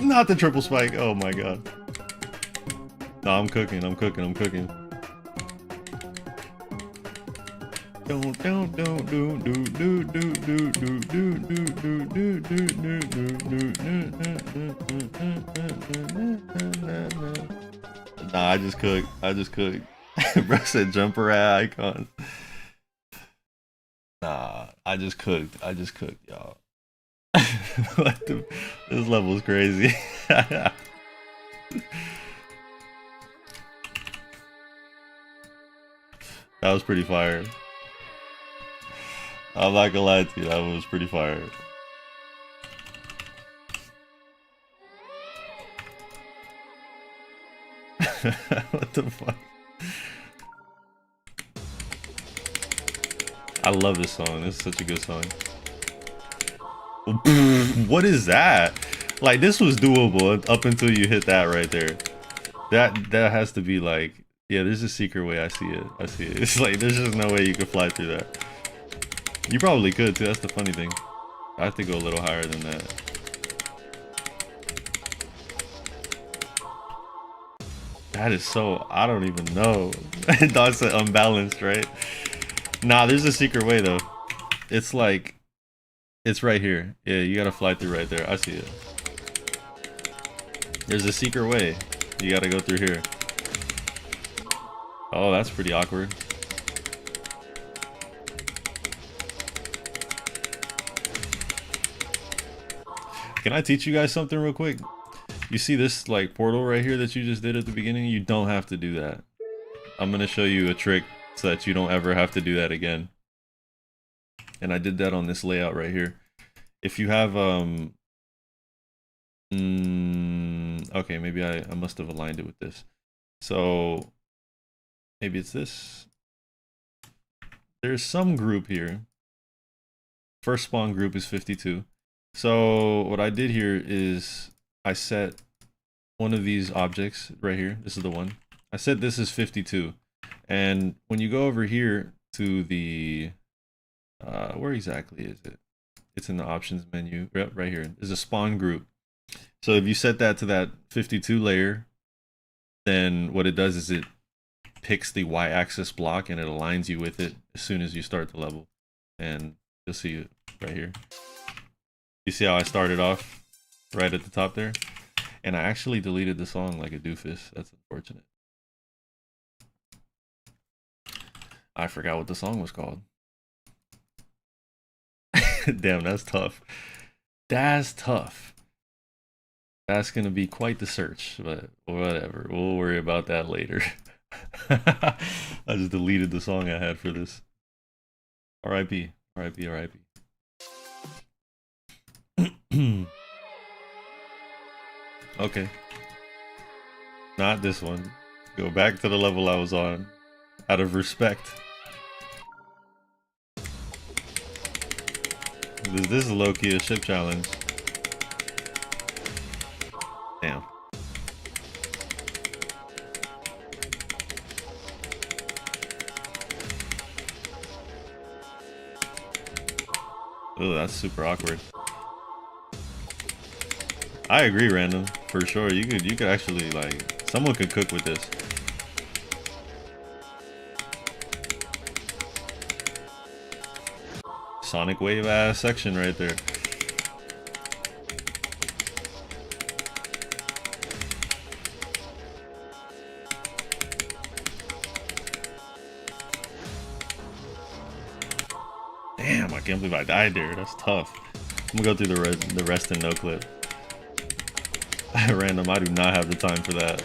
Not the triple spike. Oh my god. No, I'm cooking. Nah, I just cooked. Bro said jumper at icons. Nah, I just cooked, y'all. This level's crazy. That was pretty fire. I'm not gonna lie to you, that was pretty fire. What the fuck? I love this song. This is such a good song. What is that? Like, this was doable up until you hit that right there. That has to be like, yeah, there's a secret way. I see it. It's like, there's just no way you could fly through that. You probably could too. That's the funny thing. I have to go a little higher than that. That is so, I don't even know. Dog said unbalanced, right? Nah, there's a secret way though. It's like, it's right here. Yeah, you gotta fly through right there. I see it. There's a secret way. You gotta go through here. Oh, that's pretty awkward. Can I teach you guys something real quick? You see this like portal right here that you just did at the beginning? You don't have to do that. I'm gonna show you a trick so that you don't ever have to do that again. And I did that on this layout right here. If you have okay, maybe I must have aligned it with this. So maybe it's this. There's some group here. First spawn group is 52. So what I did here is I set one of these objects right here. This is the one. I said this is 52. And when you go over here to the where exactly is it? It's in the options menu. Yep, right here. There's a spawn group. So if you set that to that 52 layer, then what it does is it picks the y-axis block and it aligns you with it as soon as you start the level. And you'll see it right here. You see how I started off right at the top there? And I actually deleted the song like a doofus. That's unfortunate. I forgot what the song was called. Damn, that's tough. That's tough. That's gonna be quite the search, but whatever. We'll worry about that later. I just deleted the song I had for this. R.I.P. R.I.P. R.I.P. Okay. Not this one. Go back to the level I was on. Out of respect. This is low-key a ship challenge. Damn. Oh, that's super awkward. I agree, random, for sure. You could actually like someone could cook with this. Sonic wave ass section right there. Damn, I can't believe I died there. That's tough. I'm gonna go through the rest in no clip. Random, I do not have the time for that.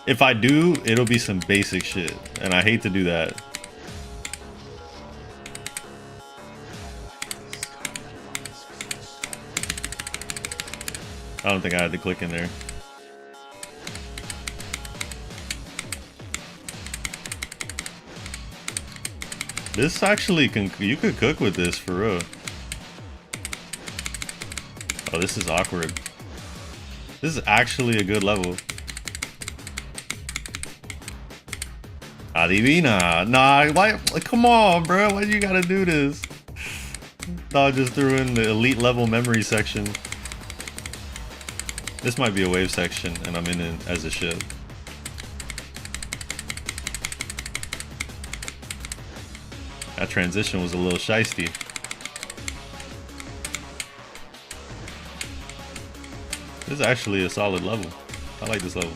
If I do, it'll be some basic shit, and I hate to do that. I don't think I had to click in there. This actually you could cook with this for real. Oh, this is awkward. This is actually a good level. Adivina. Nah, why? Come on, bro. Why you gotta do this? Thought I just threw in the elite level memory section. This might be a wave section, and I'm in it as a ship. That transition was a little shiesty. This is actually a solid level. I like this level.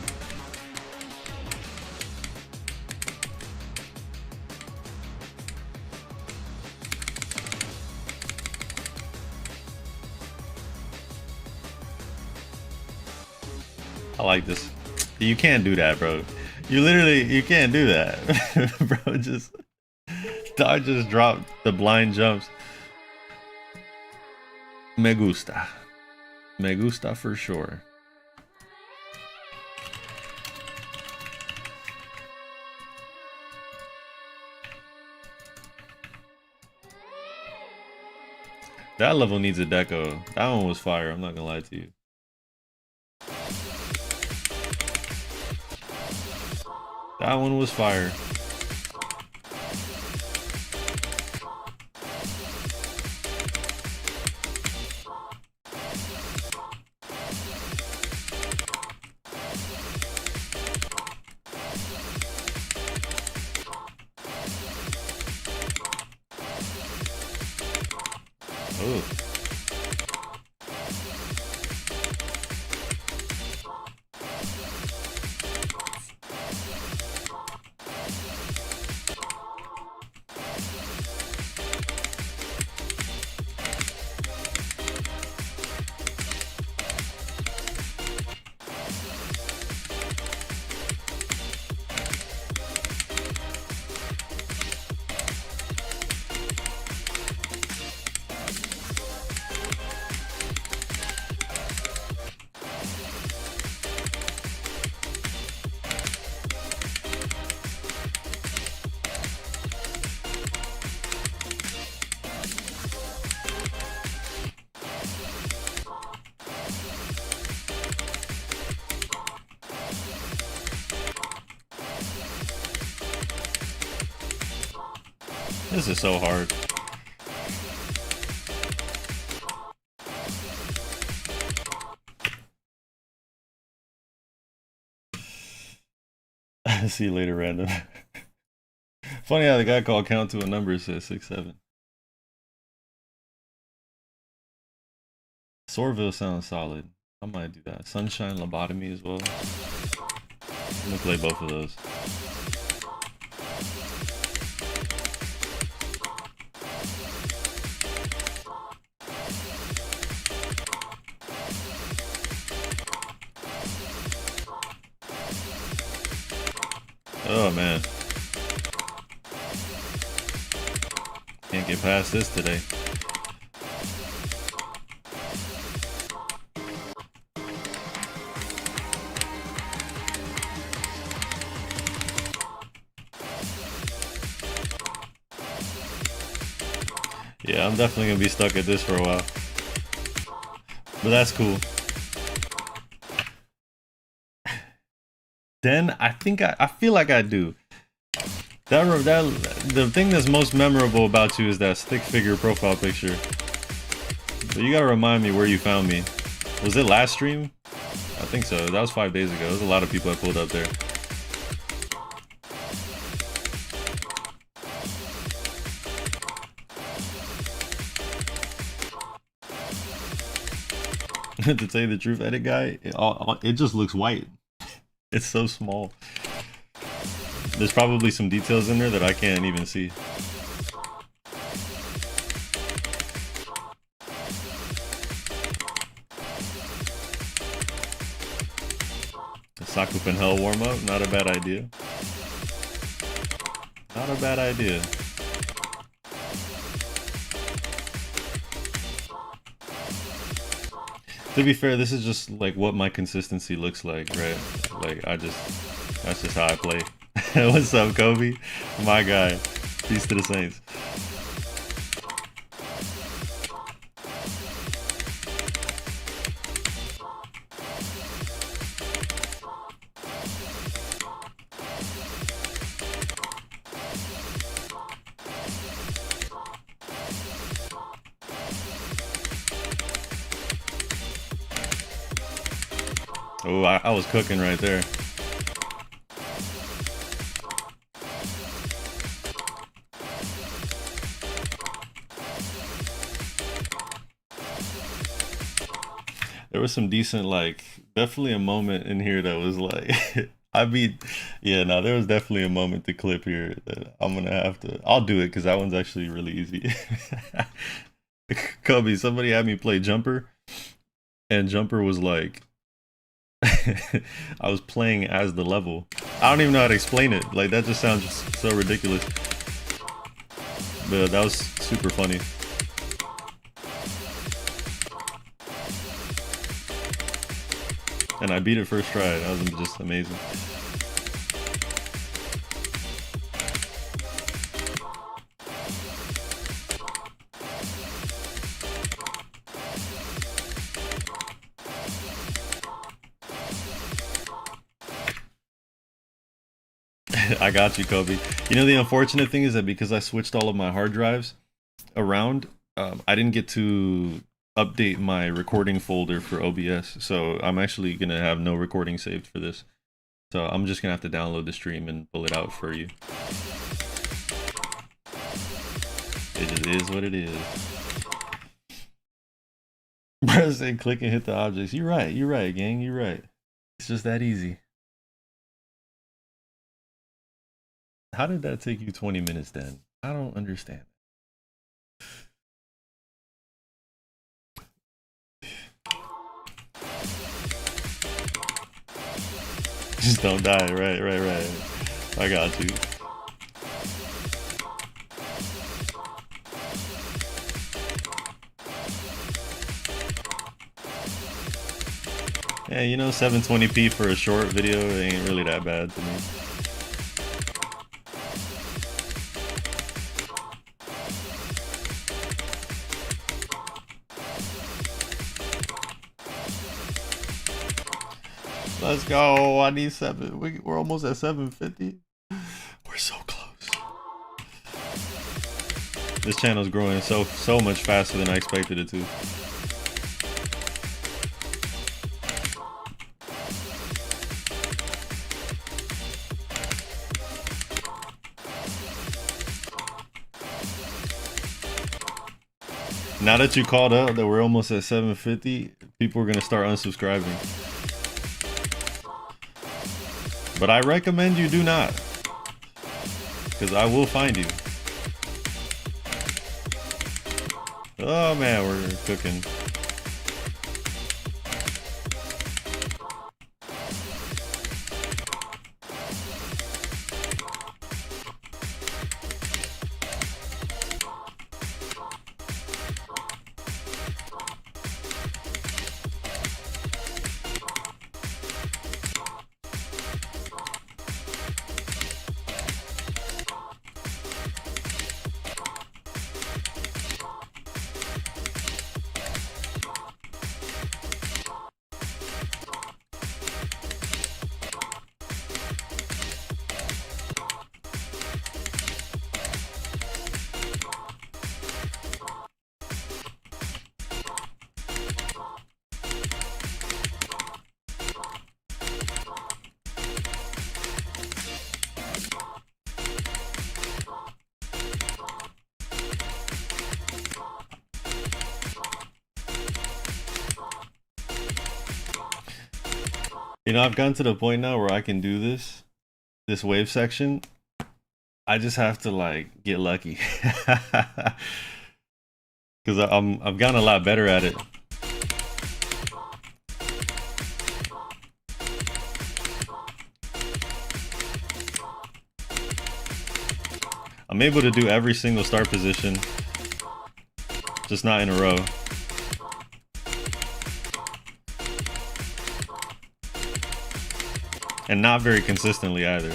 I like this. You can't do that, bro. You can't do that. Bro, I just dropped the blind jumps. Me gusta. Me gusta for sure. That level needs a deco. That one was fire, I'm not gonna lie to you. That one was fire. Oh. This is so hard. See you later, random. Funny how the guy called count to a number says 6-7. Sorville sounds solid. I might do that. Sunshine Lobotomy as well. I'm gonna play both of those. Oh man. Can't get past this today. Yeah, I'm definitely gonna be stuck at this for a while. But that's cool. Then I think I feel like I do. The thing that's most memorable about you is that stick figure profile picture. But you gotta remind me where you found me. Was it last stream? I think so. That was 5 days ago. There's a lot of people that pulled up there. To tell you the truth, edit guy, it just looks white. It's so small. There's probably some details in there that I can't even see. The Sakupen Hell warm up, not a bad idea. Not a bad idea. To be fair, this is just like what my consistency looks like, right? Like that's just how I play. What's up, Kobe? My guy. Peace to the Saints. Oh, I was cooking right there. There was some decent, like, definitely a moment in here that was like, I mean, yeah, no, there was definitely a moment to clip here that I'm gonna have to, I'll do it because that one's actually really easy. Kobe, somebody had me play Jumper, and Jumper was like, I was playing as the level. I don't even know how to explain it. Like, that just sounds so ridiculous. But that was super funny. And I beat it first try. That was just amazing. I got you, Kobe. You know, the unfortunate thing is that because I switched all of my hard drives around, I didn't get to update my recording folder for OBS. So I'm actually going to have no recording saved for this. So I'm just going to have to download the stream and pull it out for you. It just is what it is. Bro said click and hit the objects. You're right, gang, you're right. It's just that easy. How did that take you 20 minutes then? I don't understand. Just don't die, right. I got you. Yeah, you know, 720p for a short video ain't really that bad to me. Let's go. I need 7. We're almost at 750. We're so close. This channel's growing so much faster than I expected it to. Now that you called out that we're almost at 750, people are gonna start unsubscribing. But I recommend you do not, because I will find you. Oh man, we're cooking. You know, I've gotten to the point now where I can do this wave section. I just have to like get lucky. Cause I've gotten a lot better at it. I'm able to do every single start position, just not in a row. And not very consistently either.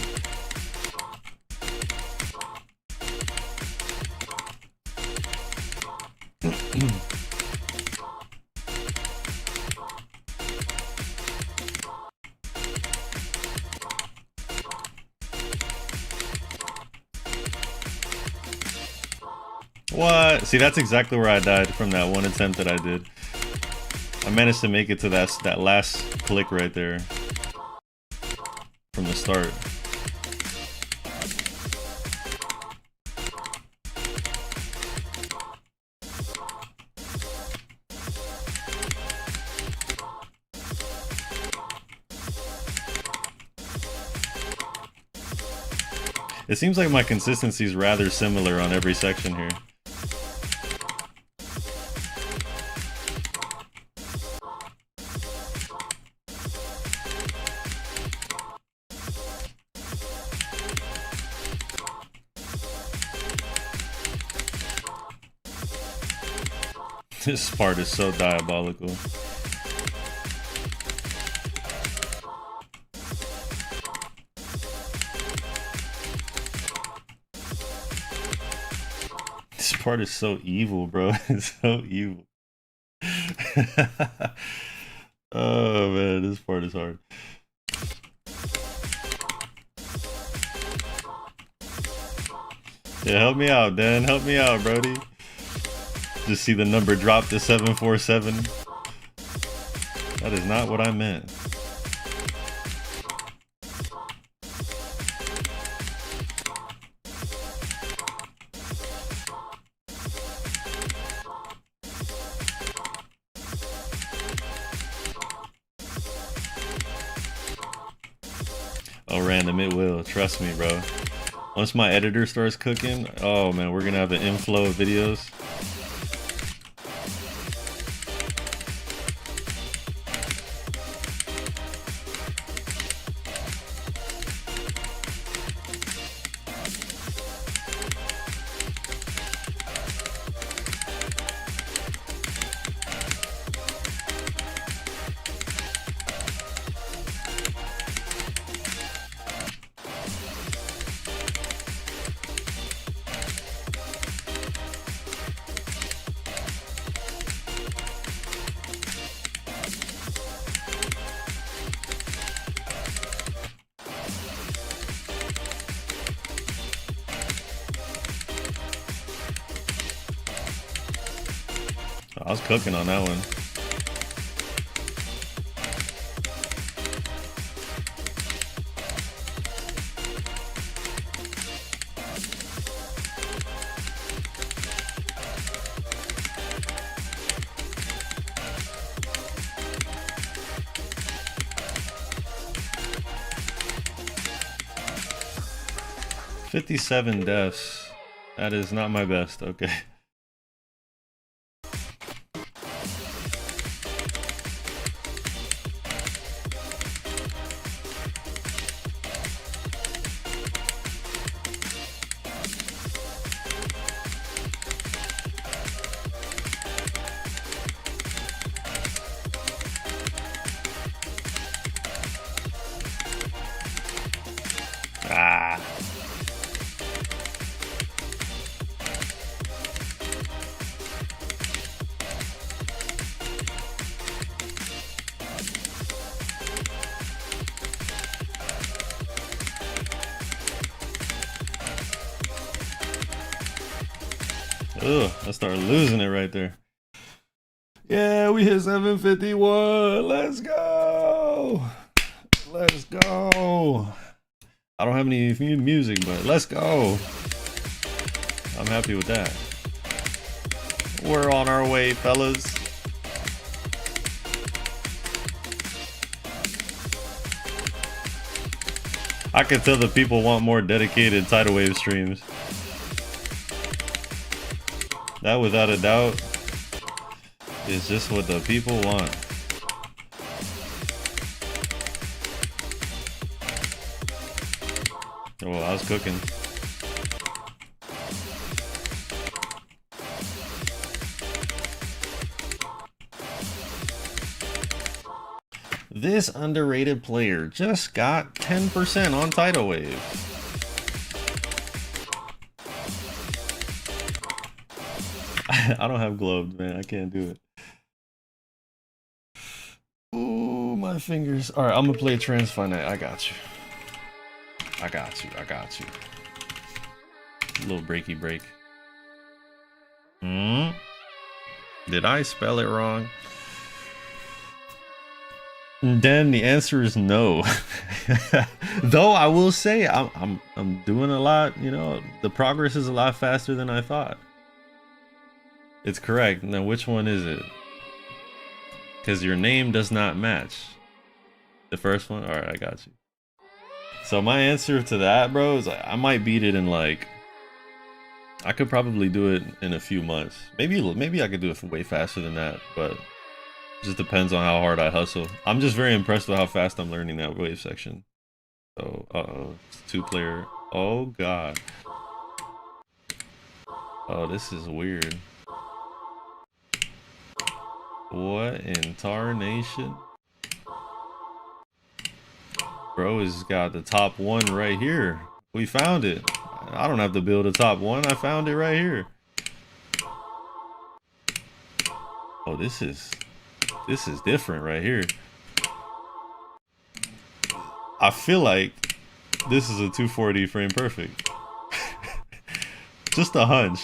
What? See, that's exactly where I died from that one attempt that I did. I managed to make it to that last click right there from the start. It seems like my consistency is rather similar on every section here. This part is so diabolical. This part is so evil, bro. It's so evil. Oh man, this part is hard. Yeah, help me out, Dan. Help me out, Brody. Just see the number drop to 747. That is not what I meant. Oh, random, it will. Trust me, bro. Once my editor starts cooking, oh man, we're gonna have an inflow of videos. I was cooking on that one. 57 deaths. That is not my best. Okay. Ah. Ugh, I started losing it right there. Yeah, we hit 751. Let's go. Let's go. I don't have any music, but let's go. I'm happy with that. We're on our way, fellas. I can tell the people want more dedicated tidal wave streams. That, without a doubt, is just what the people want. Oh, I was cooking. This underrated player just got 10% on tidal wave. I don't have gloves, man. I can't do it. Ooh, my fingers. All right, I'm gonna play Transfinite. I got you. I got you. I got you. A little breaky break. Did I spell it wrong? Then the answer is no. Though I will say I'm doing a lot. You know, the progress is a lot faster than I thought. It's correct. Now, which one is it? Because your name does not match. The first one? Alright, I got you. So my answer to that, bro, is I might beat it in like... I could probably do it in a few months. Maybe I could do it way faster than that, but it just depends on how hard I hustle. I'm just very impressed with how fast I'm learning that wave section. So, uh-oh. It's a two-player. Oh, God. Oh, this is weird. What in tarnation? Bro has got the top one right here. We found it. I don't have to build a top one. I found it right here. Oh, this is different right here. I feel like this is a 240 frame perfect. Just a hunch.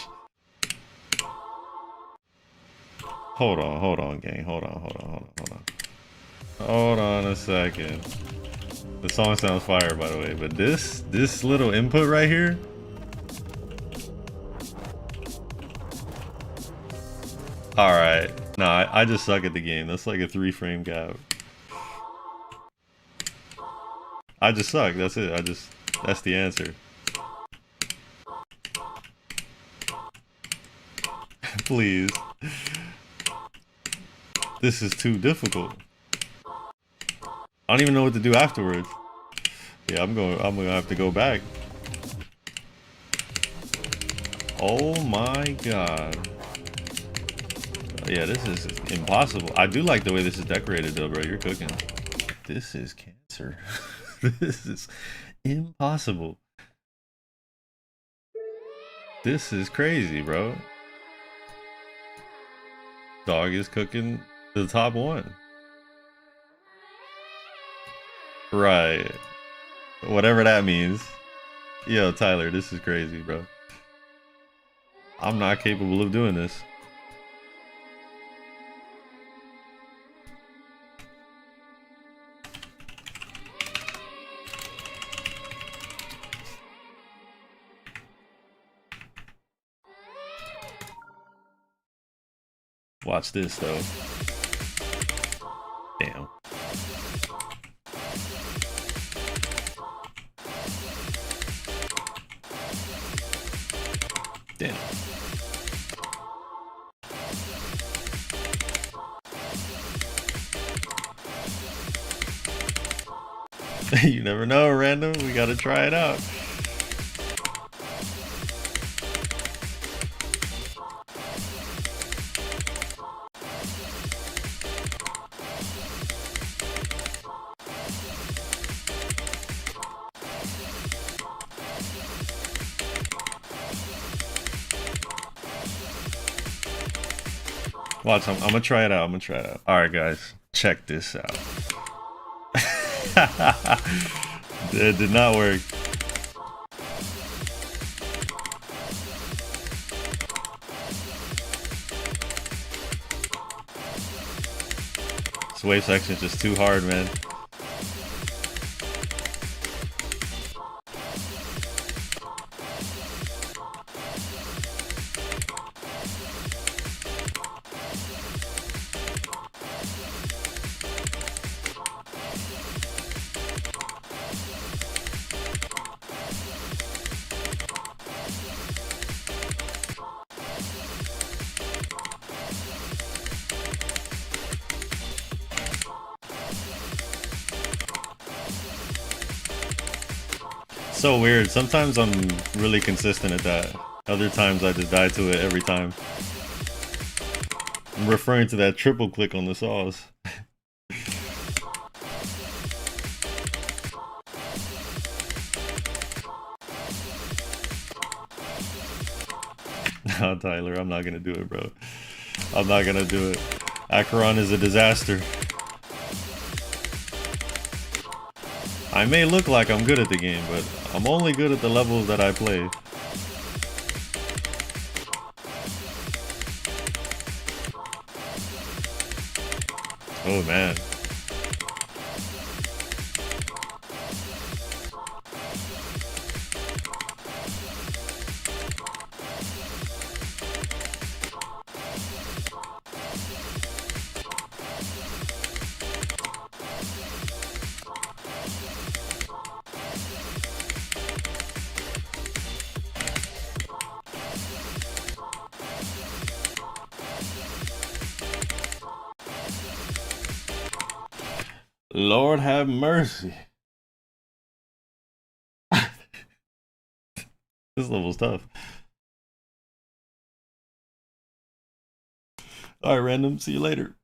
Hold on, gang. Hold on. Hold on a second. The song sounds fire, by the way, but this little input right here. All right, nah, I just suck at the game. That's like a 3-frame gap. I just suck. That's it. That's the answer. Please. This is too difficult. I don't even know what to do afterwards. Yeah, I'm gonna have to go back. Oh my god. Yeah, this is impossible. I do like the way this is decorated though, bro. You're cooking. This is cancer. This is impossible. This is crazy, bro. Dog is cooking the top one. Right. Whatever that means. Yo, Tyler, this is crazy, bro. I'm not capable of doing this. Watch this, though. Damn. Damn. You never know, random. We gotta try it out. Watch, I'm gonna try it out. I'm gonna try it out. All right, guys, check this out. It did not work. This wave section is just too hard, man. So weird. Sometimes I'm really consistent at that. Other times I just die to it every time. I'm referring to that triple click on the saws. No, Tyler, I'm not gonna do it, bro. I'm not gonna do it. Acheron is a disaster. I may look like I'm good at the game, but I'm only good at the levels that I play. Oh man. Lord have mercy. This level's tough. Alright, random. See you later.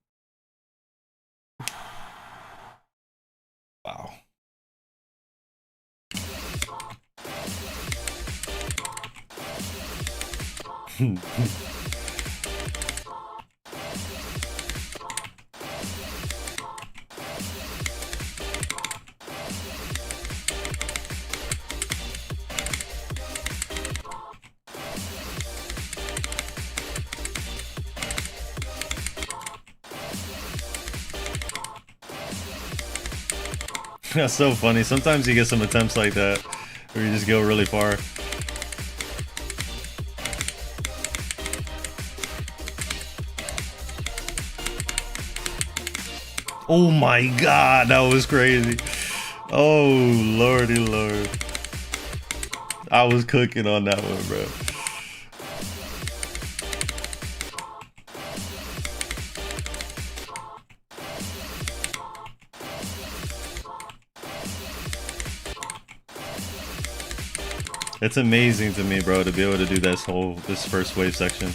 Wow. That's so funny. Sometimes you get some attempts like that where you just go really far. Oh my god, that was crazy. Oh lordy lord. I was cooking on that one, bro. It's amazing to me, bro, to be able to do this first wave section.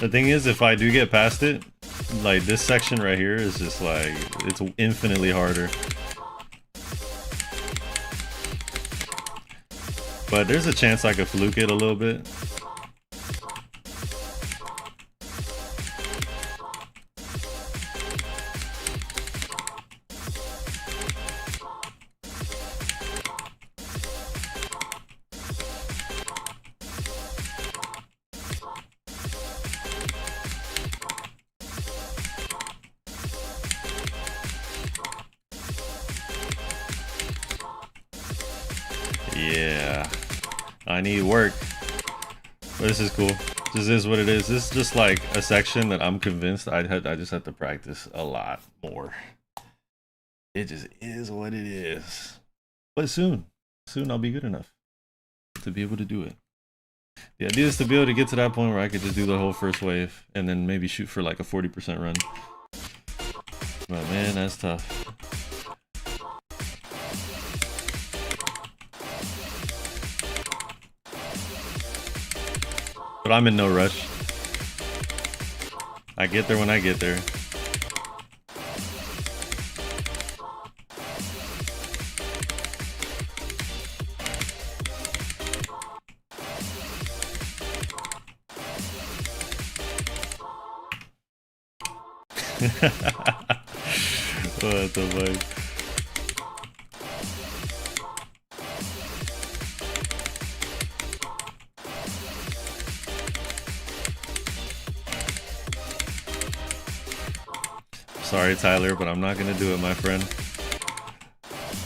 The thing is, if I do get past it, like this section right here is just like, it's infinitely harder. But there's a chance I could fluke it a little bit. Yeah, I need work. But this is cool. This is what it is. This is just like a section that I'm convinced I just have to practice a lot more. It just is what it is. But soon I'll be good enough to be able to do it. The idea is to be able to get to that point where I could just do the whole first wave and then maybe shoot for like a 40% run. But man, that's tough. But I'm in no rush. I get there when I get there. What the fuck? Sorry, Tyler, but I'm not gonna do it, my friend.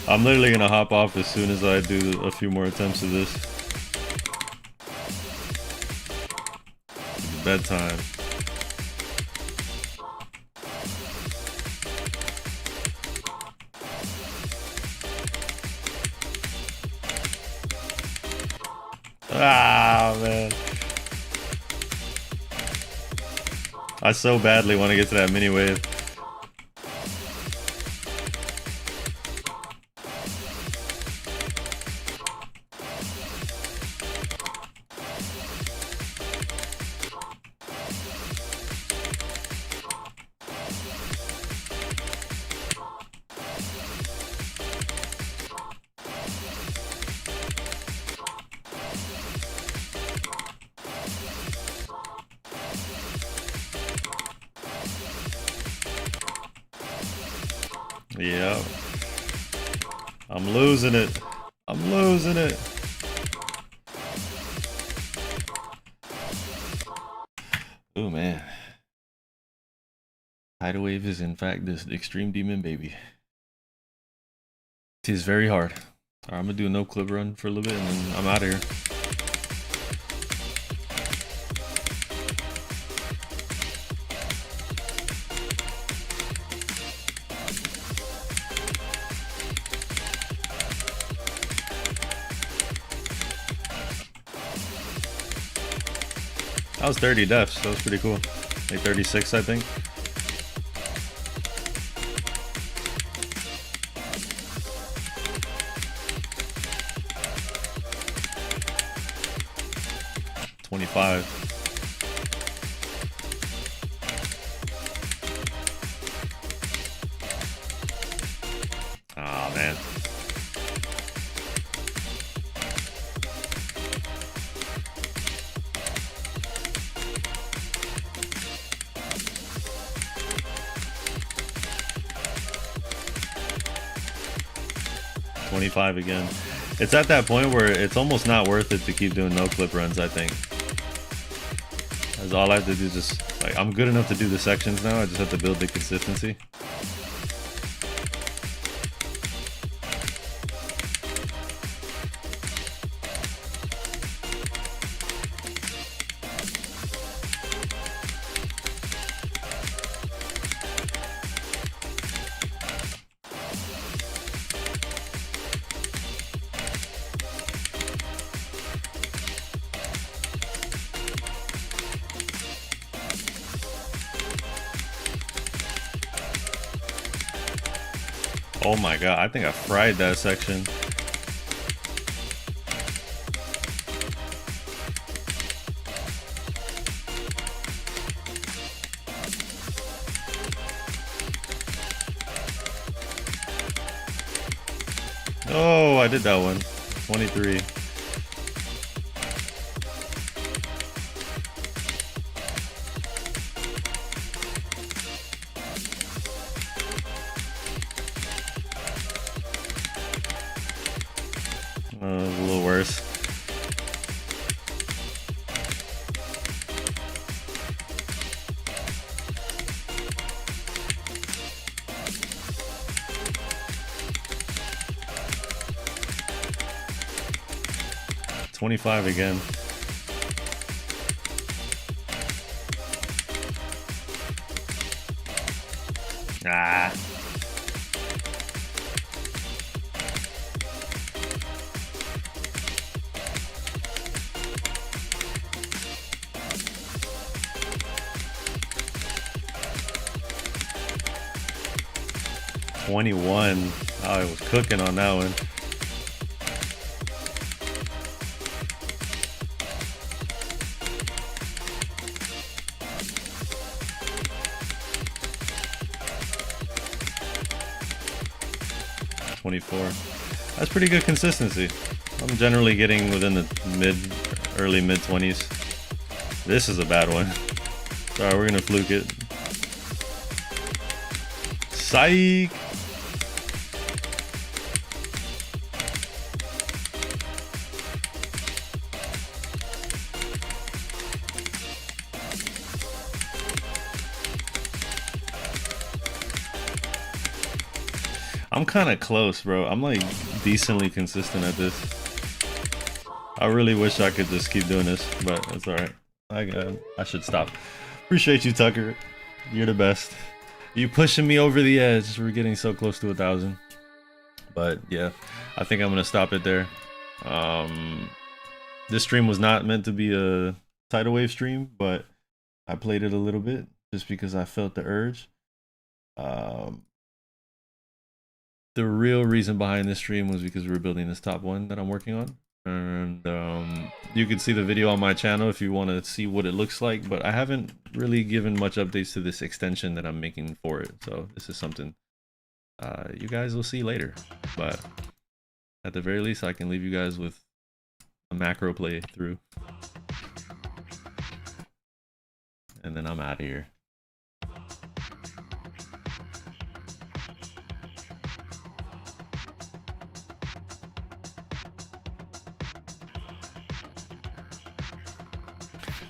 I'm literally gonna hop off as soon as I do a few more attempts of this. It's bedtime. Ah, man. I so badly want to get to that mini wave. Yeah. I'm losing it. I'm losing it. Oh man. Tidal wave is in fact this extreme demon baby. It is very hard. Alright, I'm gonna do a no clip run for a little bit and then I'm out of here. That was 30 deaths, that was pretty cool. Like 36, I think. $25. Oh man. $25 again. It's at that point where it's almost not worth it to keep doing no clip runs, I think. As all I have to do is just, like, I'm good enough to do the sections now, I just have to build the consistency. Oh my god, I think I fried that section. Oh, I did that one. 23. It was a little worse. 25 again. Ah. $21. I was cooking on that one. $24. That's pretty good consistency. I'm generally getting within the early mid 20s. This is a bad one. Sorry, we're gonna fluke it. Psych. I'm kind of close, bro. I'm like decently consistent at this. I really wish I could just keep doing this, but it's all right. I should stop. Appreciate you, Tucker. You're the best. You pushing me over the edge. We're getting so close to 1,000. But yeah, I think I'm gonna stop it there. This stream was not meant to be a tidal wave stream, but I played it a little bit just because I felt the urge. The real reason behind this stream was because we were building this top one that I'm working on. And you can see the video on my channel if you want to see what it looks like, but I haven't really given much updates to this extension that I'm making for it. So this is something you guys will see later. But at the very least, I can leave you guys with a macro playthrough. And then I'm out of here.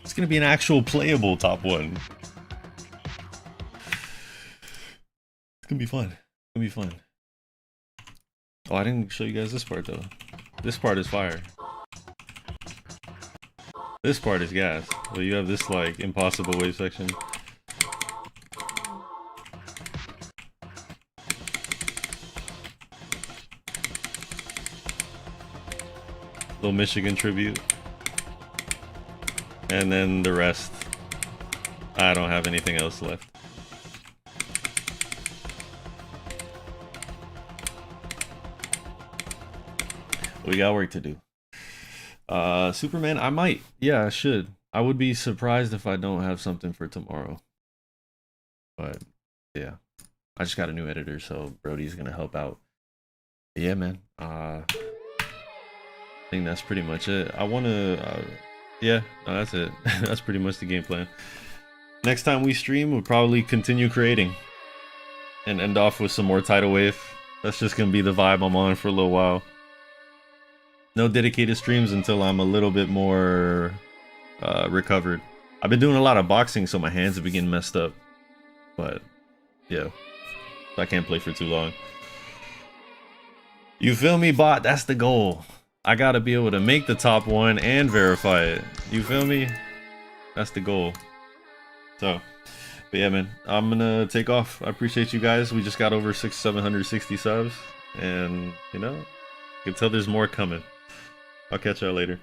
It's gonna be an actual playable top one. It's gonna be fun. It's gonna be fun. Oh, I didn't show you guys this part though. This part is fire. This part is gas. So you have this like impossible wave section. Little Michigan tribute. And then the rest. I don't have anything else left. We got work to do. Superman, I might. Yeah, I should. I would be surprised if I don't have something for tomorrow. But yeah, I just got a new editor, so Brody's gonna help out. Yeah, man. I think that's pretty much it. I wanna. Yeah, no, that's it. That's pretty much the game plan. Next time we stream, we'll probably continue creating and end off with some more tidal wave. That's just gonna be the vibe I'm on for a little while. No dedicated streams until I'm a little bit more recovered. I've been doing a lot of boxing, so my hands have been getting messed up. But yeah, I can't play for too long. You feel me, bot? That's the goal. I gotta be able to make the top one and verify it. You feel me? That's the goal. So, but yeah, man, I'm gonna take off. I appreciate you guys. We just got over 760 subs, and you know, you can tell there's more coming. I'll catch y'all later.